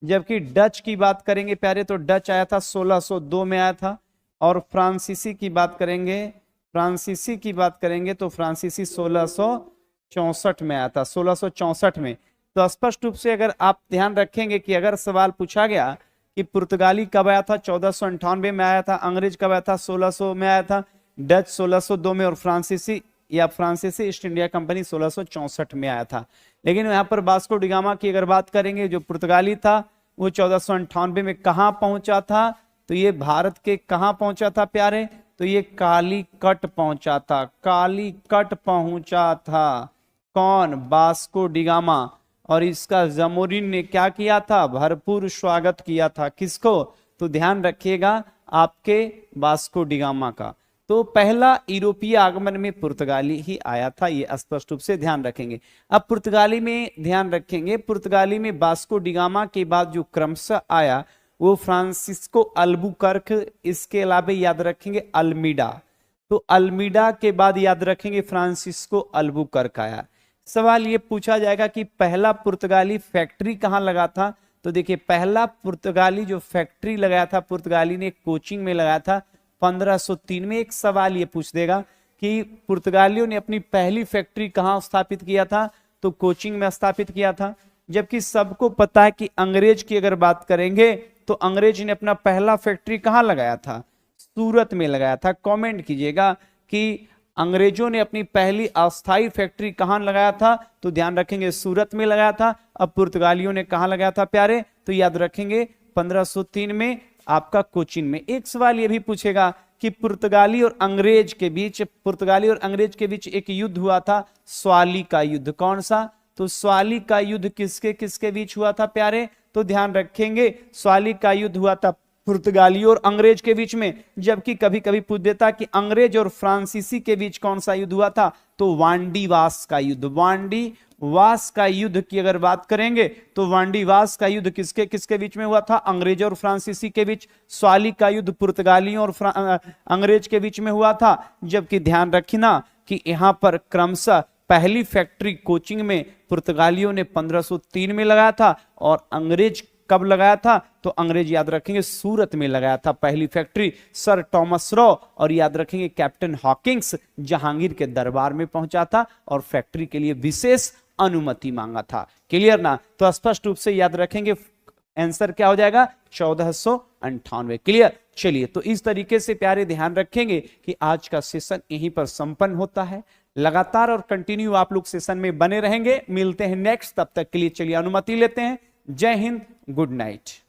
[SPEAKER 3] जबकि डच की बात करेंगे प्यारे तो डच आया था 1602 में आया था। और फ्रांसीसी की बात करेंगे, फ्रांसीसी की बात करेंगे तो फ्रांसीसी 1664 में आया था, 1664 में। तो स्पष्ट रूप से अगर आप ध्यान रखेंगे कि अगर सवाल पूछा गया कि पुर्तगाली कब आया था? 1498 में आया था। अंग्रेज कब आया था? 1600 में आया था। डच 1602 में और फ्रांसीसी या फ्रांसीसी ईस्ट इंडिया कंपनी 1664 में आया था। लेकिन यहाँ पर वास्को डी गामा की अगर बात करेंगे जो पुर्तगाली था वो 1498 में कहाँ पहुंचा था? तो ये भारत के कहाँ पहुंचा था प्यारे? तो ये कालीकट पहुंचा था। कालीकट पहुंचा था कौन? Vasco D gamma. और इसका जमोरिन ने क्या किया था? भरपूर स्वागत किया था। किसको? तो ध्यान रखिएगा आपके वास्को डी गामा का। तो पहला यूरोपीय आगमन में पुर्तगाली ही आया था, ये स्पष्ट रूप से ध्यान रखेंगे। अब पुर्तगाली में ध्यान रखेंगे, पुर्तगाली में वास्को डी गामा के बाद जो क्रमशः आया वो फ्रांसिस्को अल्बुकर्क, इसके अलावा याद रखेंगे अल्मीडा। तो अल्मीडा के बाद याद रखेंगे फ्रांसिस्को अल्बुकर्क आया। सवाल ये पूछा जाएगा कि पहला पुर्तगाली फैक्ट्री कहाँ लगा था? तो देखिए पहला पुर्तगाली जो फैक्ट्री लगाया था पुर्तगाली ने कोचिंग में लगाया था 1503 में। एक सवाल ये पूछ देगा कि पुर्तगालियों ने अपनी पहली फैक्ट्री कहाँ स्थापित किया था? तो कोचिंग में स्थापित किया था। जबकि सबको पता है कि अंग्रेज की अगर बात करेंगे तो अंग्रेज ने अपना पहला फैक्ट्री कहाँ लगाया था? सूरत में लगाया था। कमेंट कीजिएगा कि अंग्रेजों ने अपनी पहली अस्थाई फैक्ट्री कहाँ लगाया था? तो ध्यान रखेंगे सूरत में लगाया था। अब पुर्तगालियों ने कहाँ लगाया था प्यारे? तो याद रखेंगे 1503 में आपका कोचिन में। एक सवाल ये भी पूछेगा कि पुर्तगाली और अंग्रेज के बीच एक युद्ध हुआ था, स्वाली का युद्ध। कौन सा? तो स्वाली का युद्ध किसके किसके बीच हुआ था प्यारे? तो ध्यान रखेंगे स्वाली का युद्ध हुआ था पुर्तगाली और अंग्रेज के बीच में। जबकि कभी कभी पूछ देता कि अंग्रेज और फ्रांसीसी के बीच कौन सा युद्ध हुआ था? तो वांडीवास का युद्ध। वांडीवास का युद्ध की अगर बात करेंगे तो वांडीवास का युद्ध किसके किसके बीच में हुआ था? अंग्रेज और फ्रांसीसी के बीच। स्वाली का युद्ध पुर्तगालियों और अंग्रेज के बीच में हुआ था। जबकि ध्यान रखना कि यहां पर क्रमशः पहली फैक्ट्री कोचिंग में पुर्तगालियों ने 1503 में लगाया था और अंग्रेज कब लगाया था? तो अंग्रेज याद रखेंगे सूरत में लगाया था पहली फैक्ट्री। सर टॉमस रॉ और याद रखेंगे कैप्टन हॉकिंग्स जहांगीर के दरबार में पहुंचा था और फैक्ट्री के लिए विशेष अनुमति मांगा था। क्लियर ना? तो स्पष्ट रूप से याद रखेंगे आंसर क्या हो जाएगा? 1498। क्लियर? चलिए तो इस तरीके से प्यारे ध्यान रखेंगे कि आज का सेशन यहीं पर संपन्न होता है। लगातार और कंटिन्यू आप लोग सेशन में बने रहेंगे। मिलते हैं नेक्स्ट, तब तक के लिए चलिए अनुमति लेते हैं। जय हिंद, गुड नाइट।